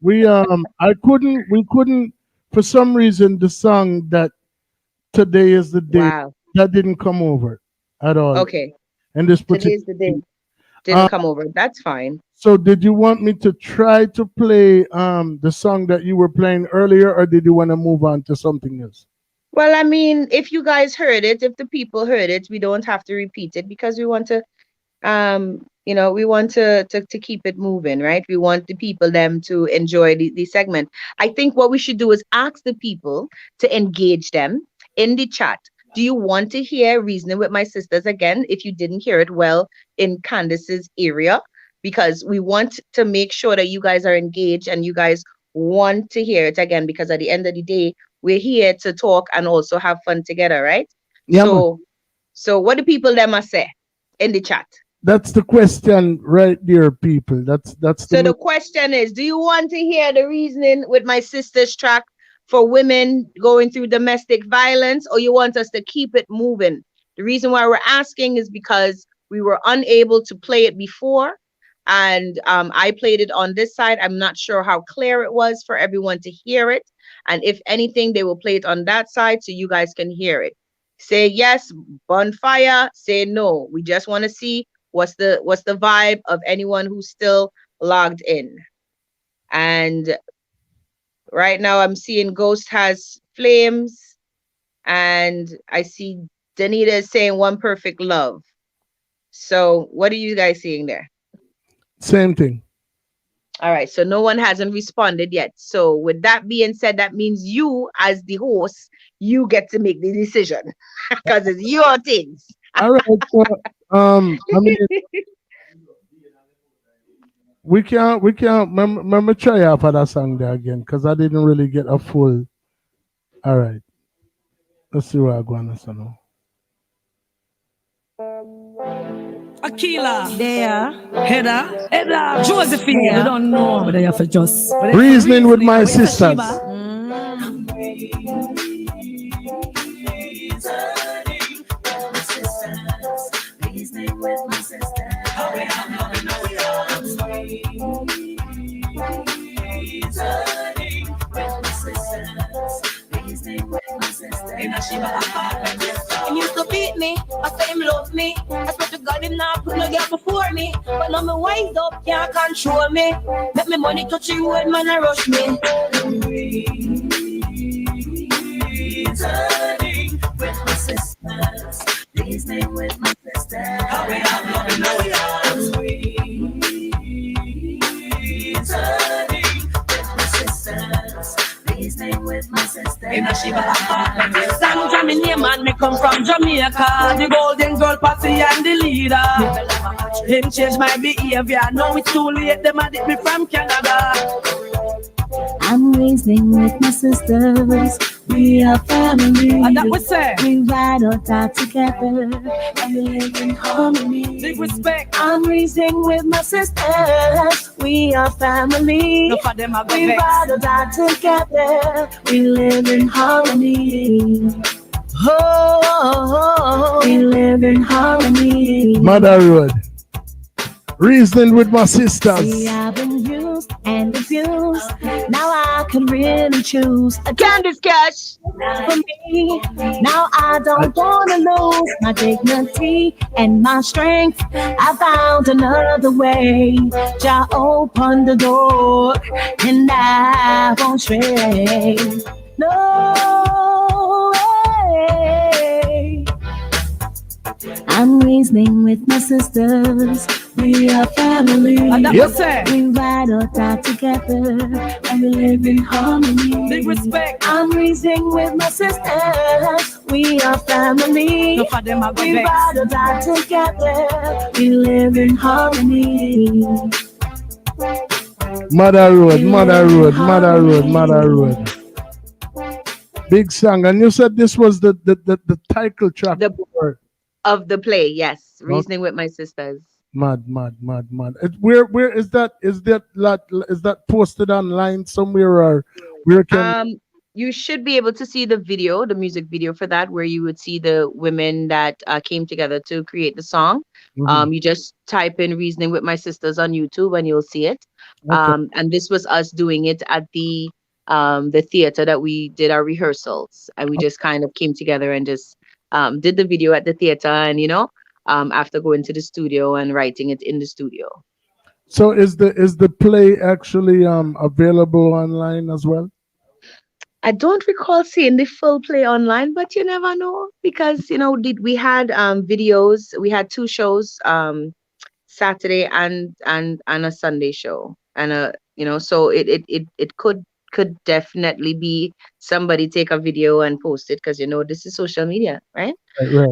we we couldn't for some reason the song that today is the day that didn't come over at all. Okay. And this today's the day. Didn't come over. That's fine. So did you want me to try to play the song that you were playing earlier, or did you want to move on to something else? Well, I mean, if you guys heard it, if the people heard it, we don't have to repeat it, because we want to we want to keep it moving, right? We want the people them to enjoy the segment. I think what we should do is ask the people to engage them in the chat. Do you want to hear Reasoning with My Sisters again? If you didn't hear it, well, in Kandice's area, because we want to make sure that you guys are engaged and you guys want to hear it again, because at the end of the day, we're here to talk and also have fun together, right? Yeah, so what do people them must say in the chat? That's the question right there, people. That's so the question is, do you want to hear the Reasoning with My Sisters track for women going through domestic violence, or you want us to keep it moving? The reason why we're asking is because we were unable to play it before, and I played it on this side. I'm not sure how clear it was for everyone to hear it, and if anything, they will play it on that side so you guys can hear it. Say yes, bonfire. Say no. We just want to see what's the vibe of anyone who's still logged in. And right now I'm seeing Ghost has flames, and I see Danita is saying One Perfect Love. So what are you guys seeing there? Same thing. All right, so no one hasn't responded yet. So with that being said, that means you, as the host, you get to make the decision because it's your things. All right. So, I mean, we can't remember try out for that song there again, because I didn't really get a full. All right. Let's see where I go on this now. Aquila, there, Heather, Josephine, you don't know, but you have to just Reasoning with My Sisters. Reasoning with my sisters. Him used to beat me, I say him love me. I swear to God him not put no girl before me. But now me wise up, can't control me. Make me money touch you when man a rush me. Reasoning with my sisters. Reasoning with my sisters. How we have love and how we have. Jamaica, the golden girl posse and the leader. Him change my behavior. Now it's too late. Them a dip me from Canada. I'm reasoning with my sisters. We are family. And that was say. We ride or die together. And we live in harmony. Big respect. I'm reasoning with my sisters. We are family. No for them, I go we vex. ride or die together. We live in harmony. Oh, we live in harmony. Mother Road. Reasoning with my sisters. See, I've been used and abused. Now I can really choose a Kandice K.A.S.H for me. Now I don't want to lose my dignity and my strength. I found another way. Jah open the door and I won't stray. No way. I'm reasoning with my sisters. We are family. And that was say. We ride or die together. And we live in harmony. Big respect. I'm reasoning with my sisters. We are family. No for them, I go we vex. ride or die together. We live in harmony. Mother Road, Mother Road, Mother Road, Mother Road. Big song. And you said this was the title track of the play, yes. Reasoning with my sisters. Mad. Where is that? Is that posted online somewhere, or where can? You should be able to see the video, the music video for that, where you would see the women that came together to create the song. You just type in "Reasoning with My Sisters" on YouTube and you'll see it. Okay. And this was us doing it at the theater that we did our rehearsals, and we just kind of came together and just did the video at the theater, and after going to the studio and writing it in the studio. So is the play actually available online as well? I don't recall seeing the full play online, but you never know, because we had videos. We had 2 shows, Saturday and a Sunday show, and so it could definitely be somebody take a video and post it, because this is social media, right? Right.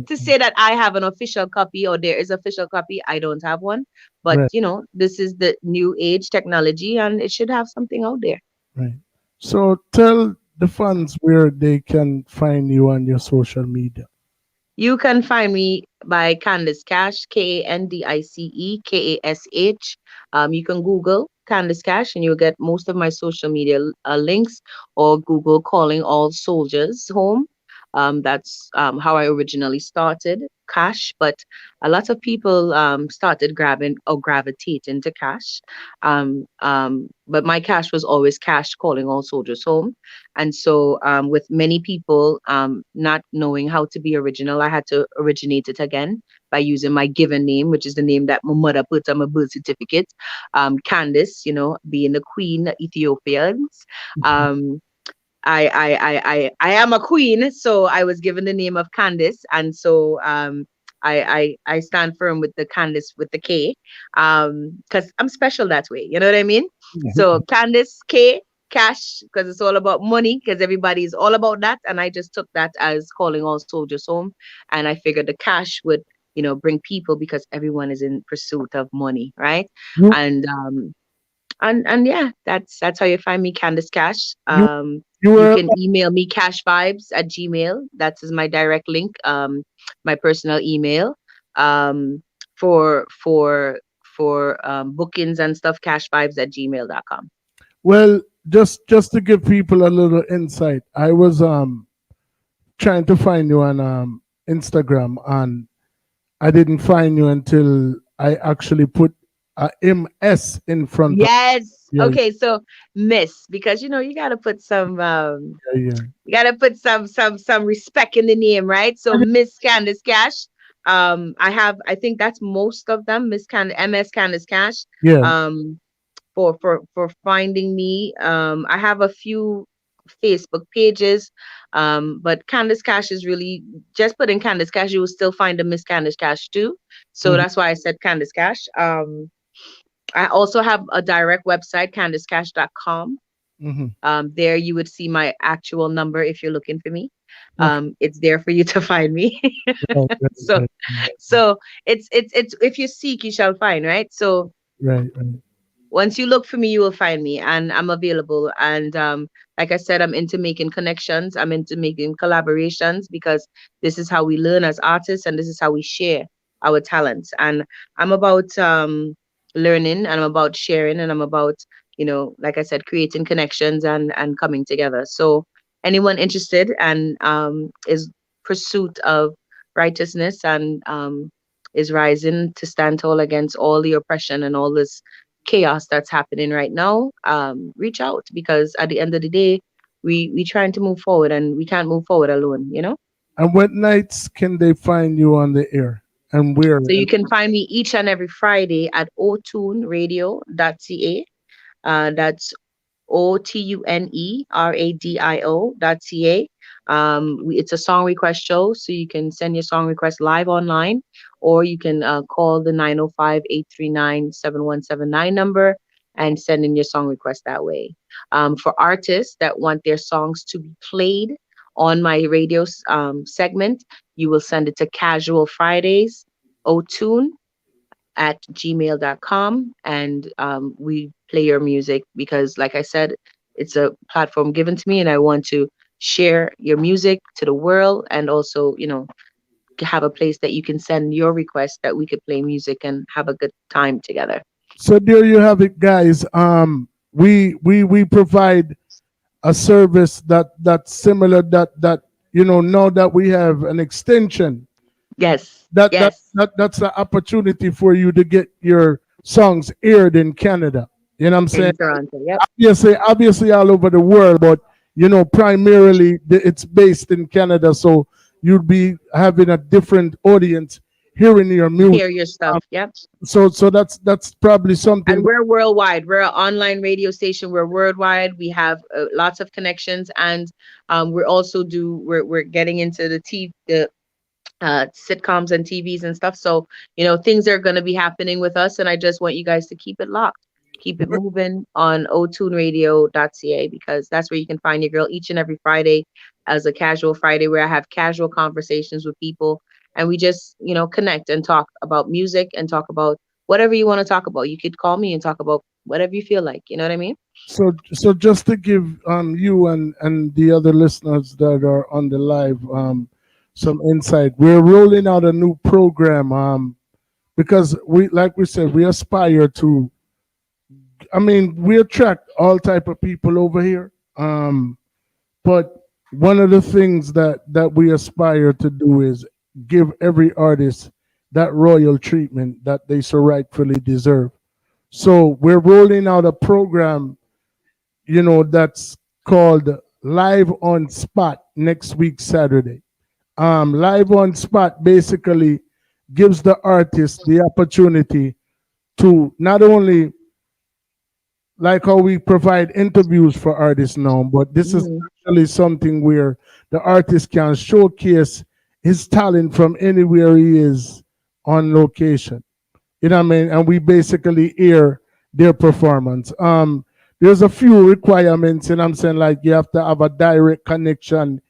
To say that I have an official copy or there is official copy, I don't have one, but Right. this is the new age technology, and it should have something out there. Right. So tell the fans where they can find you on your social media. You can find me by Kandice K.A.S.H, Kandice K.A.S.H. You can Google Kandice K.A.S.H and you'll get most of my social media links, or Google Calling All Soldiers Home. That's how I originally started K.A.S.H, but a lot of people started grabbing or gravitating to K.A.S.H. But my K.A.S.H was always K.A.S.H Calling All Soldiers Home. And so with many people not knowing how to be original, I had to originate it again by using my given name, which is the name that my mother put on my birth certificate. Kandice, being the queen of Ethiopians. I am a queen, so I was given the name of Kandice, and so I stand firm with the Kandice with the K, because I'm special that way. You know what I mean? So Kandice K.A.S.H, because it's all about money, because everybody is all about that, and I just took that as Calling All Soldiers Home, and I figured the cash would bring people, because everyone is in pursuit of money, right? And yeah, that's how you find me, Kandice K.A.S.H. You can email me cashvibes@gmail. That is my direct link, my personal email. For bookings and stuff, cashvibes@gmail.com. Well, just to give people a little insight, I was trying to find you on Instagram, and I didn't find you until I actually put a MS in front. Yes. Yeah. Okay. So Miss, because you gotta put some you gotta put some respect in the name, right? So Miss Kandice K.A.S.H. I think that's most of them. MS Kandice K.A.S.H. Yeah. For finding me. I have a few Facebook pages, but Kandice K.A.S.H is really just put in Kandice K.A.S.H. You will still find a Miss Kandice K.A.S.H too. So that's why I said Kandice K.A.S.H. I also have a direct website, KandiceK.com. There you would see my actual number if you're looking for me. It's there for you to find me. so so it's if you seek you shall find, right? So Right. once you look for me, you will find me, and I'm available. And like I said, I'm into making connections. I'm into making collaborations because this is how we learn as artists, and this is how we share our talents. And I'm about learning, and I'm about sharing, and I'm about, like I said, creating connections and coming together. So anyone interested and is pursuit of righteousness and is rising to stand tall against all the oppression and all this chaos that's happening right now, reach out, because at the end of the day, we trying to move forward, and we can't move forward alone. And what nights can they find you on the air and where? So you can find me each and every Friday at otuneradio.ca. That's OTUNERADIO.ca. It's a song request show, so you can send your song request live online, or you can call the 905-839-7179 number and send in your song request that way. For artists that want their songs to be played on my radio segment, you will send it to Casual Fridays, Otune at gmail.com, and we play your music because, like I said, it's a platform given to me, and I want to share your music to the world, and also have a place that you can send your request that we could play music and have a good time together. So there you have it, guys. We provide a service that's similar, that now that we have an extension. Yes. That's an opportunity for you to get your songs aired in Canada. You know what I'm saying? In Toronto, yep. Obviously all over the world, but primarily it's based in Canada, so you'd be having a different audience hearing your music. Hear your stuff, yep. So that's probably something. And we're worldwide. We're an online radio station. We're worldwide. We have lots of connections, and we're also we're getting into the sitcoms and TVs and stuff. So, things are going to be happening with us. And I just want you guys to keep it locked, keep it moving on otuneradio.ca, because that's where you can find your girl each and every Friday as a Casual Friday, where I have casual conversations with people. And we just, connect and talk about music and talk about whatever you want to talk about. You could call me and talk about whatever you feel like. You know what I mean? So just to give you and the other listeners that are on the live some insight. We're rolling out a new program because like we said, we aspire to, we attract all type of people over here. But one of the things that we aspire to do is give every artist that royal treatment that they so rightfully deserve. So we're rolling out a program, that's called Live on Spot next week, Saturday. Live on Spot basically gives the artist the opportunity to not only, like how we provide interviews for artists now, but this is actually something where the artist can showcase his talent from anywhere he is on location. You know what I mean? And we basically air their performance. There's a few requirements, and I'm saying, like, you have to have a direct connection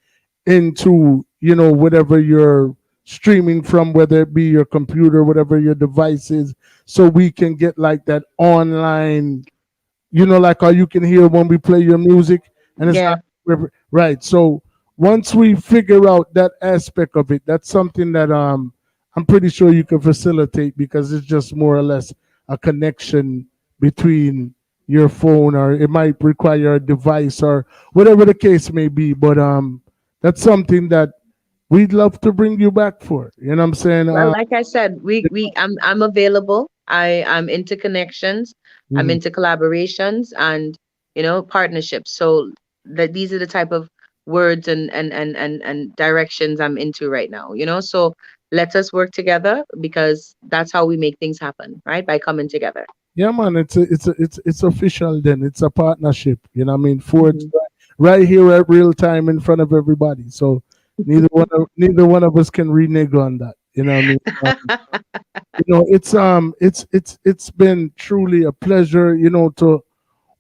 into whatever you're streaming from, whether it be your computer, whatever your device is, so we can get like that online, like how you can hear when we play your music, and it's not right. So once we figure out that aspect of it, that's something that I'm pretty sure you can facilitate, because it's just more or less a connection between your phone, or it might require a device or whatever the case may be. But that's something that we'd love to bring you back for. You know what I'm saying? Well, like I said, I'm available. I'm into connections. I'm into collaborations and partnerships. So these are the type of words and directions I'm into right now. So let us work together, because that's how we make things happen, right? By coming together. Yeah, man, it's official. Then it's a partnership. You know what I mean? Forged right here at real time in front of everybody. So neither one of us can renege on that. You know what I mean? It's been truly a pleasure, to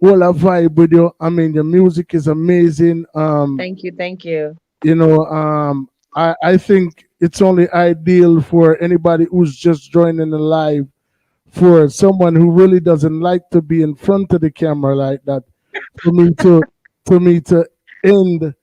all I vibe with you. I mean, your music is amazing. Thank you, thank you. You know, I think it's only ideal for anybody who's just joining the live, for someone who really doesn't like to be in front of the camera like that, for me to end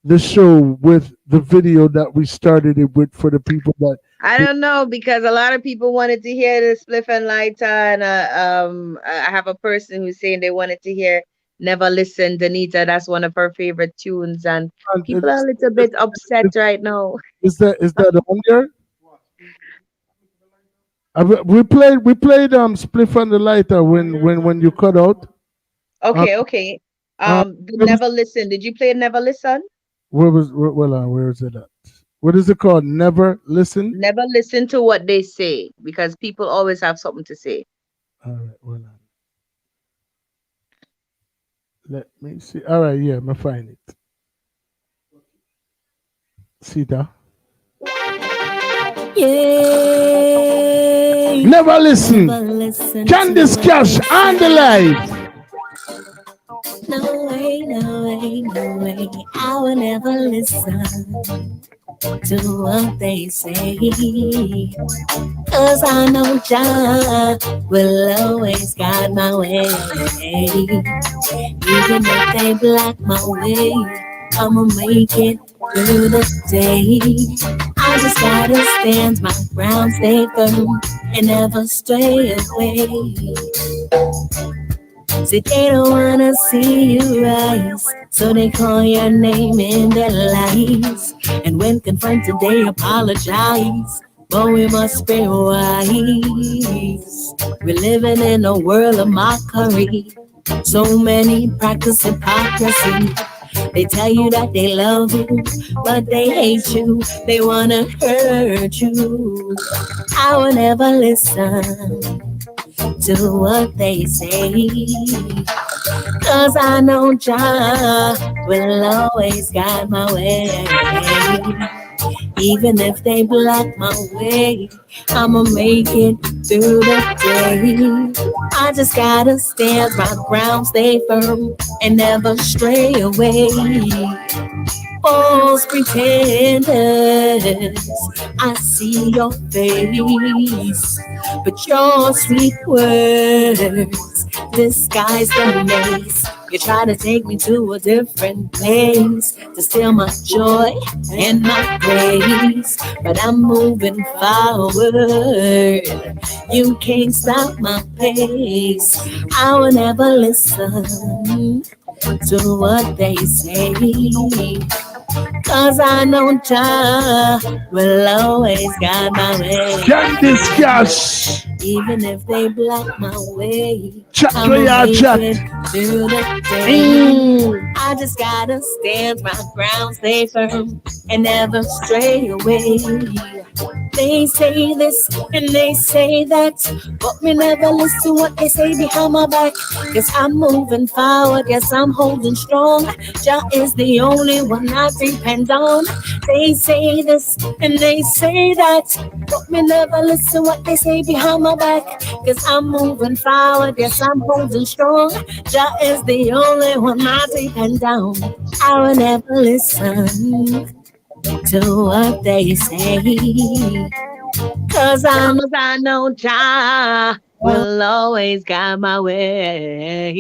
the show with the video that we started it with, for the people that I don't know, because a lot of people wanted to hear the Spliff and Lighter, and I have a person who's saying they wanted to hear Never Listen, Danita. That's one of her favorite tunes, and people are a little bit upset right now. is that on there? We played Spliff and the Lighter when you cut out. Okay, okay. The Never Listen. Did you play Never Listen? Where is it at? What is it called? Never Listen? Never listen to what they say, because people always have something to say. All right, hold on. Let me see. All right, yeah, I'm find it. See that? Yeah. Never listen. Never listen Kandice to K.A.S.H what on the they live. say. No way, no way, no way. I will never listen to what they say. 'Cause I know Jah will always guide my way. Even if they block my way, I'ma make it through the day. I just gotta stand my ground, stay firm, and never stray away. See, they don't wanna see you rise, so they call your name in their lies. And when confronted, they apologize. But we must be wise. We're living in a world of mockery. So many practice hypocrisy. They tell you that they love you, but they hate you. They wanna hurt you. I will never listen to what they say. 'Cause I know Jah will always guide my way. Even if they block my way, I'ma make it through the day. I just gotta stand my ground, stay firm, and never stray away. False pretenders, I see your face, but your sweet words disguise the maze. You try to take me to a different place to steal my joy and my praise, but I'm moving forward. You can't stop my pace. I will never listen to what they say. 'Cause I know Jah will always guide my way. Kandice K.A.S.H. Even if they block my way, Chat I'ma to ya, make chat. it through the day. I just gotta stand my ground, stay firm, and never stray away. They say this and they say that, but me never listen what they say behind my back. 'Cause I'm moving forward, yes, I'm holding strong. Jah is the only one I depend on. They say this and they say that, but me never listen what they say behind my back. 'Cause I'm moving forward, yes, I'm holding strong. Jah is the only one I depend on. I will never listen to what they say. 'Cause I know Jah will always guide my way.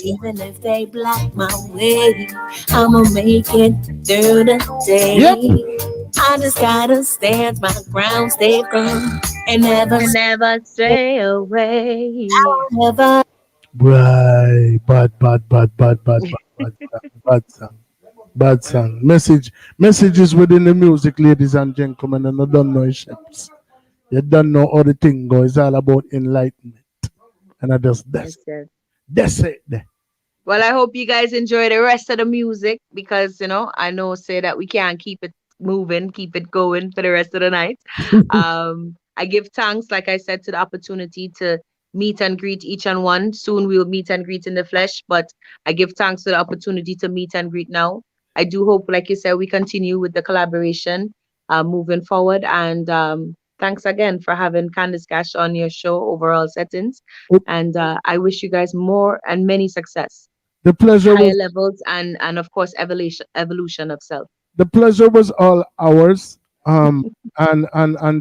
Even if they block my way, I'ma make it through the day. Yep. I just gotta stand my ground, stay firm, and never stray away. Never. Right. Bad song. Bad song. Messages within the music, ladies and gentlemen, and I don't know ships. You don't know how the thing goes. It's all about enlightenment. And Yes, yes. that's it there. Well, I hope you guys enjoy the rest of the music, because I know say that we can't keep it moving, keep it going for the rest of the night. I give thanks, like I said, to the opportunity to meet and greet each and one. Soon we'll meet and greet in the flesh, but I give thanks to the opportunity to meet and greet now. I do hope, like you said, we continue with the collaboration moving forward, and thanks again for having Kandice K.A.S.H on your show, Overall Settings. And I wish you guys more and many success. The pleasure higher was levels and of course evolution of self. the pleasure was all ours. And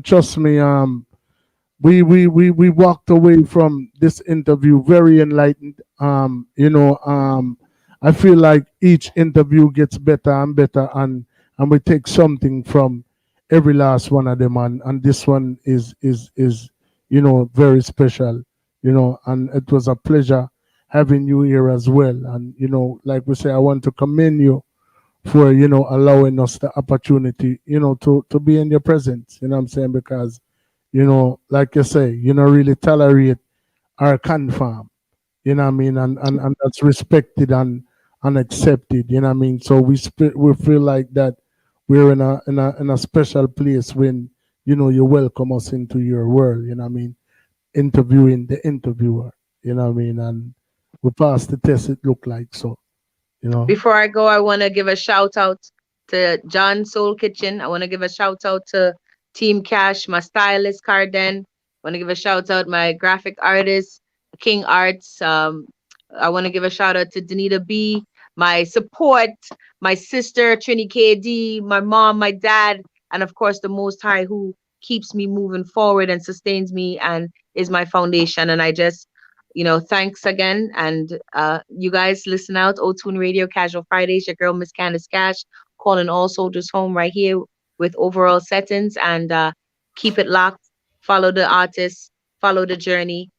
trust me, we walked away from this interview very enlightened. I feel like each interview gets better and better, and we take something from every last one of them, and this one is very special, and it was a pleasure having you here as well. And like we say, I want to commend you for allowing us the opportunity to be in your presence, you know what I'm saying, because like you say, really tolerate or confirm, you know what I mean, and that's respected and accepted, you know what I mean. So we feel like that we're in a special place when you welcome us into your world, you know what I mean, interviewing the interviewer, you know what I mean, and we passed the test, it looked like. So before I go, I want to give a shout out to John Soul Kitchen. I want to give a shout out to Team K.A.S.H, my stylist Carden. I want to give a shout out my graphic artist King Arts. I want to give a shout out to Danita B, my support, my sister Trini KD, my mom, my dad, and of course the Most High, who keeps me moving forward and sustains me and is my foundation. And I just thanks again. And you guys listen out. O-Tune Radio, Casual Fridays. Your girl, Miss Kandice K.A.S.H, calling all soldiers home right here with Overall Settings. And keep it locked. Follow the artists. Follow the journey.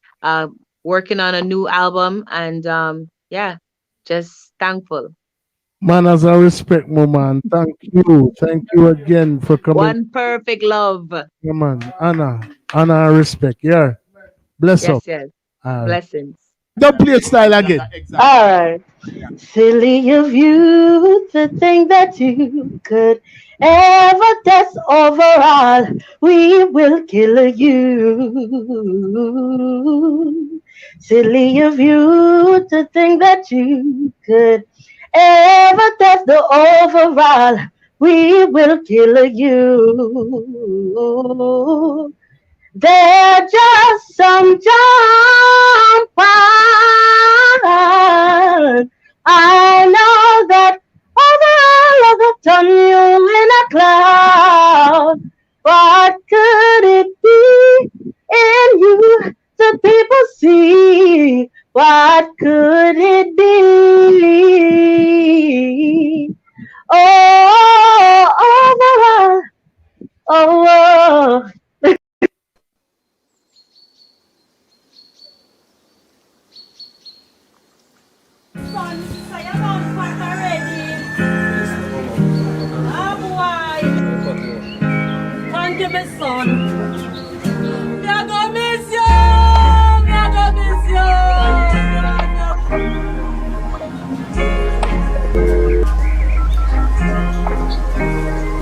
Working on a new album. And just thankful. Man, as I respect, man. Thank you. Thank you again for coming. One perfect love. Yeah, man. Honor and respect. Yeah. Bless up. Yes. All right. Blessings. Don't play it style again. All right. Silly of you to think that you could ever test overall. We will kill you. Silly of you to think that you could ever test the overall. We will kill you. They're just some jump on. I know that overall of the done you in a cloud. What could it be in you that people see? What could it be? Oh, overall. Oh. Thank you, my son. Me a go miss you.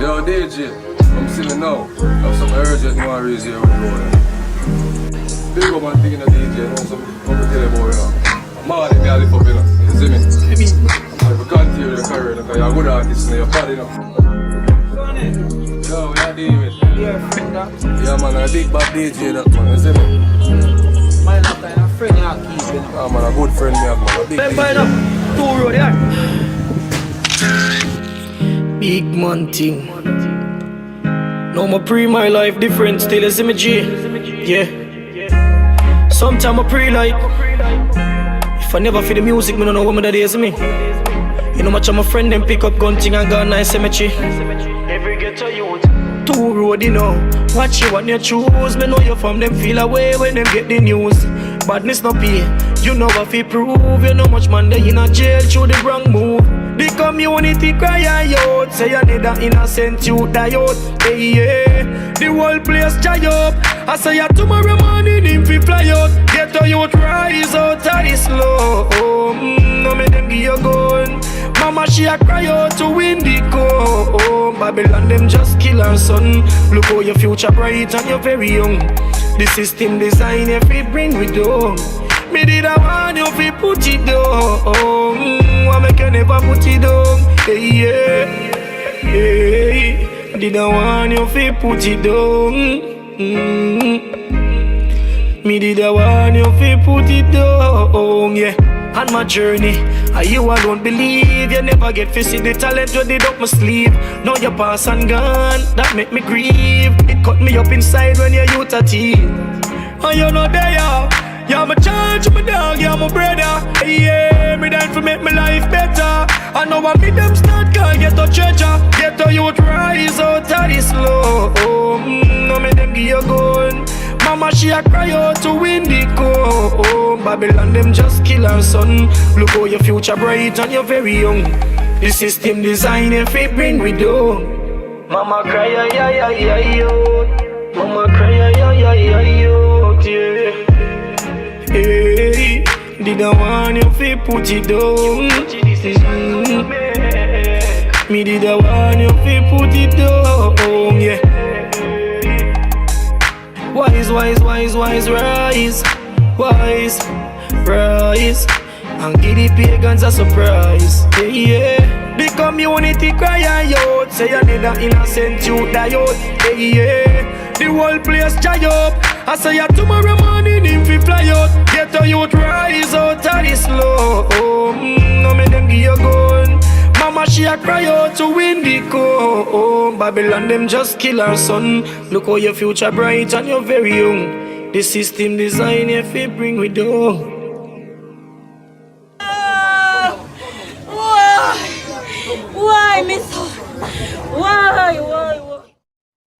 Yo, DJ, come see me now. I have some urgent worries here with you. Big up man thinking of DJ, know some tell you about it. I'm mad at me, I live up, you see me? I continue your career, because you're a good artist and you're bad enough. Yo, we are dealing with. Yeah, friend, that. Yeah, man, a big bad DJ, that man, you see me? Man, that kind of friend you are keeping. Yeah, man, a good friend, me, man, a big Remember, DJ. Two road, yeah. Big man thing. No more pre my life different, still you see me G. Yeah. Sometimes I pray like if I never feel the music, me don't know what me that is me. You know much of my friend them pick up gun thing and gone nice cemetery. Every ghetto youth. Two road, watch you what you choose. Me know you from them feel away when them get the news. Badness no pay, you know what fi prove. You know much man they in a jail through the wrong move. The community cry out, say you need an innocent youth die out. Hey yeah, the whole place dry up. I say ya tomorrow morning him fi fly out. Get a youth rise out of the slow. No make them give you gun. Mama she a cry out to win the go. Babylon them just kill her son. Look how your future bright and you're very young. The system design if it bring we down. Me did a want you fi put it down. I make you never put it down. Hey yeah, hey. Did I want you fi put it down. Me did a want you fi put it down, yeah. On my journey, you alone believe. You never get to see the talent you did up my sleeve. Now you pass and gone, that make me grieve. It cut me up inside when you're youth a teen. And you're not there. You're my church, my dog, you're my brother. Yeah, me done for make my life better. I know I meet them start can't get a treasure. Get a youth rise out of this slow. No me them give you gun. Mama she a cry out to win the go. Babylon them just kill her son. Look how your future bright and you're very young. The system design if it bring we down. Mama cry yo. Mama cry yo yeah. Hey, didn't want you fi put it down. Me didn't want you fi put it down, yeah. Wise, rise. Wise, rise. And give the pagans a surprise. Yeah. The community cry out. Say you need an innocent youth die out. Yeah. The whole place dry up. I say ya tomorrow morning him fi fly out. Get a youth rise out of this slow. No me them give you gun. Mama she a cry out to win the go. Babylon them just kill her son. Look how your future bright and you're very young. The system design if it bring we down. Why, miss? Why?